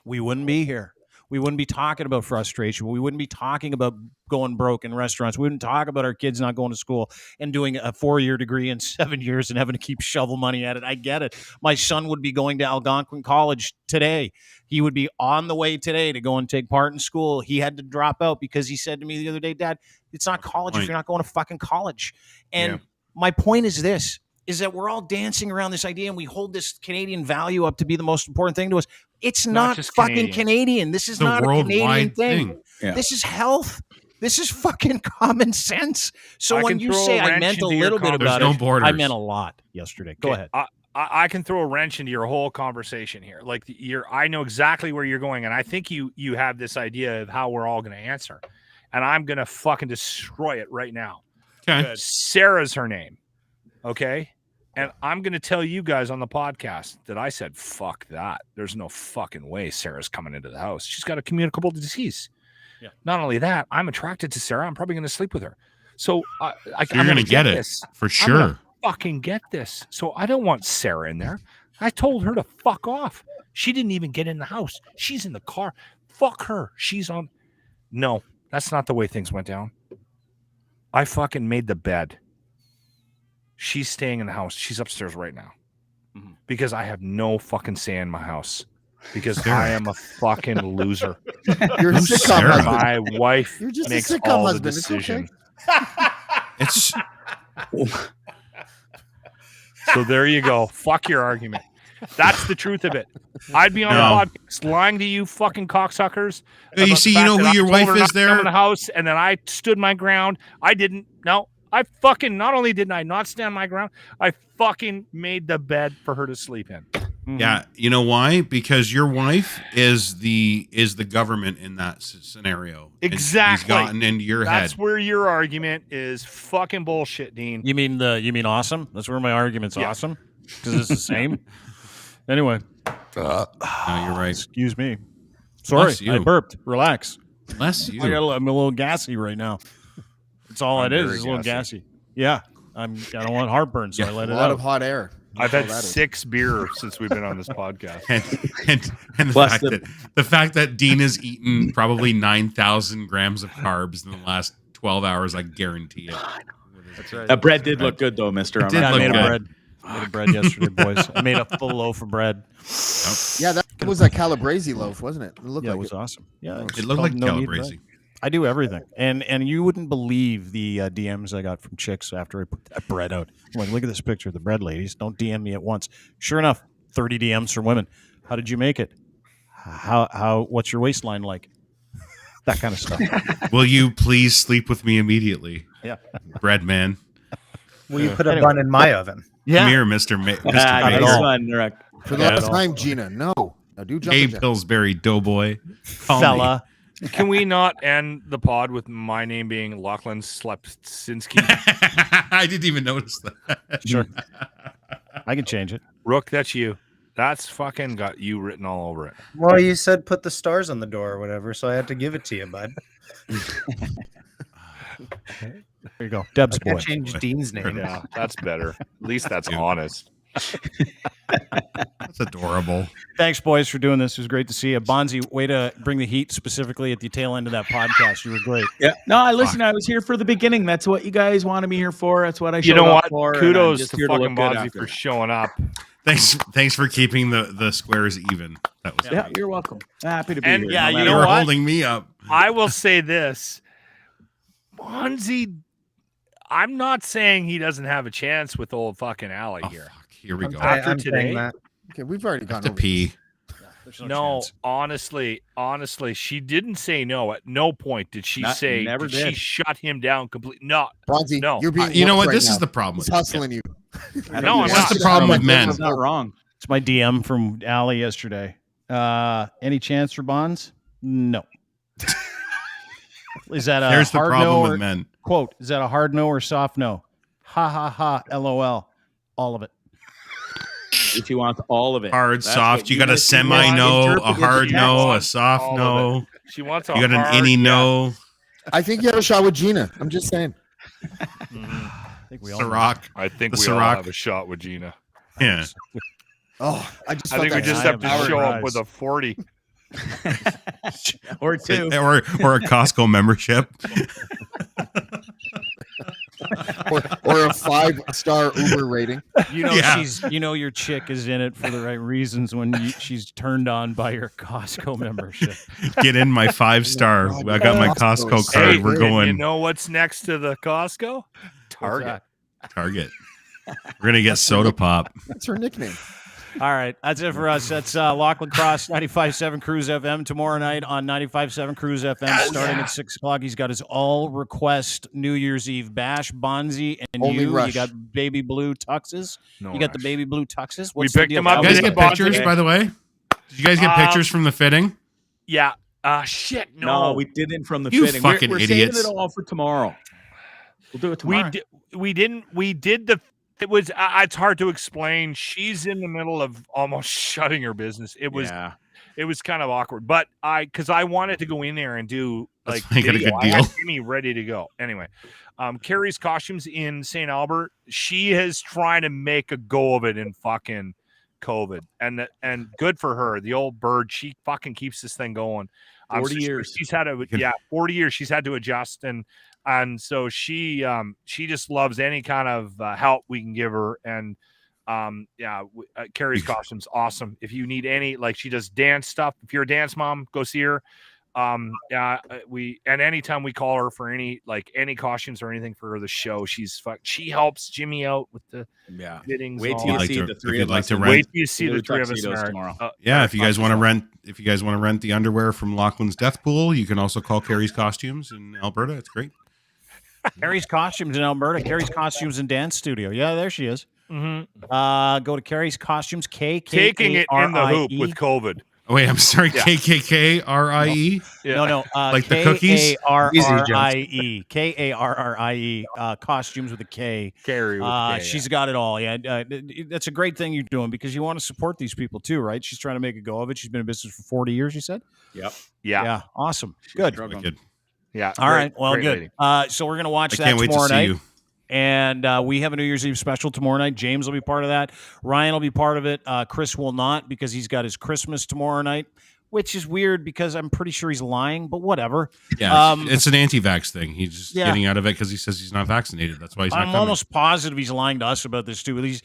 we wouldn't be here. We wouldn't be talking about frustration. We wouldn't be talking about going broke in restaurants. We wouldn't talk about our kids not going to school and doing a 4-year degree in 7 years and having to keep shovel money at it. I get it. My son would be going to Algonquin College today. He would be on the way today to go and take part in school. He had to drop out because he said to me the other day, Dad, it's not college if you're not going to fucking college. And my point is this, is that we're all dancing around this idea and we hold this Canadian value up to be the most important thing to us. It's not fucking Canadian. This is not a Canadian thing. Yeah. This is health. This is fucking common sense. So when you say I meant a little bit about it, I meant a lot yesterday. Go ahead. I can throw a wrench into your whole conversation here. Like I know exactly where you're going, and I think you have this idea of how we're all going to answer, and I'm going to fucking destroy it right now. Okay. Sarah's her name. Okay. And I'm going to tell you guys on the podcast that I said, fuck that. There's no fucking way Sarah's coming into the house. She's got a communicable disease. Yeah. Not only that, I'm attracted to Sarah. I'm probably going to sleep with her. So you're going to get it for sure. I'm fucking get this. So I don't want Sarah in there. I told her to fuck off. She didn't even get in the house. She's in the car. Fuck her. She's on. No, that's not the way things went down. I fucking made the bed. She's staying in the house. She's upstairs right now because I have no fucking say in my house because I am a fucking loser. You're a sitcom husband. My wife makes all the decisions. It's so there you go. Fuck your argument. That's the truth of it. I'd be on the podcast lying to you fucking cocksuckers. You see, you know who your wife is there? In the house, and then I stood my ground. I didn't. No. I fucking not only did I not stand my ground, I fucking made the bed for her to sleep in. Yeah, you know why? Because your wife is the government in that scenario. And Exactly. she's gotten into your head. That's where your argument is fucking bullshit, Dean. You mean awesome? That's where my argument's awesome because it's the same. Anyway, no, you're right. Excuse me. Sorry, I burped. Relax. Bless you. I'm a little gassy right now. That's all I'm it is. very It's a little gassy. gassy. Yeah, I don't want heartburn, so I let A it lot out. of hot air. I've had 6 beers since we've been on this podcast. and the fact that Dean has eaten probably 9,000 grams of carbs in the last 12 hours, I guarantee it. That's right. That bread did look good, though, Mister. It did I look made good. a bread yesterday, boys. I made a full loaf of bread. Yeah, that was a Calabrese loaf, wasn't it? It looked like it was awesome. Yeah, It looked like Calabrese. I do everything, and you wouldn't believe the DMs I got from chicks after I put that bread out. I'm like, look at this picture of the bread, ladies. Don't DM me at once. Sure enough, 30 DMs from women. How did you make it? How? What's your waistline like? That kind of stuff. Will you please sleep with me immediately? Yeah, bread man. Will you put a bun in my oven? Come here, Mister. For the last time, Gina. No, do jump. Hey, Pillsbury Doughboy, fella. Can we not end the pod with my name being Lachlan Slepczynski? I didn't even notice that. Sure. I can change it. Rook, that's you. That's fucking got you written all over it. Well, you said put the stars on the door or whatever, so I had to give it to you, bud. There you go. Deb's I boy. change Dean's name. Yeah, that's better. At least that's honest. That's adorable. Thanks, boys, for doing this. It was great to see you. Bonzi, way to bring the heat specifically at the tail end of that podcast. You were great. Yeah. No, I was here for the beginning. That's what you guys wanted me here for. That's what I showed You know up what? for. Kudos to here fucking look good Bonzi after. for showing up. Thanks for keeping the squares even. That was Yeah, great. you're welcome. Happy to be And here. yeah, no you You know were what? holding me up. I will say this. Bonzi, I'm not saying he doesn't have a chance with old fucking Allie Oh, here. fuck. Here we go. After I'm today, saying that. Okay, we've already I gone have to over pee. There's No, chance. honestly, she didn't say no. At no point did she say never she did. shut him down completely. No, Bonzi, No. you're being You know worked what? right This now. is the problem. He's with hustling you. No, I'm That's not. the problem with men. That's not wrong. It's my DM from Allie yesterday. Any chance for Bonds? No. Is that a There's the hard problem no with or, men. quote, is that a hard no or soft no? Ha ha ha, LOL. All of it. If you want all of it. Hard, That's soft. what You got a want. semi no, Interpret a it hard as no, a text. soft All of no. she wants a You got an hard, any yeah. no. I think you had a shot with Gina. I'm just saying. I think we all Ciroc. I think The we all Ciroc. have a shot with Gina. Yeah. Oh, I just. I felt think we that just I have to have show power up with a 40. Or two. Or a Costco membership. or a 5-star Uber rating. You know Yeah. your chick is in it for the right reasons when she's turned on by your Costco membership. Get in my 5-star. I got my Costco card. Hey, We're and going You know what's next to the Costco? Target. Target. We're gonna get soda pop. That's her nickname. All right, that's it for us. That's Lachlan Cross, 95.7 Cruise FM. Tomorrow night on 95.7 Cruise FM, starting at 6 o'clock. He's got his all-request New Year's Eve bash. Bonzi and Only you Rush. got baby blue tuxes. No you got the rush. baby blue tuxes. We What's the picked deal? them up You guys Yeah, get Bonzi. pictures, by the way? Did you guys get pictures from the fitting? Yeah. Shit. No, No. we didn't from the You fitting. fucking we're idiots. saving it all for tomorrow. We'll do it tomorrow. We didn't. We did the. It was. It's hard to explain. She's in the middle of almost shutting her business. It was. Yeah. It was kind of awkward, but because I wanted to go in there and do Let's like make it a video. good I had deal. Jimmy ready to go. Anyway, Carrie's Costumes in St. Albert. She is trying to make a go of it in fucking COVID, and good for her. The old bird. She fucking keeps this thing going. 40 years. She's had 40 years. She's had to adjust and so she just loves any kind of help we can give her. And Carrie's Costumes awesome. If you need any, like, she does dance stuff. If you're a dance mom, go see her. Anytime we call her for any costumes or anything for the show, she helps Jimmy out with the fittings. Wait and till all you If see you'd the like three to of us. rent- Wait till you see Blue the three of us tuxedos in our- tomorrow. Yeah, if you guys want to rent the underwear from Lachlan's Death Pool, you can also call Carrie's Costumes in Alberta. It's great. Carrie's Costumes in Alberta. Carrie's Costumes and Dance Studio. Yeah, there she is. Mm-hmm. Go to Carrie's Costumes. Taking it in the hoop with COVID. Oh, wait, I'm sorry. Yeah. KKKRIE? No. Like the cookies? Karrie. Karrie. Costumes with a K. Carrie with a K, she's got it all. Yeah, that's a great thing you're doing because you want to support these people too, right? She's trying to make a go of it. She's been in business for 40 years. You said. Yep. Yeah. Awesome. Good. Good. Yeah. All right. Well, great good. So we're gonna watch that can't wait tomorrow to see night. you. And we have a New Year's Eve special tomorrow night. James will be part of that. Ryan will be part of it. Chris will not because he's got his Christmas tomorrow night, which is weird because I'm pretty sure he's lying, but whatever. Yeah, it's an anti-vax thing. He's just getting out of it because he says he's not vaccinated. That's why he's not I'm coming. almost positive he's lying to us about this too.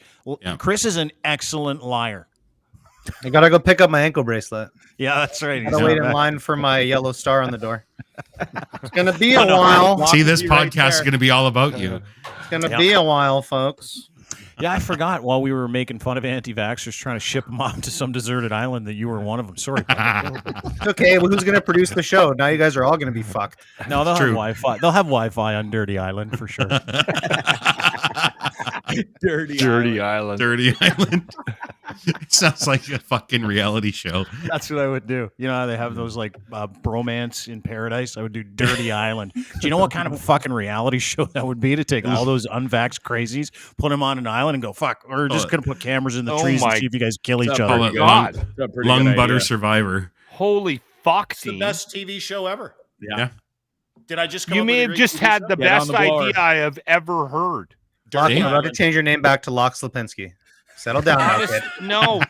Chris is an excellent liar. I gotta go pick up my ankle bracelet. Yeah, that's right. I gotta wait in line for my yellow star on the door. It's gonna be a while. See, this podcast is gonna be all about you. It's gonna be a while, folks. Yeah, I forgot while we were making fun of anti-vaxxers trying to ship them off to some deserted island that you were one of them. Sorry. Okay, well, who's gonna produce the show? Now you guys are all gonna be fucked. No, they'll have Wi-Fi. They'll have Wi-Fi on Dirty Island for sure. Dirty Island. Dirty Island. It sounds like a fucking reality show. That's what I would do. You know how they have those like bromance in paradise? I would do Dirty Island. Do you know what kind of fucking reality show that would be to take all those unvaxxed crazies, put them on an island and go, fuck, we're just going to put cameras in the trees and see if you guys kill each other. Lung Butter Survivor. Holy fuck, it's the best TV show ever. Yeah. Did I just come You up may with a have great just TV had show? the best idea I have ever heard. I'm about to change your name back to Lox Lipinski. Settle down now, kid. No.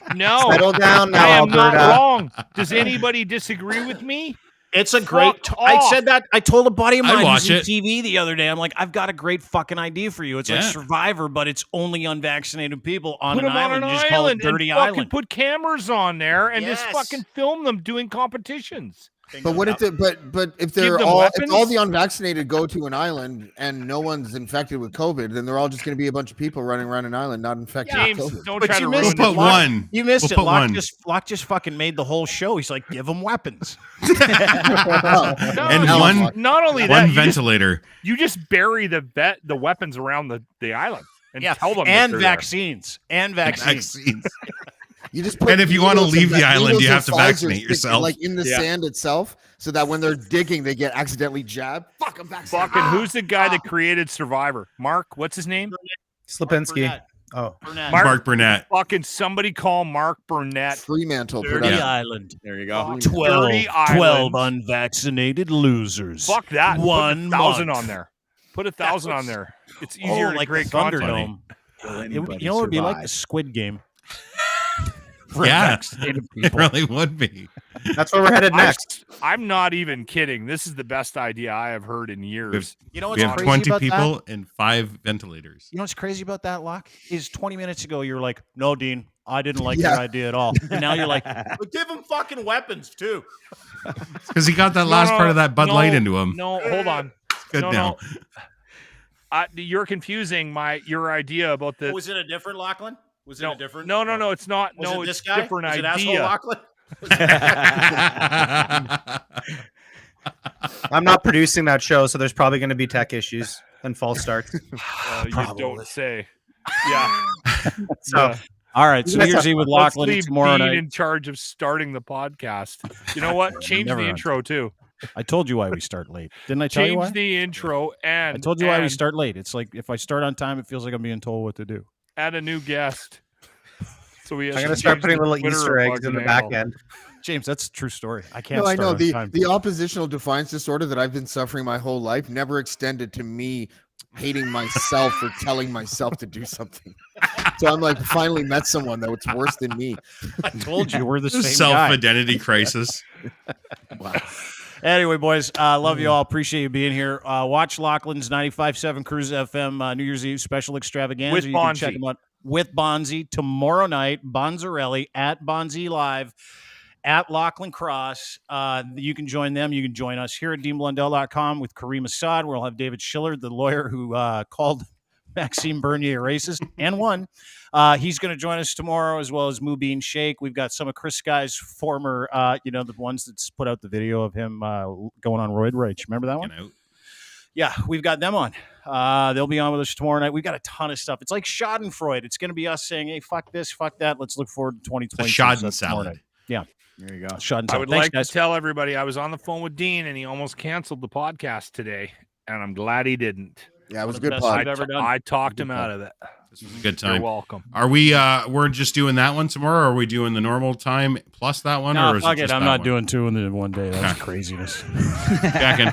Settle down now, I am Alberta. not wrong. Does anybody disagree with me? It's a great. Fuck I off. said that. I told a buddy of I'd mine watch who's in it. TV the other day. I'm like, I've got a great fucking idea for you. It's like Yeah. Survivor, but it's only unvaccinated people on Put an them on island. an You just call it island and Dirty fucking Island. put cameras on there and just Yes. fucking film them doing competitions. But what if but if they're them all weapons? if all the unvaccinated go to an island and no one's infected with COVID, then they're all just going to be a bunch of people running around an island not infected James, with COVID. don't But try you to missed ruin it. We'll put Locke. one. You missed We'll it. put Locke one. Locke just fucking made the whole show. He's like, give them weapons. No, And no, one- not only that, One you just, ventilator. you just bury the weapons around the island and tell them and that they're there. vaccines. And vaccines. You just put And if you want to needles leave and the island, needles you and have to Pfizer vaccinate stick, yourself. like in the sand itself, so that when they're digging, they get accidentally jabbed. Fuck, I'm vaccinated. Fucking who's the guy that created Survivor? Mark, what's his name? Slipinski. Burnett. Oh, Burnett. Mark Burnett. Fucking somebody call Mark Burnett. Fremantle Dirty production. Island. There you go. 12, Dirty 12 Island. unvaccinated losers. Fuck that. One Put 1,000 month. on there. Put 1,000 on there. It's easier to like create the content. Thunderdome. You know what would be like the Squid Game. For Yeah. vaccinated It people. really would be. that's where we're headed next. I'm not even kidding. This is the best idea I have heard in years. You know We what's have crazy 20 about people that? and 5 ventilators. You know what's crazy about that, Locke? Is 20 minutes ago you're like, no, Dean, I didn't like Yeah. your idea at all. And now you're like, but give him fucking weapons too. Because he got that last part of that Bud Light into him. No, hold on. Good no, now. no. You're confusing your idea about the. Was it a different Lachlan? Was it no, a different? no, it's not. Was no, it it's this guy? different Was it asshole idea. Lachlan? I'm not producing that show, so there's probably going to be tech issues and false starts. You don't say. Yeah. So, Yeah. All right. So New Year's Eve with Let's Lachlan leave tomorrow Dean night. in charge of starting the podcast. You know what? Change Never the on. intro too. I told you why we start late. Didn't I tell you why? Change the intro and I told you why we and start late. It's like if I start on time, it feels like I'm being told what to do. Add a new guest. So we. I'm going to start putting little Easter eggs in the back end. James, that's a true story. I can't No, I start know on time. the oppositional defiance disorder that I've been suffering my whole life never extended to me hating myself for telling myself to do something. So I'm like finally met someone that was worse than me. I told you we're the same guy. Self-identity crisis. Wow. Anyway, boys, love you all. Appreciate you being here. Watch Lachlan's 95.7 Cruise FM New Year's Eve special extravaganza. With You can check Bonzi. them out with Bonzi tomorrow night. Bonzarelli at Bonzi Live at Lachlan Cross. You can join them. You can join us here at DeanBlundell.com with Kareem Assad. We'll have David Schiller, the lawyer who called Maxime Bernier racist and won. He's going to join us tomorrow, as well as Mubin Sheikh. We've got some of Chris Guy's former, the ones that's put out the video of him going on roid rage. Remember that one? Yeah, we've got them on. They'll be on with us tomorrow night. We've got a ton of stuff. It's like Schadenfreude. It's going to be us saying, hey, fuck this, fuck that. Let's look forward to 2020. The Schadensalad. Yeah. There you go. Schadensalad. I would Thanks, like guys. to tell everybody I was on the phone with Dean and he almost canceled the podcast today, and I'm glad he didn't. Yeah, it was a One of good the best pod. I've ever done. I talked him out of it. This was a good time. You're welcome. Are we? We're just doing that one tomorrow. Or are we doing the normal time plus that one? No, or is fuck it it. just I'm that not one? doing two in one day. That's craziness. Checking.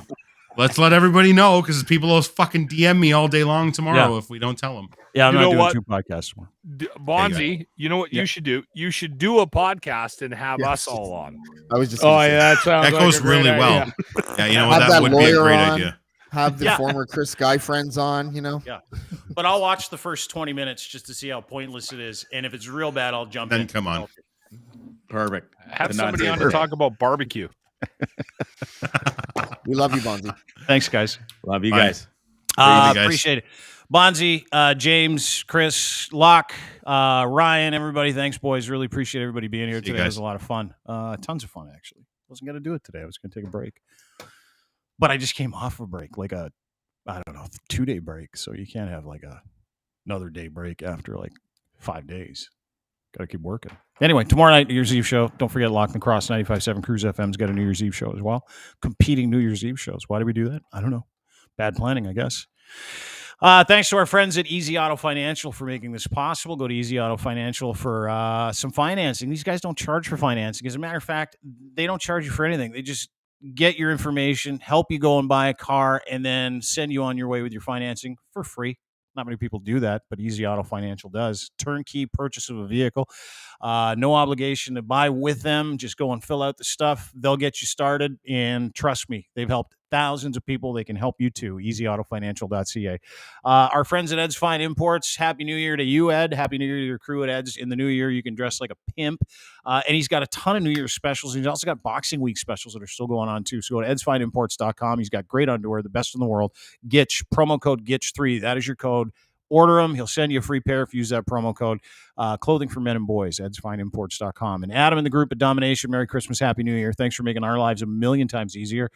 Let's let everybody know because people will fucking DM me all day long tomorrow if we don't tell them. Yeah, I'm You not know doing what? two podcasts tomorrow. Bonzi, you know what you should do? You should do a podcast and have us all on. I was just. Oh gonna say, yeah, that sounds That like goes a great really well. idea. Yeah, you know what? Have That that would be a lawyer great on. idea. Have the Yeah. former Chris Guy friends on. You know. Yeah. But I'll watch the first 20 minutes just to see how pointless it is. And if it's real bad, I'll jump in. Then come on. Perfect. Have The somebody on non-taper. to talk about barbecue. We love you, Bonzi. Thanks, guys. Love you Bye. guys. Crazy guys. Appreciate it. Bonzi, James, Chris, Locke, Ryan, everybody. Thanks, boys. Really appreciate everybody being here See you today. It was guys. a lot of fun. Tons of fun, actually. Wasn't going to do it today. I was going to take a break. But I just came off a break, like a, I don't know, 2-day break. So you can't have like another day break after like 5 days. Got to keep working. Anyway, tomorrow night, New Year's Eve show. Don't forget Lockman Cross 95.7 Cruise FM's got a New Year's Eve show as well. Competing New Year's Eve shows. Why do we do that? I don't know. Bad planning, I guess. Thanks to our friends at Easy Auto Financial for making this possible. Go to Easy Auto Financial for some financing. These guys don't charge for financing. As a matter of fact, they don't charge you for anything. They just get your information, help you go and buy a car, and then send you on your way with your financing for free. Not many people do that, but Easy Auto Financial does. Turnkey purchase of a vehicle. No obligation to buy with them. Just go and fill out the stuff. They'll get you started. And trust me, they've helped thousands of people. They can help you too. EasyAutoFinancial.ca. Our friends at Ed's Fine Imports, Happy New Year to you, Ed. Happy New Year to your crew at Ed's. In the new year, you can dress like a pimp. And he's got a ton of New Year's specials. He's also got Boxing Week specials that are still going on too. So go to edsfineimports.com. He's got great underwear, the best in the world. Gitch, promo code GITCH3. That is your code. Order them. He'll send you a free pair if you use that promo code. Clothing for men and boys, edsfineimports.com. And Adam and the group at Domination, Merry Christmas, Happy New Year. Thanks for making our lives a million times easier.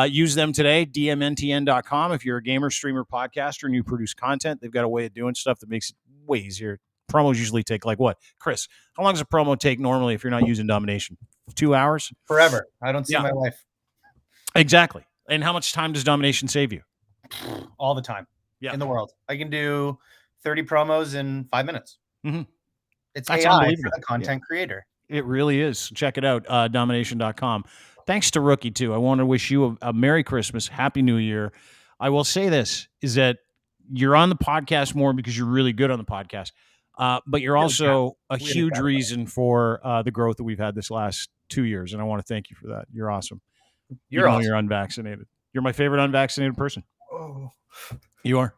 Use them today, dmntn.com. If you're a gamer, streamer, podcaster, and you produce content, they've got a way of doing stuff that makes it way easier. Promos usually take like what? Chris, how long does a promo take normally if you're not using Domination? 2 hours? Forever. I don't see Yeah. my life Exactly. And how much time does Domination save you? all the time Yeah. in the world. I can do 30 promos in 5 minutes. Mhm. It's That's AI for unbelievable. the content creator. It really is. Check it out, domination.com. Thanks to Rookie, too. I want to wish you a Merry Christmas, Happy New Year. I will say this, is that you're on the podcast more because you're really good on the podcast, but you're also a huge reason for the growth that we've had this last 2 years, and I want to thank you for that. You're awesome. You're Even though awesome. you're unvaccinated. You're my favorite unvaccinated person. Oh. You are,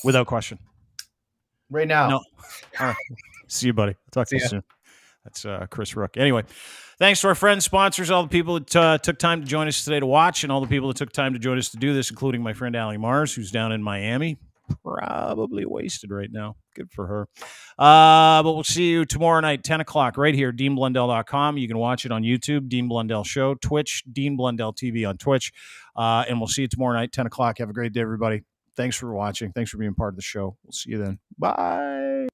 without question. Right now. No. All right. See you, buddy. Talk to you ya. soon. That's Chris Rook. Anyway, thanks to our friends, sponsors, all the people that took time to join us today to watch, and all the people that took time to join us to do this, including my friend Allie Mars, who's down in Miami. Probably wasted right now. Good for her. But we'll see you tomorrow night, 10 o'clock, right here, DeanBlundell.com. You can watch it on YouTube, Dean Blundell Show, Twitch, Dean Blundell TV on Twitch. And we'll see you tomorrow night, 10 o'clock. Have a great day, everybody. Thanks for watching. Thanks for being part of the show. We'll see you then. Bye.